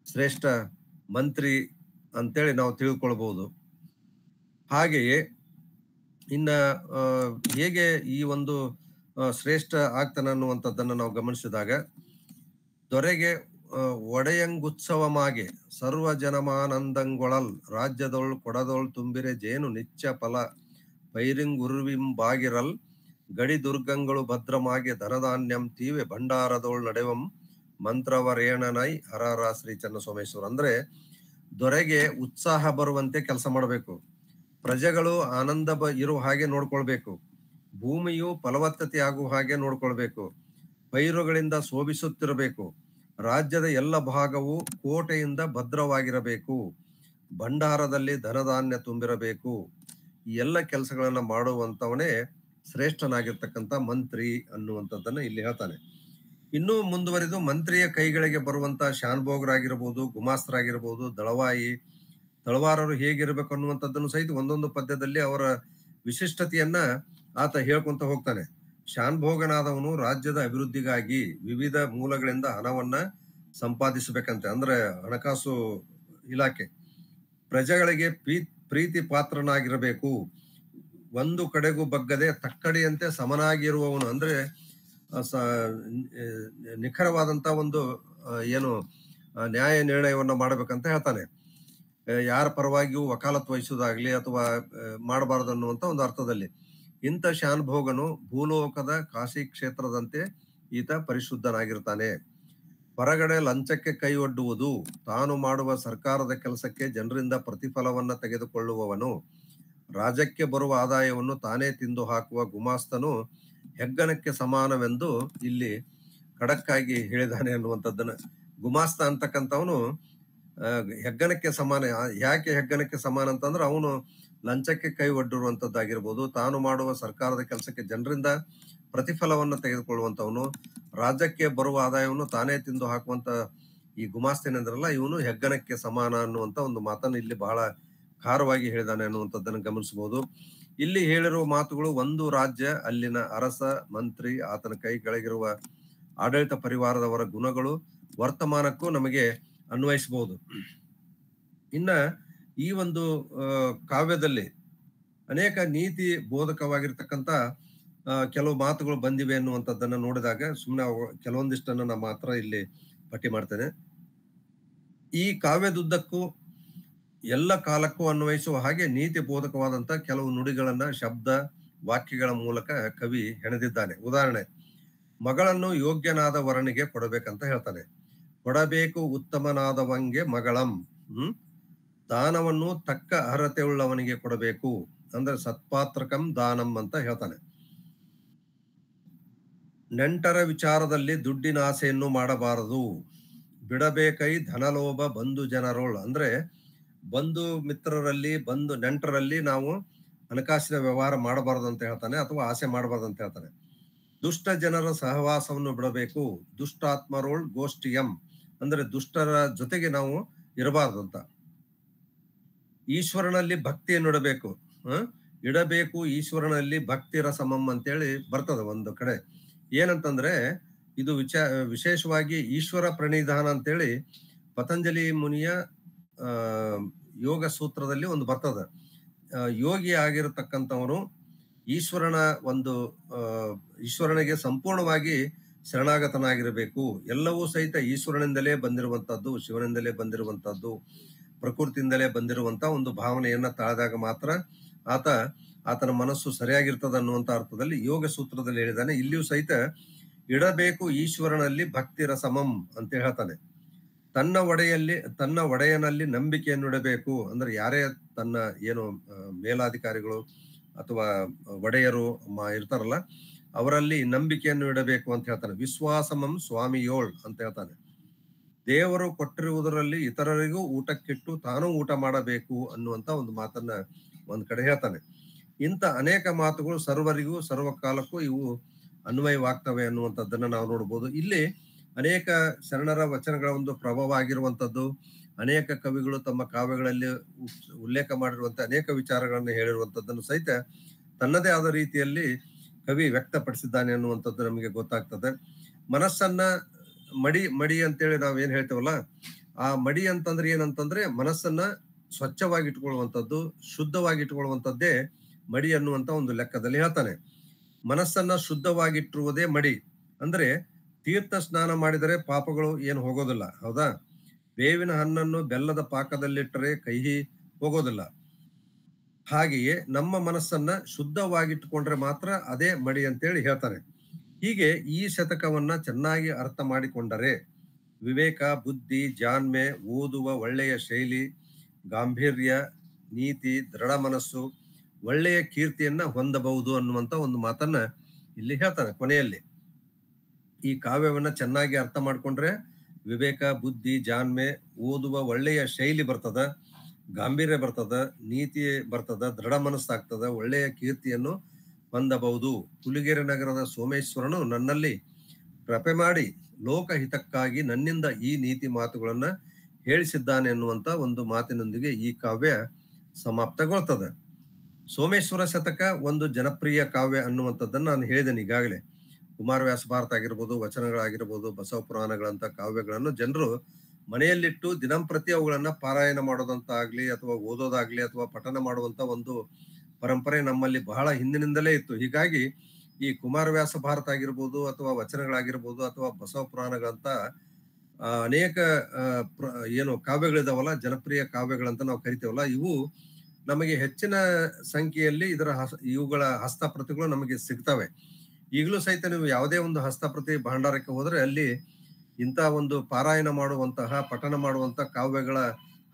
ಶ್ರೇಷ್ಠ ಮಂತ್ರಿ ಅಂತೇಳಿ ನಾವು ತಿಳ್ಕೊಳ್ಬಹುದು. ಹಾಗೆಯೇ ಇನ್ನ ಹೇಗೆ ಈ ಒಂದು ಶ್ರೇಷ್ಠ ಆಗ್ತಾನ ಅನ್ನುವಂಥದ್ದನ್ನು ನಾವು ಗಮನಿಸಿದಾಗ, ದೊರೆಗೆ ಒಡೆಯಂಗುತ್ಸವಮಾಗೆ ಸರ್ವ ಜನಮಾನಂದಂಗೊಳಲ್, ರಾಜ್ಯದೊಳ್ ಕೊಡದೊಳ್ ತುಂಬಿರೆ ಜೇನು ನಿತ್ಯ ಫಲ, ಪೈರಿಂಗುರುವಿಂಬಾಗಿರಲ್, ಗಡಿ ದುರ್ಗಂಗಳು ಭದ್ರಮಾಗೆ ಧನಧಾನ್ಯಂ ತೀವೆ ಭಂಡಾರದೊಳ್ ನಡೆವಂ, ಮಂತ್ರವರೇಣನೈ ಹರರ ಶ್ರೀ ಚೆನ್ನ ಸೋಮೇಶ್ವರ. ಅಂದ್ರೆ ದೊರೆಗೆ ಉತ್ಸಾಹ ಬರುವಂತೆ ಕೆಲಸ ಮಾಡಬೇಕು, ಪ್ರಜೆಗಳು ಆನಂದ ಇರುವ ಹಾಗೆ ನೋಡ್ಕೊಳ್ಬೇಕು, ಭೂಮಿಯು ಫಲವತ್ತತೆ ಆಗುವ ಹಾಗೆ ನೋಡ್ಕೊಳ್ಬೇಕು, ಪೈರುಗಳಿಂದ ಶೋಭಿಸುತ್ತಿರಬೇಕು, ರಾಜ್ಯದ ಎಲ್ಲ ಭಾಗವು ಕೋಟೆಯಿಂದ ಭದ್ರವಾಗಿರಬೇಕು, ಭಂಡಾರದಲ್ಲಿ ಧನಧಾನ್ಯ ತುಂಬಿರಬೇಕು. ಈ ಎಲ್ಲ ಕೆಲಸಗಳನ್ನ ಮಾಡುವಂತವನೇ ಶ್ರೇಷ್ಠನಾಗಿರ್ತಕ್ಕಂಥ ಮಂತ್ರಿ ಅನ್ನುವಂಥದ್ದನ್ನ ಇಲ್ಲಿ ಹೇಳ್ತಾನೆ. ಇನ್ನೂ ಮುಂದುವರಿದು ಮಂತ್ರಿಯ ಕೈಗಳಿಗೆ ಬರುವಂತ ಶಾನ್ಭೋಗರಾಗಿರ್ಬೋದು, ಗುಮಾಸ್ತರಾಗಿರ್ಬೋದು, ತಳವಾರರು ಹೇಗಿರ್ಬೇಕು ಅನ್ನುವಂಥದ್ದನ್ನು ಸಹಿತ ಒಂದೊಂದು ಪದ್ಯದಲ್ಲಿ ಅವರ ವಿಶಿಷ್ಟತೆಯನ್ನ ಆತ ಹೇಳ್ಕೊಂತ ಹೋಗ್ತಾನೆ. ಶಾನ್ಭೋಗನಾದವನು ರಾಜ್ಯದ ಅಭಿವೃದ್ಧಿಗಾಗಿ ವಿವಿಧ ಮೂಲಗಳಿಂದ ಹಣವನ್ನ ಸಂಪಾದಿಸಬೇಕಂತೆ. ಅಂದ್ರೆ ಹಣಕಾಸು ಇಲಾಖೆ. ಪ್ರಜೆಗಳಿಗೆ ಪ್ರೀತಿ ಪಾತ್ರನಾಗಿರಬೇಕು, ಒಂದು ಕಡೆಗೂ ಬಗ್ಗದೆ ತಕ್ಕಡಿಯಂತೆ ಸಮನಾಗಿರುವವನು. ಅಂದ್ರೆ ನಿಖರವಾದಂತ ಒಂದು ಏನು ನ್ಯಾಯ ನಿರ್ಣಯವನ್ನ ಮಾಡ್ಬೇಕಂತ ಹೇಳ್ತಾನೆ. ಯಾರ ಪರವಾಗಿಯೂ ವಕಾಲತ್ ವಹಿಸುವುದಾಗ್ಲಿ ಅಥವಾ ಮಾಡಬಾರದು ಅನ್ನುವಂತ ಒಂದು ಅರ್ಥದಲ್ಲಿ. ಇಂಥ ಶಾನ್ಭೋಗನು ಭೂಲೋಕದ ಕಾಶಿ ಕ್ಷೇತ್ರದಂತೆ ಈತ ಪರಿಶುದ್ಧನಾಗಿರ್ತಾನೆ. ಹೊರಗಡೆ ಲಂಚಕ್ಕೆ ಕೈ ಒಡ್ಡುವುದು, ತಾನು ಮಾಡುವ ಸರ್ಕಾರದ ಕೆಲಸಕ್ಕೆ ಜನರಿಂದ ಪ್ರತಿಫಲವನ್ನ ತೆಗೆದುಕೊಳ್ಳುವವನು, ರಾಜ್ಯಕ್ಕೆ ಬರುವ ಆದಾಯವನ್ನು ತಾನೇ ತಿಂದು ಹಾಕುವ ಗುಮಾಸ್ತನು ಹೆಗ್ಗಣಕ್ಕೆ ಸಮಾನವೆಂದು ಇಲ್ಲಿ ಖಡಕ್ಕಾಗಿ ಹೇಳಿದಾನೆ ಅನ್ನುವಂಥದ್ದನ್ನ. ಗುಮಾಸ್ತ ಅಂತಕ್ಕಂಥವನು ಹೆಗ್ಗಣಕ್ಕೆ ಸಮಾನ. ಯಾಕೆ ಹೆಗ್ಗಣಕ್ಕೆ ಸಮಾನ ಅಂತಂದ್ರೆ ಅವನು ಲಂಚಕ್ಕೆ ಕೈ ಒಡ್ಡಿರುವಂತದ್ದಾಗಿರ್ಬೋದು, ತಾನು ಮಾಡುವ ಸರ್ಕಾರದ ಕೆಲಸಕ್ಕೆ ಜನರಿಂದ ಪ್ರತಿಫಲವನ್ನು ತೆಗೆದುಕೊಳ್ಳುವಂತವನು, ರಾಜ್ಯಕ್ಕೆ ಬರುವ ಆದಾಯವನ್ನು ತಾನೇ ತಿಂದು ಹಾಕುವಂತ ಈ ಗುಮಾಸ್ತೇನೆಂದ್ರಲ್ಲ, ಇವನು ಹೆಗ್ಗಣಕ್ಕೆ ಸಮಾನ ಅನ್ನುವಂತ ಒಂದು ಮಾತನ್ನು ಇಲ್ಲಿ ಬಹಳ ಖಾರವಾಗಿ ಹೇಳಿದಾನೆ ಅನ್ನುವಂಥದ್ದನ್ನು ಗಮನಿಸಬಹುದು. ಇಲ್ಲಿ ಹೇಳಿರುವ ಮಾತುಗಳು ಒಂದು ರಾಜ್ಯ, ಅಲ್ಲಿನ ಅರಸ, ಮಂತ್ರಿ, ಆತನ ಕೈ ಕೆಳಗಿರುವ ಆಡಳಿತ ಪರಿವಾರದವರ ಗುಣಗಳು, ವರ್ತಮಾನಕ್ಕೂ ನಮಗೆ ಅನ್ವಯಿಸಬಹುದು. ಇನ್ನ ಈ ಒಂದು ಕಾವ್ಯದಲ್ಲಿ ಅನೇಕ ನೀತಿ ಬೋಧಕವಾಗಿರ್ತಕ್ಕಂಥ ಕೆಲವು ಮಾತುಗಳು ಬಂದಿವೆ ಅನ್ನುವಂಥದ್ದನ್ನ ನೋಡಿದಾಗ ಸುಮ್ಮನೆ ಕೆಲವೊಂದಿಷ್ಟನ್ನ ನಾನು ಮಾತ್ರ ಇಲ್ಲಿ ಪಟ್ಟಿ ಮಾಡ್ತೇನೆ. ಈ ಕಾವ್ಯದುದ್ದಕ್ಕೂ ಎಲ್ಲ ಕಾಲಕ್ಕೂ ಅನ್ವಯಿಸುವ ಹಾಗೆ ನೀತಿ ಬೋಧಕವಾದಂತ ಕೆಲವು ನುಡಿಗಳನ್ನ ಶಬ್ದ ವಾಕ್ಯಗಳ ಮೂಲಕ ಕವಿ ಹೆಣೆದಿದ್ದಾನೆ. ಉದಾಹರಣೆ, ಮಗಳನ್ನು ಯೋಗ್ಯನಾದ ವರನಿಗೆ ಕೊಡಬೇಕಂತ ಹೇಳ್ತಾನೆ. ಕೊಡಬೇಕು ಉತ್ತಮನಾದವಂಗೆ ಮಗಳಂ. ದಾನವನ್ನು ತಕ್ಕ ಅರ್ಹತೆ ಉಳ್ಳವನಿಗೆ ಕೊಡಬೇಕು, ಅಂದ್ರೆ ಸತ್ಪಾತ್ರಕಂ ದಾನಂ ಅಂತ ಹೇಳ್ತಾನೆ. ನೆಂಟರ ವಿಚಾರದಲ್ಲಿ ದುಡ್ಡಿನ ಆಸೆಯನ್ನು ಮಾಡಬಾರದು, ಬಿಡಬೇಕೈ ಧನಲೋಭ ಬಂಧು ಜನರೋಳ್. ಅಂದ್ರೆ ಬಂಧು ಮಿತ್ರರಲ್ಲಿ, ಬಂಧು ನೆಂಟರಲ್ಲಿ ನಾವು ಹಣಕಾಸಿನ ವ್ಯವಹಾರ ಮಾಡಬಾರದು ಅಂತ ಹೇಳ್ತಾನೆ, ಅಥವಾ ಆಸೆ ಮಾಡಬಾರ್ದು ಅಂತ ಹೇಳ್ತಾನೆ. ದುಷ್ಟ ಜನರ ಸಹವಾಸವನ್ನು ಬಿಡಬೇಕು, ದುಷ್ಟಾತ್ಮರೋಳ್ ಗೋಷ್ಠಿಯಂ. ಅಂದ್ರೆ ದುಷ್ಟರ ಜೊತೆಗೆ ನಾವು ಇರಬಾರ್ದು ಅಂತ. ಈಶ್ವರನಲ್ಲಿ ಭಕ್ತಿಯನ್ನು ಇಡಬೇಕು ಈಶ್ವರನಲ್ಲಿ ಭಕ್ತಿ ರಸಮಂ ಅಂತೇಳಿ ಬರ್ತದೆ ಒಂದು ಕಡೆ. ಏನಂತಂದ್ರೆ ಇದು ವಿಶೇಷವಾಗಿ ಈಶ್ವರ ಪ್ರಣಿಧಾನ ಅಂತೇಳಿ ಪತಂಜಲಿ ಮುನಿಯ ಯೋಗ ಸೂತ್ರದಲ್ಲಿ ಒಂದು ಬರ್ತದೆ. ಯೋಗಿ ಆಗಿರತಕ್ಕಂಥವನು ಈಶ್ವರನಿಗೆ ಸಂಪೂರ್ಣವಾಗಿ ಶರಣಾಗತನಾಗಿರಬೇಕು. ಎಲ್ಲವೂ ಸಹಿತ ಈಶ್ವರನಿಂದಲೇ ಬಂದಿರುವಂತಹದ್ದು, ಶಿವನಿಂದಲೇ ಬಂದಿರುವಂತಹದ್ದು, ಪ್ರಕೃತಿಯಿಂದಲೇ ಬಂದಿರುವಂತ ಒಂದು ಭಾವನೆಯನ್ನ ತಾಳಿದಾಗ ಮಾತ್ರ ಆತನ ಮನಸ್ಸು ಸರಿಯಾಗಿರ್ತದ ಅನ್ನುವಂತ ಅರ್ಥದಲ್ಲಿ ಯೋಗ ಸೂತ್ರದಲ್ಲಿ ಹೇಳಿದಾನೆ. ಇಲ್ಲಿಯೂ ಸಹಿತ ಇಡಬೇಕು ಈಶ್ವರನಲ್ಲಿ ಭಕ್ತಿ ರಸಮಂ ಅಂತ ಹೇಳ್ತಾನೆ. ತನ್ನ ಒಡೆಯನಲ್ಲಿ ನಂಬಿಕೆಯನ್ನು ಇಡಬೇಕು. ಅಂದ್ರೆ ಯಾರೇ ತನ್ನ ಏನು ಮೇಲಾಧಿಕಾರಿಗಳು ಅಥವಾ ಒಡೆಯರು ಇರ್ತಾರಲ್ಲ, ಅವರಲ್ಲಿ ನಂಬಿಕೆಯನ್ನು ಇಡಬೇಕು ಅಂತ ಹೇಳ್ತಾನೆ. ವಿಶ್ವಾಸಮಂ ಸ್ವಾಮಿಯೋಳ್ ಅಂತ ಹೇಳ್ತಾನೆ. ದೇವರು ಕೊಟ್ಟಿರುವುದರಲ್ಲಿ ಇತರರಿಗೂ ಊಟಕ್ಕಿಟ್ಟು ತಾನೂ ಊಟ ಮಾಡಬೇಕು ಅನ್ನುವಂತ ಒಂದು ಮಾತನ್ನ ಒಂದ್ ಕಡೆ ಹೇಳ್ತಾನೆ. ಇಂಥ ಅನೇಕ ಮಾತುಗಳು ಸರ್ವರಿಗೂ ಸರ್ವಕಾಲಕ್ಕೂ ಇವು ಅನ್ವಯವಾಗ್ತವೆ ಅನ್ನುವಂಥದ್ದನ್ನ ನಾವು ನೋಡ್ಬೋದು. ಇಲ್ಲಿ ಅನೇಕ ಶರಣರ ವಚನಗಳ ಒಂದು ಪ್ರಭಾವ ಆಗಿರುವಂಥದ್ದು, ಅನೇಕ ಕವಿಗಳು ತಮ್ಮ ಕಾವ್ಯಗಳಲ್ಲಿ ಉಲ್ಲೇಖ ಮಾಡಿರುವಂತ ಅನೇಕ ವಿಚಾರಗಳನ್ನು ಹೇಳಿರುವಂಥದ್ದನ್ನು ಸಹಿತ ತನ್ನದೇ ಆದ ರೀತಿಯಲ್ಲಿ ಕವಿ ವ್ಯಕ್ತಪಡಿಸಿದ್ದಾನೆ ಅನ್ನುವಂಥದ್ದು ನಮಗೆ ಗೊತ್ತಾಗ್ತದೆ. ಮನಸ್ಸನ್ನ ಮಡಿ ಅಂತೇಳಿ ನಾವೇನ್ ಹೇಳ್ತೇವಲ್ಲ, ಆ ಮಡಿ ಅಂತಂದ್ರೆ ಏನಂತಂದ್ರೆ ಮನಸ್ಸನ್ನ ಸ್ವಚ್ಛವಾಗಿ ಇಟ್ಕೊಳ್ಳುವಂಥದ್ದು, ಶುದ್ಧವಾಗಿ ಇಟ್ಕೊಳ್ಳುವಂಥದ್ದೇ ಮಡಿ ಅನ್ನುವಂತ ಒಂದು ಲೆಕ್ಕದಲ್ಲಿ ಹೇಳ್ತಾನೆ. ಮನಸ್ಸನ್ನ ಶುದ್ಧವಾಗಿಟ್ಟಿರುವುದೇ ಮಡಿ. ಅಂದ್ರೆ ತೀರ್ಥ ಸ್ನಾನ ಮಾಡಿದರೆ ಪಾಪಗಳು ಏನು ಹೋಗೋದಿಲ್ಲ, ಹೌದಾ? ಬೇವಿನ ಹಣ್ಣನ್ನು ಬೆಲ್ಲದ ಪಾಕದಲ್ಲಿಟ್ಟರೆ ಕಹಿ ಹೋಗೋದಿಲ್ಲ. ಹಾಗೆಯೇ ನಮ್ಮ ಮನಸ್ಸನ್ನ ಶುದ್ಧವಾಗಿಟ್ಟುಕೊಂಡ್ರೆ ಮಾತ್ರ ಅದೇ ಮಡಿ ಅಂತೇಳಿ ಹೇಳ್ತಾನೆ. ಹೀಗೆ ಈ ಶತಕವನ್ನ ಚೆನ್ನಾಗಿ ಅರ್ಥ ಮಾಡಿಕೊಂಡರೆ ವಿವೇಕ, ಬುದ್ಧಿ, ಜಾಣ್ಮೆ, ಓದುವ ಒಳ್ಳೆಯ ಶೈಲಿ, ಗಾಂಭೀರ್ಯ, ನೀತಿ, ದೃಢ ಮನಸ್ಸು, ಒಳ್ಳೆಯ ಕೀರ್ತಿಯನ್ನ ಹೊಂದಬಹುದು ಅನ್ನುವಂತ ಒಂದು ಮಾತನ್ನ ಇಲ್ಲಿ ಹೇಳ್ತಾನೆ ಕೊನೆಯಲ್ಲಿ. ಈ ಕಾವ್ಯವನ್ನ ಚೆನ್ನಾಗಿ ಅರ್ಥ ಮಾಡ್ಕೊಂಡ್ರೆ ವಿವೇಕ, ಬುದ್ಧಿ, ಜಾಣ್ಮೆ, ಓದುವ ಒಳ್ಳೆಯ ಶೈಲಿ ಬರ್ತದ, ಗಾಂಭೀರ್ಯ ಬರ್ತದ, ನೀತಿ ಬರ್ತದ, ದೃಢ ಮನಸ್ಸಾಗ್ತದ, ಒಳ್ಳೆಯ ಕೀರ್ತಿಯನ್ನು ಹೊಂದಬಹುದು. ಹುಲಿಗೆರೆ ನಗರದ ಸೋಮೇಶ್ವರನು ನನ್ನಲ್ಲಿ ಕೃಪೆ ಮಾಡಿ ಲೋಕಹಿತಕ್ಕಾಗಿ ನನ್ನಿಂದ ಈ ನೀತಿ ಮಾತುಗಳನ್ನ ಹೇಳಿಸಿದ್ದಾನೆ ಎನ್ನುವಂತ ಒಂದು ಮಾತಿನೊಂದಿಗೆ ಈ ಕಾವ್ಯ ಸಮಾಪ್ತಗೊಳ್ತದೆ. ಸೋಮೇಶ್ವರ ಶತಕ ಒಂದು ಜನಪ್ರಿಯ ಕಾವ್ಯ ಅನ್ನುವಂಥದ್ದನ್ನ ನಾನು ಹೇಳಿದ್ದೇನೆ ಈಗಾಗಲೇ. ಕುಮಾರವ್ಯಾಸ ಭಾರತ ಆಗಿರ್ಬೋದು, ವಚನಗಳಾಗಿರ್ಬೋದು, ಬಸವ ಪುರಾಣಗಳಂತ ಕಾವ್ಯಗಳನ್ನು ಜನರು ಮನೆಯಲ್ಲಿಟ್ಟು ದಿನಂಪ್ರತಿ ಅವುಗಳನ್ನ ಪಾರಾಯಣ ಮಾಡೋದಂತ ಆಗ್ಲಿ ಅಥವಾ ಓದೋದಾಗ್ಲಿ ಅಥವಾ ಪಠನ ಮಾಡುವಂತ ಒಂದು ಪರಂಪರೆ ನಮ್ಮಲ್ಲಿ ಬಹಳ ಹಿಂದಿನಿಂದಲೇ ಇತ್ತು. ಹೀಗಾಗಿ ಈ ಕುಮಾರವ್ಯಾಸ ಭಾರತ ಆಗಿರ್ಬೋದು ಅಥವಾ ವಚನಗಳಾಗಿರ್ಬೋದು ಅಥವಾ ಬಸವ ಪುರಾಣಗಳಂತ ಅನೇಕ ಏನು ಕಾವ್ಯಗಳಿದಾವಲ್ಲ, ಜನಪ್ರಿಯ ಕಾವ್ಯಗಳಂತ ನಾವು ಕರಿತೇವಲ್ಲ, ಇವು ನಮಗೆ ಹೆಚ್ಚಿನ ಸಂಖ್ಯೆಯಲ್ಲಿ ಇವುಗಳ ಹಸ್ತಪ್ರತಿಗಳು ನಮಗೆ ಸಿಗ್ತವೆ. ಈಗಲೂ ಸಹಿತ ನೀವು ಯಾವುದೇ ಒಂದು ಹಸ್ತಪ್ರತಿ ಭಂಡಾರಕ್ಕೆ ಹೋದ್ರೆ ಅಲ್ಲಿ ಇಂಥ ಒಂದು ಪಾರಾಯಣ ಮಾಡುವಂತಹ ಪಠಣ ಮಾಡುವಂತಹ ಕಾವ್ಯಗಳ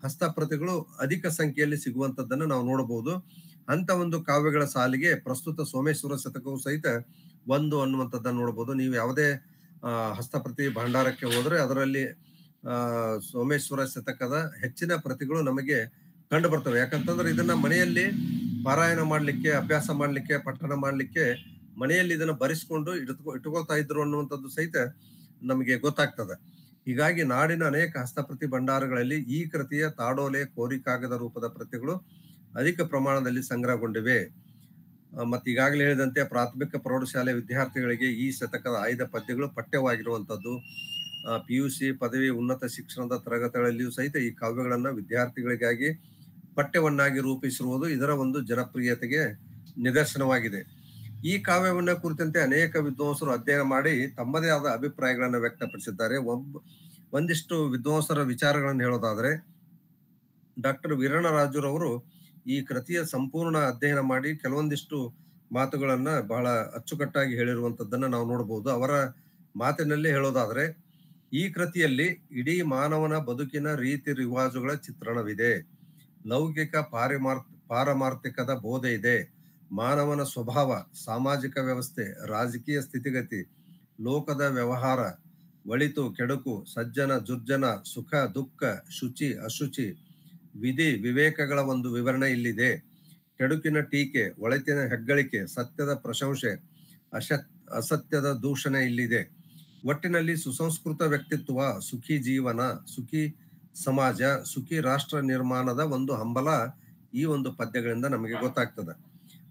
ಹಸ್ತಪ್ರತಿಗಳು ಅಧಿಕ ಸಂಖ್ಯೆಯಲ್ಲಿ ಸಿಗುವಂತದ್ದನ್ನು ನಾವು ನೋಡಬಹುದು. ಅಂತ ಒಂದು ಕಾವ್ಯಗಳ ಸಾಲಿಗೆ ಪ್ರಸ್ತುತ ಸೋಮೇಶ್ವರ ಶತಕವು ಸಹಿತ ಒಂದು ಅನ್ನುವಂಥದ್ದನ್ನು ನೋಡಬಹುದು. ನೀವು ಯಾವುದೇ ಹಸ್ತಪ್ರತಿ ಭಂಡಾರಕ್ಕೆ ಹೋದ್ರೆ ಅದರಲ್ಲಿ ಸೋಮೇಶ್ವರ ಶತಕದ ಹೆಚ್ಚಿನ ಪ್ರತಿಗಳು ನಮಗೆ ಕಂಡು ಬರ್ತವೆ. ಯಾಕಂತಂದ್ರೆ ಇದನ್ನ ಮನೆಯಲ್ಲಿ ಪಾರಾಯಣ ಮಾಡ್ಲಿಕ್ಕೆ, ಅಭ್ಯಾಸ ಮಾಡ್ಲಿಕ್ಕೆ, ಪಠಣ ಮಾಡ್ಲಿಕ್ಕೆ ಮನೆಯಲ್ಲಿ ಇದನ್ನ ಬರೆಸ್ಕೊಂಡು ಇಟ್ಕೊಳ್ತಾ ಇದ್ರು ಅನ್ನುವಂಥದ್ದು ಸಹಿತ ನಮಗೆ ಗೊತ್ತಾಗ್ತದೆ. ಹೀಗಾಗಿ ನಾಡಿನ ಅನೇಕ ಹಸ್ತಪ್ರತಿ ಭಂಡಾರಗಳಲ್ಲಿ ಈ ಕೃತಿಯ ತಾಡೋಲೆ, ಕೋರಿಕಾಗದ ರೂಪದ ಪ್ರತಿಗಳು ಅಧಿಕ ಪ್ರಮಾಣದಲ್ಲಿ ಸಂಗ್ರಹಗೊಂಡಿವೆ. ಮತ್ತೆ ಈಗಾಗಲೇ ಹೇಳಿದಂತೆ ಪ್ರಾಥಮಿಕ ಪ್ರೌಢಶಾಲೆ ವಿದ್ಯಾರ್ಥಿಗಳಿಗೆ ಈ ಶತಕದ ಆಯ್ದ ಪದ್ಯಗಳು ಪಠ್ಯವಾಗಿರುವಂತದ್ದು. PUC ಪದವಿ ಉನ್ನತ ಶಿಕ್ಷಣದ ತರಗತಿಗಳಲ್ಲಿಯೂ ಸಹಿತ ಈ ಕಾವ್ಯಗಳನ್ನ ವಿದ್ಯಾರ್ಥಿಗಳಿಗಾಗಿ ಪಠ್ಯವನ್ನಾಗಿ ರೂಪಿಸಿರುವುದು ಇದರ ಒಂದು ಜನಪ್ರಿಯತೆಗೆ ನಿದರ್ಶನವಾಗಿದೆ. ಈ ಕಾವ್ಯವನ್ನ ಕುರಿತಂತೆ ಅನೇಕ ವಿದ್ವಾಂಸರು ಅಧ್ಯಯನ ಮಾಡಿ ತಮ್ಮದೇ ಆದ ಅಭಿಪ್ರಾಯಗಳನ್ನು ವ್ಯಕ್ತಪಡಿಸಿದ್ದಾರೆ. ಒಂದಿಷ್ಟು ವಿದ್ವಾಂಸರ ವಿಚಾರಗಳನ್ನು ಹೇಳೋದಾದ್ರೆ, ಡಾಕ್ಟರ್ ವೀರಣ್ಣರಾಜುರವರು ಈ ಕೃತಿಯ ಸಂಪೂರ್ಣ ಅಧ್ಯಯನ ಮಾಡಿ ಕೆಲವೊಂದಿಷ್ಟು ಮಾತುಗಳನ್ನ ಬಹಳ ಅಚ್ಚುಕಟ್ಟಾಗಿ ಹೇಳಿರುವಂತದ್ದನ್ನ ನಾವು ನೋಡಬಹುದು. ಅವರ ಮಾತಿನಲ್ಲಿ ಹೇಳೋದಾದ್ರೆ, ಈ ಕೃತಿಯಲ್ಲಿ ಇಡೀ ಮಾನವನ ಬದುಕಿನ ರೀತಿ ರಿವಾಜುಗಳ ಚಿತ್ರಣವಿದೆ, ಲೌಕಿಕ ಪಾರಮಾರ್ಥಿಕದ ಬೋಧೆ ಇದೆ, ಮಾನವನ ಸ್ವಭಾವ, ಸಾಮಾಜಿಕ ವ್ಯವಸ್ಥೆ, ರಾಜಕೀಯ ಸ್ಥಿತಿಗತಿ, ಲೋಕದ ವ್ಯವಹಾರ, ಒಳಿತು ಕೆಡುಕು, ಸಜ್ಜನ ದುರ್ಜನ, ಸುಖ ದುಃಖ, ಶುಚಿ ಅಶುಚಿ, ವಿಧಿ ವಿವೇಕಗಳ ಒಂದು ವಿವರಣೆ ಇಲ್ಲಿದೆ. ಕೆಡುಕಿನ ಟೀಕೆ, ಒಳಿತಿನ ಹೆಗ್ಗಳಿಕೆ, ಸತ್ಯದ ಪ್ರಶಂಸೆ, ಅಸತ್ಯದ ದೂಷಣೆ ಇಲ್ಲಿದೆ. ಒಟ್ಟಿನಲ್ಲಿ ಸುಸಂಸ್ಕೃತ ವ್ಯಕ್ತಿತ್ವ, ಸುಖಿ ಜೀವನ, ಸುಖಿ ಸಮಾಜ, ಸುಖಿ ರಾಷ್ಟ್ರ ನಿರ್ಮಾಣದ ಒಂದು ಹಂಬಲ ಈ ಒಂದು ಪದ್ಯಗಳಿಂದ ನಮಗೆ ಗೊತ್ತಾಗ್ತದೆ.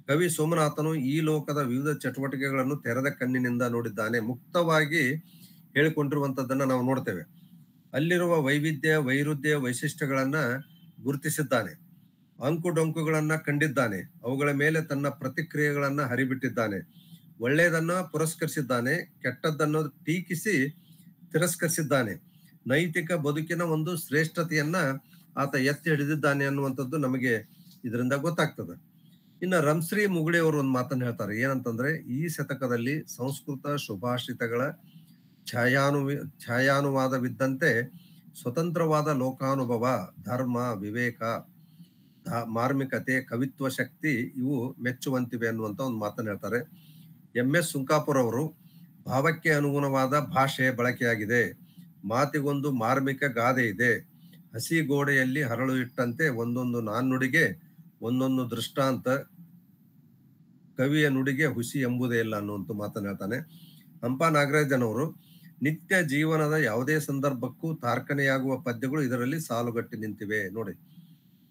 ಕವಿ ಸೋಮನಾಥನು ಈ ಲೋಕದ ವಿವಿಧ ಚಟುವಟಿಕೆಗಳನ್ನು ತೆರೆದ ಕಣ್ಣಿನಿಂದ ನೋಡಿದ್ದಾನೆ, ಮುಕ್ತವಾಗಿ ಹೇಳಿಕೊಂಡಿರುವಂತದ್ದನ್ನ ನಾವು ನೋಡ್ತೇವೆ. ಅಲ್ಲಿರುವ ವೈವಿಧ್ಯ, ವೈರುಧ್ಯ, ವೈಶಿಷ್ಟ್ಯಗಳನ್ನ ಗುರುತಿಸಿದ್ದಾನೆ, ಅಂಕುಡೊಂಕುಗಳನ್ನ ಕಂಡಿದ್ದಾನೆ, ಅವುಗಳ ಮೇಲೆ ತನ್ನ ಪ್ರತಿಕ್ರಿಯೆಗಳನ್ನ ಹರಿಬಿಟ್ಟಿದ್ದಾನೆ. ಒಳ್ಳೆಯದನ್ನ ಪುರಸ್ಕರಿಸಿದ್ದಾನೆ, ಕೆಟ್ಟದ್ದನ್ನು ಟೀಕಿಸಿ ತಿರಸ್ಕರಿಸಿದ್ದಾನೆ. ನೈತಿಕ ಬದುಕಿನ ಒಂದು ಶ್ರೇಷ್ಠತೆಯನ್ನ ಆತ ಎತ್ತಿ ಹಿಡಿದಿದ್ದಾನೆ ಅನ್ನುವಂಥದ್ದು ನಮಗೆ ಇದರಿಂದ ಗೊತ್ತಾಗ್ತದೆ. ಇನ್ನು ರಂಶ್ರೀ ಮುಗುಳಿಯವರು ಒಂದು ಮಾತನ್ನು ಹೇಳ್ತಾರೆ. ಏನಂತಂದ್ರೆ, ಈ ಶತಕದಲ್ಲಿ ಸಂಸ್ಕೃತ ಸುಭಾಷಿತಗಳ ಛಾಯಾನುವಾದವಿದ್ದಂತೆ ಸ್ವತಂತ್ರವಾದ ಲೋಕಾನುಭವ, ಧರ್ಮ, ವಿವೇಕ, ಮಾರ್ಮಿಕತೆ, ಕವಿತ್ವ ಶಕ್ತಿ ಇವು ಮೆಚ್ಚುವಂತಿವೆ ಅನ್ನುವಂತ ಒಂದು ಮಾತನ್ನು ಹೇಳ್ತಾರೆ. MS ಸುಂಕಾಪುರ್ ಅವರು, ಭಾವಕ್ಕೆ ಅನುಗುಣವಾದ ಭಾಷೆ ಬಳಕೆಯಾಗಿದೆ, ಮಾತಿಗೊಂದು ಮಾರ್ಮಿಕ ಗಾದೆ ಇದೆ, ಹಸಿ ಗೋಡೆಯಲ್ಲಿ ಹರಳು ಇಟ್ಟಂತೆ ಒಂದೊಂದು ನಾಣ್ಣುಡಿಗೆ ಒಂದೊಂದು ದೃಷ್ಟಾಂತ, ಕವಿಯ ನುಡಿಗೆ ಹುಸಿ ಎಂಬುದೇ ಇಲ್ಲ ಅನ್ನುವಂಥ ಮಾತನ್ನು ಹೇಳ್ತಾನೆ. ಹಂಪ ನಾಗರಾಜನವರು, ನಿತ್ಯ ಜೀವನದ ಯಾವುದೇ ಸಂದರ್ಭಕ್ಕೂ ತಾರ್ಕಣೆಯಾಗುವ ಪದ್ಯಗಳು ಇದರಲ್ಲಿ ಸಾಲುಗಟ್ಟಿ ನಿಂತಿವೆ. ನೋಡಿ,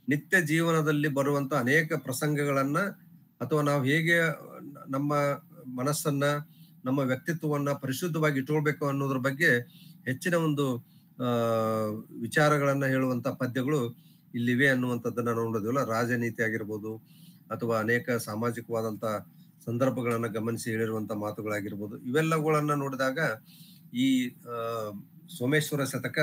ನಿತ್ಯ ಜೀವನದಲ್ಲಿ ಬರುವಂತ ಅನೇಕ ಪ್ರಸಂಗಗಳನ್ನ ಅಥವಾ ನಾವು ಹೇಗೆ ನಮ್ಮ ಮನಸ್ಸನ್ನ, ನಮ್ಮ ವ್ಯಕ್ತಿತ್ವವನ್ನ ಪರಿಶುದ್ಧವಾಗಿ ಇಟ್ಕೊಳ್ಬೇಕು ಅನ್ನೋದ್ರ ಬಗ್ಗೆ ಹೆಚ್ಚಿನ ಒಂದು ವಿಚಾರಗಳನ್ನ ಹೇಳುವಂತ ಪದ್ಯಗಳು ಇಲ್ಲಿವೆ ಅನ್ನುವಂಥದ್ದನ್ನ ನೋಡೋದಿಲ್ಲ. ರಾಜನೀತಿ ಆಗಿರ್ಬೋದು ಅಥವಾ ಅನೇಕ ಸಾಮಾಜಿಕವಾದಂತ ಸಂದರ್ಭಗಳನ್ನ ಗಮನಿಸಿ ಹೇಳಿರುವಂತ ಮಾತುಗಳಾಗಿರ್ಬೋದು, ಇವೆಲ್ಲಗಳನ್ನ ನೋಡಿದಾಗ ಈ ಸೋಮೇಶ್ವರ ಶತಕ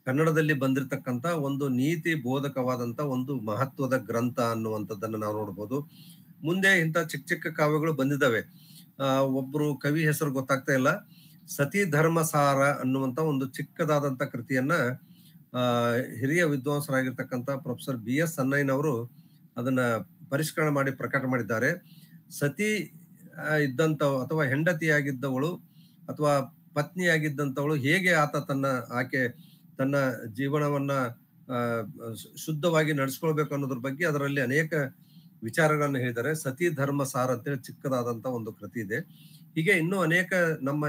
ಕನ್ನಡದಲ್ಲಿ ಬಂದಿರತಕ್ಕಂತ ಒಂದು ನೀತಿ ಬೋಧಕವಾದಂತ ಒಂದು ಮಹತ್ವದ ಗ್ರಂಥ ಅನ್ನುವಂಥದ್ದನ್ನ ನಾವು ನೋಡ್ಬೋದು. ಮುಂದೆ ಇಂಥ ಚಿಕ್ಕ ಚಿಕ್ಕ ಕಾವ್ಯಗಳು ಬಂದಿದ್ದಾವೆ. ಒಬ್ರು ಕವಿ ಹೆಸರು ಗೊತ್ತಾಗ್ತಾ ಇಲ್ಲ. ಸತಿ ಧರ್ಮಸಾರ ಅನ್ನುವಂತ ಒಂದು ಚಿಕ್ಕದಾದಂತ ಕೃತಿಯನ್ನ ಹಿರಿಯ ವಿದ್ವಾಂಸರಾಗಿರ್ತಕ್ಕಂಥ ಪ್ರೊಫೆಸರ್ BS ಅನ್ನಯ್ಯನವರು ಅದನ್ನ ಪರಿಷ್ಕರಣೆ ಮಾಡಿ ಪ್ರಕಟ ಮಾಡಿದ್ದಾರೆ. ಸತಿ ಇದ್ದಂತ ಅಥವಾ ಹೆಂಡತಿಯಾಗಿದ್ದವಳು ಅಥವಾ ಪತ್ನಿಯಾಗಿದ್ದಂಥವಳು ಹೇಗೆ ಆಕೆ ತನ್ನ ಜೀವನವನ್ನ ಶುದ್ಧವಾಗಿ ನಡೆಸ್ಕೊಳ್ಬೇಕು ಅನ್ನೋದ್ರ ಬಗ್ಗೆ ಅದರಲ್ಲಿ ಅನೇಕ ವಿಚಾರಗಳನ್ನು ಹೇಳಿದ್ದಾರೆ. ಸತಿ ಧರ್ಮ ಸಾರ ಅಂತೇಳಿ ಚಿಕ್ಕದಾದಂತ ಒಂದು ಕೃತಿ ಇದೆ. ಹೀಗೆ ಇನ್ನೂ ಅನೇಕ ನಮ್ಮ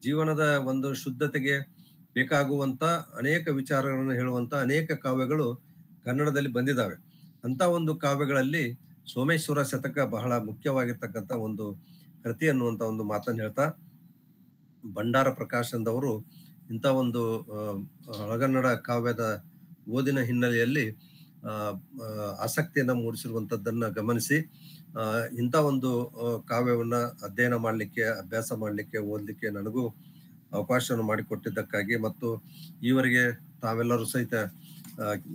ಜೀವನದ ಒಂದು ಶುದ್ಧತೆಗೆ ಬೇಕಾಗುವಂತ ಅನೇಕ ವಿಚಾರಗಳನ್ನು ಹೇಳುವಂತ ಅನೇಕ ಕಾವ್ಯಗಳು ಕನ್ನಡದಲ್ಲಿ ಬಂದಿದ್ದಾವೆ. ಅಂತ ಒಂದು ಕಾವ್ಯಗಳಲ್ಲಿ ಸೋಮೇಶ್ವರ ಶತಕ ಬಹಳ ಮುಖ್ಯವಾಗಿರ್ತಕ್ಕಂಥ ಒಂದು ಕೃತಿ ಅನ್ನುವಂತ ಒಂದು ಮಾತನ್ನು ಹೇಳ್ತಾ, ಭಂಡಾರ ಪ್ರಕಾಶನದವರು ಇಂಥ ಒಂದು ಹಳಗನ್ನಡ ಕಾವ್ಯದ ಓದಿನ ಹಿನ್ನೆಲೆಯಲ್ಲಿ ಆಸಕ್ತಿಯನ್ನ ಮೂಡಿಸಿರುವಂತದ್ದನ್ನ ಗಮನಿಸಿ ಇಂಥ ಒಂದು ಕಾವ್ಯವನ್ನ ಅಧ್ಯಯನ ಮಾಡಲಿಕ್ಕೆ, ಅಭ್ಯಾಸ ಮಾಡಲಿಕ್ಕೆ, ಓದಲಿಕ್ಕೆ ನನಗೂ ಅವಕಾಶವನ್ನು ಮಾಡಿಕೊಟ್ಟಿದ್ದಕ್ಕಾಗಿ ಮತ್ತು ಈವರೆಗೆ ತಾವೆಲ್ಲರೂ ಸಹಿತ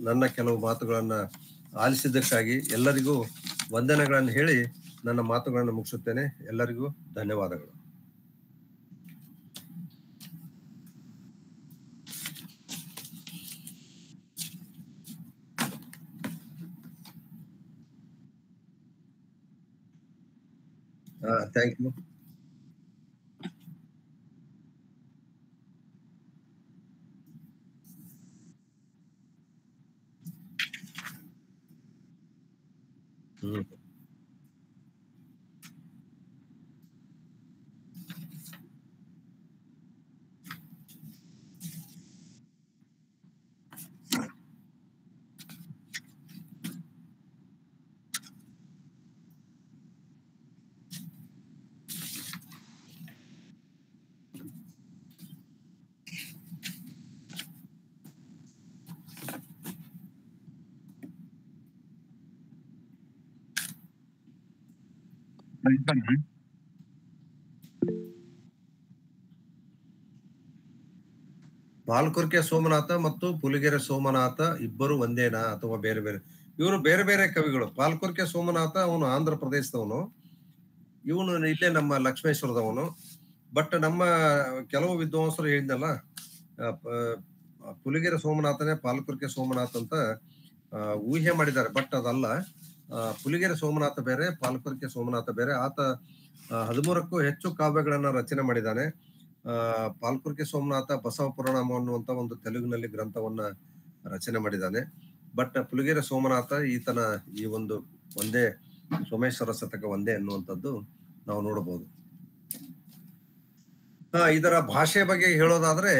ನನ್ನ ಕೆಲವು ಮಾತುಗಳನ್ನ ಆಲಿಸಿದ್ದಕ್ಕಾಗಿ ಎಲ್ಲರಿಗೂ ವಂದನೆಗಳನ್ನು ಹೇಳಿ ನನ್ನ ಮಾತುಗಳನ್ನು ಮುಗಿಸುತ್ತೇನೆ. ಎಲ್ಲರಿಗೂ ಧನ್ಯವಾದಗಳು. Thank you. ಹ್ಮ್. ಪಾಲ್ಕುರ್ಕೆ ಸೋಮನಾಥ ಮತ್ತು ಪುಲಿಗೆರೆ ಸೋಮನಾಥ ಇಬ್ಬರು ಒಂದೇನಾ ಅಥವಾ ಬೇರೆ ಬೇರೆ? ಇವರು ಬೇರೆ ಬೇರೆ ಕವಿಗಳು. ಪಾಲ್ಕುರ್ಕೆ ಸೋಮನಾಥ ಅವನು ಆಂಧ್ರ ಪ್ರದೇಶದವನು, ಇವನು ಇಲ್ಲೇ ನಮ್ಮ ಲಕ್ಷ್ಮೇಶ್ವರದವನು. ಬಟ್ ನಮ್ಮ ಕೆಲವು ವಿದ್ವಾಂಸರು ಹೇಳಿದ್ನಲ್ಲ, ಪುಲಿಗೆರೆ ಸೋಮನಾಥನೇ ಪಾಲ್ಕುರ್ಕೆ ಸೋಮನಾಥ್ ಅಂತ ಊಹೆ ಮಾಡಿದ್ದಾರೆ. ಬಟ್ ಅದಲ್ಲ. ಪುಲಿಗೆರೆ ಸೋಮನಾಥ ಬೇರೆ, ಪಾಲ್ಕುರ್ಕೆ ಸೋಮನಾಥ ಬೇರೆ. ಆತ 13ಕ್ಕೂ ಹೆಚ್ಚು ಕಾವ್ಯಗಳನ್ನ ರಚನೆ ಮಾಡಿದ್ದಾನೆ. ಪಾಲ್ಕುರ್ಕೆ ಸೋಮನಾಥ ಬಸವ ಪುರಾಣ ಅನ್ನುವಂತ ಒಂದು ತೆಲುಗಿನಲ್ಲಿ ಗ್ರಂಥವನ್ನ ರಚನೆ ಮಾಡಿದ್ದಾನೆ. ಬಟ್ ಪುಲಿಗೆರೆ ಸೋಮನಾಥ ಈತನ ಈ ಒಂದು ಒಂದೇ ಸೋಮೇಶ್ವರ ಶತಕ ಒಂದೇ ಅನ್ನುವಂಥದ್ದು ನಾವು ನೋಡಬಹುದು. ಇದರ ಭಾಷೆ ಬಗ್ಗೆ ಹೇಳೋದಾದ್ರೆ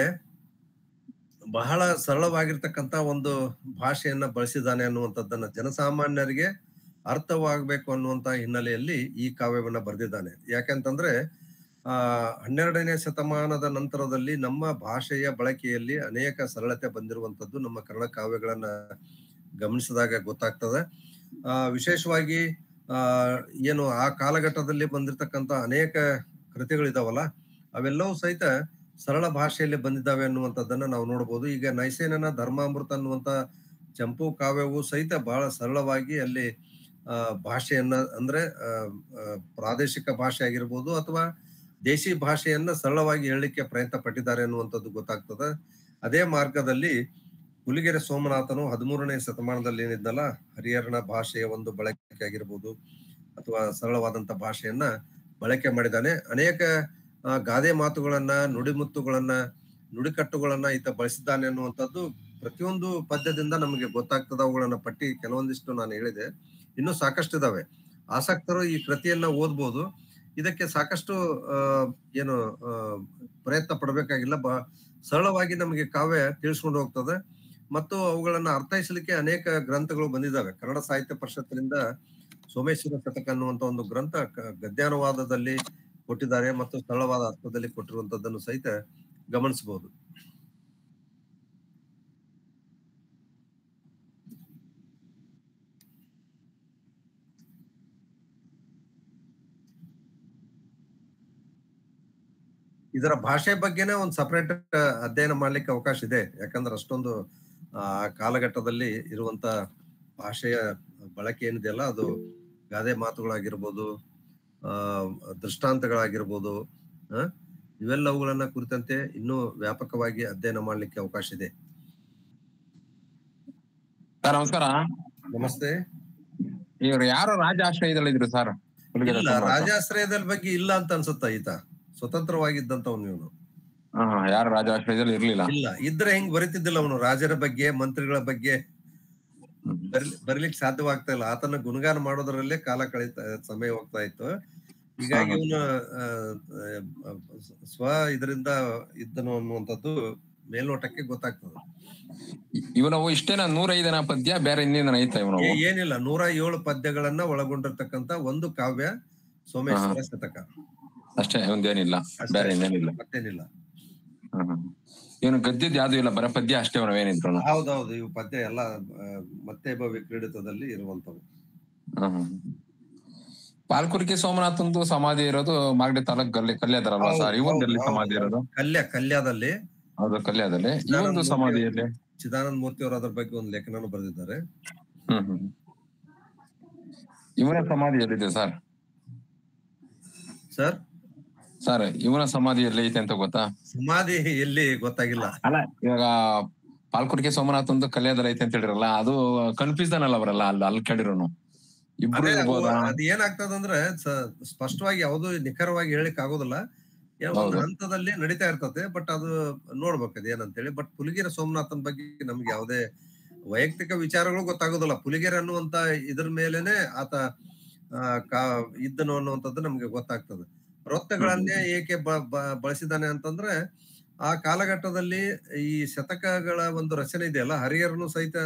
ಬಹಳ ಸರಳವಾಗಿರ್ತಕ್ಕಂತ ಒಂದು ಭಾಷೆಯನ್ನ ಬಳಸಿದ್ದಾನೆ ಅನ್ನುವಂಥದ್ದನ್ನ ಜನಸಾಮಾನ್ಯರಿಗೆ ಅರ್ಥವಾಗಬೇಕು ಅನ್ನುವಂತ ಹಿನ್ನೆಲೆಯಲ್ಲಿ ಈ ಕಾವ್ಯವನ್ನ ಬರೆದಿದ್ದಾನೆ. ಯಾಕೆಂತಂದ್ರೆ 12ನೇ ಶತಮಾನದ ನಂತರದಲ್ಲಿ ನಮ್ಮ ಭಾಷೆಯ ಬಳಕೆಯಲ್ಲಿ ಅನೇಕ ಸರಳತೆ ಬಂದಿರುವಂತದ್ದು ನಮ್ಮ ಕನ್ನಡ ಕಾವ್ಯಗಳನ್ನ ಗಮನಿಸಿದಾಗ ಗೊತ್ತಾಗ್ತದೆ. ವಿಶೇಷವಾಗಿ ಏನು ಆ ಕಾಲಘಟ್ಟದಲ್ಲಿ ಬಂದಿರತಕ್ಕಂತ ಅನೇಕ ಕೃತಿಗಳಿದಾವಲ್ಲ, ಅವೆಲ್ಲವೂ ಸಹಿತ ಸರಳ ಭಾಷೆಯಲ್ಲಿ ಬಂದಿದ್ದಾವೆ ಅನ್ನುವಂಥದ್ದನ್ನ ನಾವು ನೋಡ್ಬೋದು. ಈಗ ನೈಸೇನನ ಧರ್ಮಾಮೃತ ಅನ್ನುವಂತ ಚಂಪು ಕಾವ್ಯವು ಸಹಿತ ಬಹಳ ಸರಳವಾಗಿ ಅಲ್ಲಿ ಭಾಷೆಯನ್ನ ಅಂದ್ರೆ ಪ್ರಾದೇಶಿಕ ಭಾಷೆ ಆಗಿರ್ಬೋದು ಅಥವಾ ದೇಶಿ ಭಾಷೆಯನ್ನ ಸರಳವಾಗಿ ಹೇಳಲಿಕ್ಕೆ ಪ್ರಯತ್ನ ಪಟ್ಟಿದ್ದಾರೆ ಅನ್ನುವಂಥದ್ದು ಗೊತ್ತಾಗ್ತದೆ. ಅದೇ ಮಾರ್ಗದಲ್ಲಿ ಪುಲಿಗೆರೆ ಸೋಮನಾಥನು 13ನೇ ಶತಮಾನದಲ್ಲಿ ಏನಿದ್ನಲ್ಲ, ಹರಿಹರನ ಭಾಷೆಯ ಒಂದು ಬಳಕೆ ಆಗಿರ್ಬೋದು ಅಥವಾ ಸರಳವಾದಂತ ಭಾಷೆಯನ್ನ ಬಳಕೆ ಮಾಡಿದ್ದಾನೆ. ಅನೇಕ ಗಾದೆ ಮಾತುಗಳನ್ನ, ನುಡಿಮುತ್ತುಗಳನ್ನ, ನುಡಿಕಟ್ಟುಗಳನ್ನ ಈತ ಬಳಸಿದ್ದಾನೆ ಅನ್ನುವಂಥದ್ದು ಪ್ರತಿಯೊಂದು ಪದ್ಯದಿಂದ ನಮಗೆ ಗೊತ್ತಾಗ್ತದ. ಅವುಗಳನ್ನ ಪಟ್ಟಿ ಕೆಲವೊಂದಿಷ್ಟು ನಾನು ಹೇಳಿದೆ, ಇನ್ನೂ ಸಾಕಷ್ಟು ಇದಾವೆ. ಆಸಕ್ತರು ಈ ಕೃತಿಯನ್ನ ಓದ್ಬೋದು. ಇದಕ್ಕೆ ಸಾಕಷ್ಟು ಏನು ಪ್ರಯತ್ನ ಪಡಬೇಕಾಗಿಲ್ಲ. ಸರಳವಾಗಿ ನಮಗೆ ಕಾವ್ಯ ತಿಳಿಸ್ಕೊಂಡು ಹೋಗ್ತದೆ ಮತ್ತು ಅವುಗಳನ್ನ ಅರ್ಥೈಸಲಿಕ್ಕೆ ಅನೇಕ ಗ್ರಂಥಗಳು ಬಂದಿದ್ದಾವೆ. ಕನ್ನಡ ಸಾಹಿತ್ಯ ಪರಿಷತ್ತಿನಿಂದ ಸೋಮೇಶ್ವರ ಶತಕ ಅನ್ನುವಂತ ಒಂದು ಗ್ರಂಥ ಗದ್ಯಾನುವಾದದಲ್ಲಿ ಕೊಟ್ಟಿದ್ದಾರೆ ಮತ್ತು ಸರಳವಾದ ಅರ್ಥದಲ್ಲಿ ಕೊಟ್ಟಿರುವಂತದ್ದನ್ನು ಸಹಿತ ಗಮನಿಸಬಹುದು. ಇದರ ಭಾಷೆ ಬಗ್ಗೆನೇ ಒಂದು ಸಪರೇಟ್ ಅಧ್ಯಯನ ಮಾಡ್ಲಿಕ್ಕೆ ಅವಕಾಶ ಇದೆ. ಯಾಕಂದ್ರೆ ಅಷ್ಟೊಂದು ಕಾಲಘಟ್ಟದಲ್ಲಿ ಇರುವಂತ ಭಾಷೆಯ ಬಳಕೆ ಏನಿದೆಯಲ್ಲ, ಅದು ಗಾದೆ ಮಾತುಗಳಾಗಿರ್ಬೋದು, ದೃಷ್ಟಾಂತಗಳಾಗಿರ್ಬೋದು, ಇವೆಲ್ಲವುಗಳನ್ನ ಕುರಿತಂತೆ ಇನ್ನೂ ವ್ಯಾಪಕವಾಗಿ ಅಧ್ಯಯನ ಮಾಡ್ಲಿಕ್ಕೆ ಅವಕಾಶ ಇದೆ. ಸರ್ ನಮಸ್ಕಾರ. ನಮಸ್ತೆ. ಇವ್ರು ಯಾರು ರಾಜಾಶ್ರಯದಲ್ಲಿದ್ರು ಸರ್? ಇಲ್ಲ, ರಾಜಾಶ್ರಯದ ಬಗ್ಗೆ ಇಲ್ಲ ಅಂತ ಅನ್ಸುತ್ತ. ಈತ ಸ್ವತಂತ್ರವಾಗಿದ್ದಂತವನು. ಇವನು ಯಾರು ರಾಜಾಶ್ರಯದಲ್ಲಿ ಇರ್ಲಿಲ್ಲ. ಇಲ್ಲ ಇದ್ರೆ ಹೆಂಗ್ ಬರೀತಿದ್ದಿಲ್ಲ ಅವನು. ರಾಜರ ಬಗ್ಗೆ, ಮಂತ್ರಿಗಳ ಬಗ್ಗೆ ಬರೀಲಿಕ್ಕೆ ಸಾಧ್ಯವಾಗ್ತಾ ಇಲ್ಲ. ಆತನ ಗುಣಗಾನ ಮಾಡೋದ್ರಲ್ಲೇ ಕಾಲ ಸಮಯ ಹೋಗ್ತಾ ಇತ್ತು. ಹೀಗಾಗಿ ಇವನು ಇದರಿಂದ ಇದ್ದನು ಅನ್ನುವಂಥದ್ದು ಮೇಲ್ನೋಟಕ್ಕೆ ಗೊತ್ತಾಗ್ತದೆ. ಇವನವು ಇಷ್ಟೇನ 105 ಪದ್ಯ, ಬೇರೆ ಇನ್ನೇನ ಐತ? ಇವನು ಏನಿಲ್ಲ, 107 ಪದ್ಯಗಳನ್ನ ಒಳಗೊಂಡಿರ್ತಕ್ಕಂತ ಒಂದು ಕಾವ್ಯ ಸೋಮೇಶ್ವರ ಶತಕ ಅಷ್ಟೇ. ಒಂದೇನಿಲ್ಲ, ಬೇರೆ ಇನ್ನೇನಿಲ್ಲ, ಮತ್ತೇನಿಲ್ಲ. ಇವನು ಗದ್ಯದ ಯಾವ್ದು ಇಲ್ಲ, ಬರ ಪದ್ಯ ಅಷ್ಟೇ ಅವನೇನಿದ್ರು. ಹೌದೌದು, ಇವು ಪದ್ಯ ಎಲ್ಲ ಮತ್ತೆ ವಿಕ್ರೀಡಿತದಲ್ಲಿ ಇರುವಂತವು. ಪಾಲ್ಕುರ್ಕೆ ಸೋಮನಾಥಂದು ಸಮಾಧಿ ಇರೋದು ಮಾಗಡಿ ತಾಲೂಕ್ ಕಲ್ಯಾದರಲ್ವಾ ಸರ್? ಇವೊಂದಲ್ಲಿ ಸಮಾಧಿ ಇರೋದು ಕಲ್ಯಾದಲ್ಲಿ. ಹೌದು, ಕಲ್ಯಾದಲ್ಲಿ. ಇವೊಂದು ಸಮಾಧಿಯಲ್ಲಿ ಚಿದಾನಂದ ಮೂರ್ತಿ ಅವರು ಅದ್ರ ಬಗ್ಗೆ ಒಂದು ಲೇಖನ ಬರೆದಿದ್ದಾರೆ. ಇವನ ಸಮಾಧಿ ಎಲ್ಲಿದೆ ಸರ್? ಸರ್ ಇವನ ಸಮಾಧಿ ಎಲ್ಲಿ ಐತೆ ಅಂತ ಗೊತ್ತಾ? ಸಮಾಧಿ ಎಲ್ಲಿ ಗೊತ್ತಾಗಿಲ್ಲ. ಅಲ್ಲ, ಇವಾಗ ಪಾಲ್ಕುರ್ಕೆ ಸೋಮನಾಥ್ ಒಂದು ಕಲ್ಯಾದಲ್ಲಿ ಐತೆ ಅಂತ ಹೇಳಿರಲ್ಲ, ಅದು ಕನ್ಫ್ಯೂಸನ್ ಅಲ್ಲ ಅವರಲ್ಲ ಅಲ್ಲಿ ಕೇಳಿರೋನು. ಇಬ್ರು ಇರ್ಬೋದಾ? ಅದ್ ಏನಾಗ್ತದಂದ್ರೆ ಸ್ಪಷ್ಟವಾಗಿ ಯಾವ್ದು ನಿಖರವಾಗಿ ಹೇಳಿಕ್ ಆಗೋದಿಲ್ಲ. ಒಂದು ಹಂತದಲ್ಲಿ ನಡೀತಾ ಇರ್ತದೆ. ಬಟ್ ಅದು ನೋಡ್ಬೇಕು ಅದ್ ಏನಂತೇಳಿ. ಬಟ್ ಪುಲಿಗೆರೆ ಸೋಮನಾಥನ್ ಬಗ್ಗೆ ನಮ್ಗೆ ಯಾವುದೇ ವೈಯಕ್ತಿಕ ವಿಚಾರಗಳು ಗೊತ್ತಾಗೋದಿಲ್ಲ. ಪುಲಿಗೆರೆ ಅನ್ನುವಂತ ಇದ್ರ ಮೇಲೆನೆ ಆತ ಇದ್ದನು ಅನ್ನುವಂಥದ್ದು ನಮ್ಗೆ ಗೊತ್ತಾಗ್ತದೆ. ವೃತ್ತಗಳನ್ನೇ ಏಕೆ ಬಳಸಿದಾನೆ ಅಂತಂದ್ರೆ ಆ ಕಾಲಘಟ್ಟದಲ್ಲಿ ಈ ಶತಕಗಳ ಒಂದು ರಚನೆ ಇದೆಯಲ್ಲ, ಹರಿಹರನು ಸಹಿತ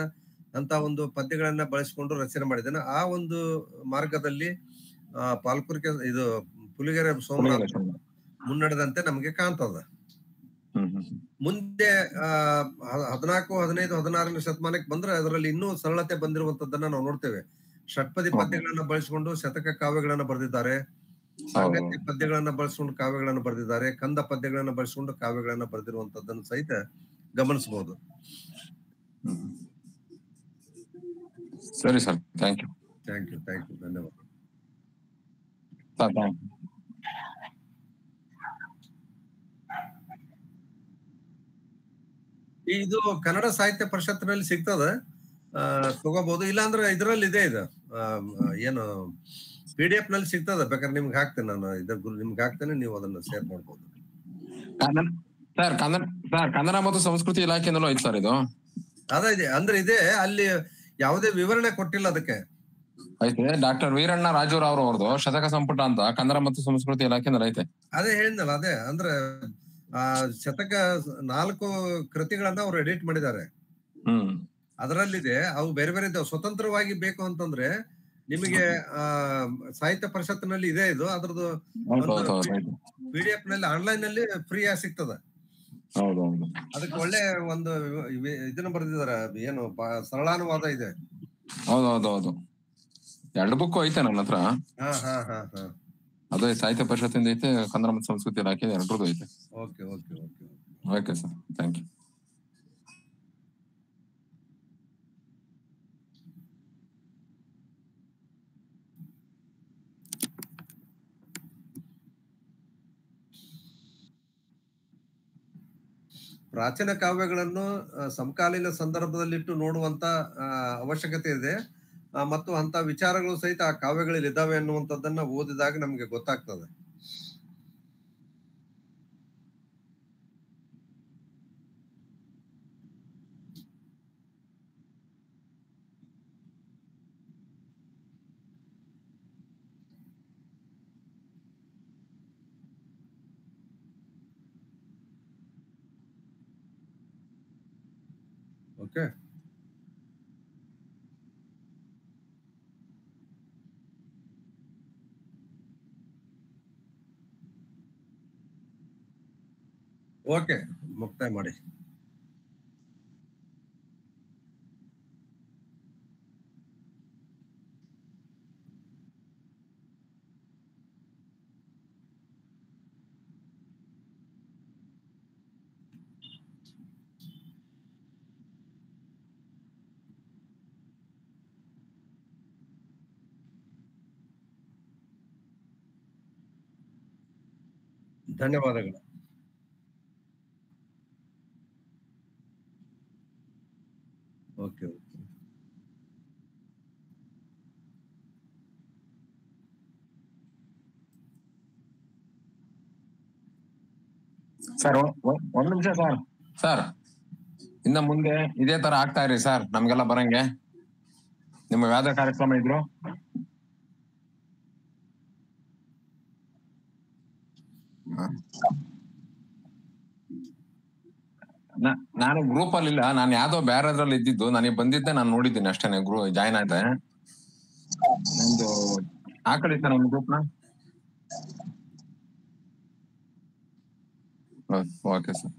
ಅಂತ ಒಂದು ಪದ್ಯಗಳನ್ನ ಬಳಸಿಕೊಂಡು ರಚನೆ ಮಾಡಿದ್ದಾನೆ. ಆ ಒಂದು ಮಾರ್ಗದಲ್ಲಿ ಪಾಲ್ಕುರ್ಕೆ ಇದು ಪುಲಿಗೆರೆ ಸೋಮನಾಥ ಮುನ್ನಡೆದಂತೆ ನಮ್ಗೆ ಕಾಣ್ತದ. ಮುಂದೆ 14, 15, 16ನೇ ಶತಮಾನಕ್ಕೆ ಬಂದ್ರೆ ಅದರಲ್ಲಿ ಇನ್ನೂ ಸರಳತೆ ಬಂದಿರುವಂತದ್ದನ್ನ ನಾವು ನೋಡ್ತೇವೆ. ಷಟ್ಪದಿ ಪದ್ಯಗಳನ್ನ ಬಳಸಿಕೊಂಡು ಶತಕ ಕಾವ್ಯಗಳನ್ನ ಬರೆದಿದ್ದಾರೆ. ಸಾಂಗತ್ಯ ಪದ್ಯಗಳನ್ನ ಬಳಸಿಕೊಂಡು ಕಾವ್ಯಗಳನ್ನ ಬರೆದಿದ್ದಾರೆ. ಕಂದ ಪದ್ಯಗಳನ್ನ ಬಳಸಿಕೊಂಡು ಕಾವ್ಯಗಳನ್ನ ಬರೆದಿರುವಂತದ್ದನ್ನು ಸಹಿತ ಗಮನಿಸಬಹುದು. ಸರಿ ಸರ್, ಥ್ಯಾಂಕ್ ಯು. ಧನ್ಯವಾದ. ಇದು ಕನ್ನಡ ಸಾಹಿತ್ಯ ಪರಿಷತ್ತಿನಲ್ಲಿ ಸಿಗ್ತದ, ತಗೋಬಹುದು. ಇಲ್ಲಾಂದ್ರೆ ಇದ್ರಲ್ಲಿ ಇದೆ, ಇದು ಏನು PDF ನಲ್ಲಿ ಸಿಗ್ತದ. ಬೇಕಾದ್ರೆ ನಿಮ್ಗೆ ಹಾಕ್ತೇನೆ ನಾನು, ನಿಮ್ಗೆ ಹಾಕ್ತೇನೆ, ನೀವು ಅದನ್ನ ಶೇರ್ ಮಾಡ್ಬೋದು. ಸರ್ ಕನ್ನಡ ಮತ್ತು ಸಂಸ್ಕೃತಿ ಇಲಾಖೆನಲ್ಲೂ ಐತೆ ಸರ್ ಇದು. ಅದೇ ಅಂದ್ರೆ ಇದೆ, ಅಲ್ಲಿ ಯಾವುದೇ ವಿವರಣೆ ಕೊಟ್ಟಿಲ್ಲ ಅದಕ್ಕೆ. ಐತೆ. ಡಾಕ್ಟರ್ ವೀರಣ್ಣ ರಾಜೂರಾವ್ ಅವ್ರದ್ದು ಶತಕ ಸಂಪುಟ ಅಂತ ಕನ್ನಡ ಮತ್ತು ಸಂಸ್ಕೃತಿ ಇಲಾಖೆನಲ್ಲಿ ಐತೆ. ಅದೇ ಹೇಳಿದ್ನಲ್ಲ, ಅದೇ ಅಂದ್ರೆ ಶತಕ 4 ಕೃತಿಗಳನ್ನ ಅವ್ರು ಎಡಿಟ್ ಮಾಡಿದ್ದಾರೆ. ಅದರಲ್ಲಿದೆ, ಅವು ಬೇರೆ ಬೇರೆ ಇದಾವೆ. ಸ್ವತಂತ್ರವಾಗಿ ಬೇಕು ಅಂತಂದ್ರೆ ನಿಮಗೆ ಸಾಹಿತ್ಯ ಪರಿಷತ್ತಿನಲ್ಲಿ ಇದೆ ಇದು. ಅದ್ರದ್ದು PDF ನಲ್ಲಿ ಆನ್ಲೈನ್ ನಲ್ಲಿ ಫ್ರೀ ಆಗಿ ಸಿಗ್ತದ. ಅದಕ್ಕೆ ಒಳ್ಳೆ ಒಂದು ಇದನ್ನ ಬರೆದಿದ್ದಾರೆ, ಏನು ಸರಳಾನುವಾದ ಇದೆ. ಹೌದೌದು, 2 ಬುಕ್ ಐತೆ ನನ್ನ ಹತ್ರ. ಅದೇ ಸಾಹಿತ್ಯ ಪರಿಷತ್ತಿಂದ ಐತೆ, ಕನ್ನಡ ಮತ್ತು ಸಂಸ್ಕೃತಿ ಇಲಾಖೆ 2 ಐತೆ. Okay sir, thank you. ಪ್ರಾಚೀನ ಕಾವ್ಯಗಳನ್ನು ಸಮಕಾಲೀನ ಸಂದರ್ಭದಲ್ಲಿಟ್ಟು ನೋಡುವಂತ ಅವಶ್ಯಕತೆ ಇದೆ. ಮತ್ತು ಅಂತ ವಿಚಾರಗಳು ಸಹಿತ ಆ ಕಾವ್ಯಗಳಲ್ಲಿ ಇದ್ದಾವೆ ಅನ್ನುವಂಥದ್ದನ್ನ ಓದಿದಾಗ ನಮ್ಗೆ ಗೊತ್ತಾಗ್ತದೆ. ಓಕೆ, ಮುಕ್ತಾಯ ಮಾಡಿ. ಧನ್ಯವಾದಗಳು. ಓಕೆ ಸರ್, 1 ನಿಮಿಷ ಸರ್. ಇನ್ನ ಮುಂದೆ ಇದೇ ತರ ಆಗ್ತಾ ಇರಿ ಸರ್, ನಮ್ಗೆಲ್ಲ ಬರಂಗೆ. ನಿಮ್ಮ ಯಾವ್ದೇ ಕಾರ್ಯಕ್ರಮ ಇದ್ರು ನಾನು ಗ್ರೂಪ್ ಅಲ್ಲಿ ಇಲ್ಲ, ನಾನು ಯಾವ್ದೋ ಬೇರೆದ್ರಲ್ಲಿ ಇದ್ದಿದ್ದು. ನನಗೆ ಬಂದಿದ್ದೆ, ನಾನು ನೋಡಿದ್ದೀನಿ ಅಷ್ಟೇನೆ. ಜಾಯ್ನ್ ಆಯ್ತೆ. ನಿಮ್ದು ಹಾಕಳಿ ಸರ್ ನಮ್ಮ ಗ್ರೂಪ್ ನ. Okay sir.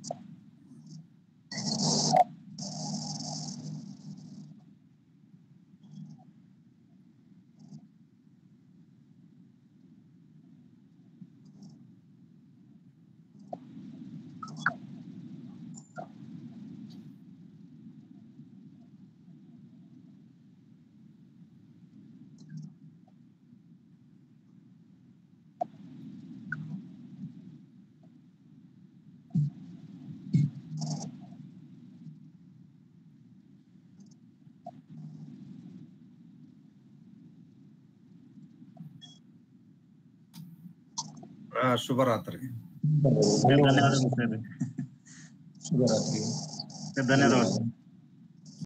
ಶುಭರಾತ್ರಿ. ಧನ್ಯವಾದಗಳು ಸರ್. ಶುಭರಾತ್ರಿ. ಧನ್ಯವಾದಗಳು.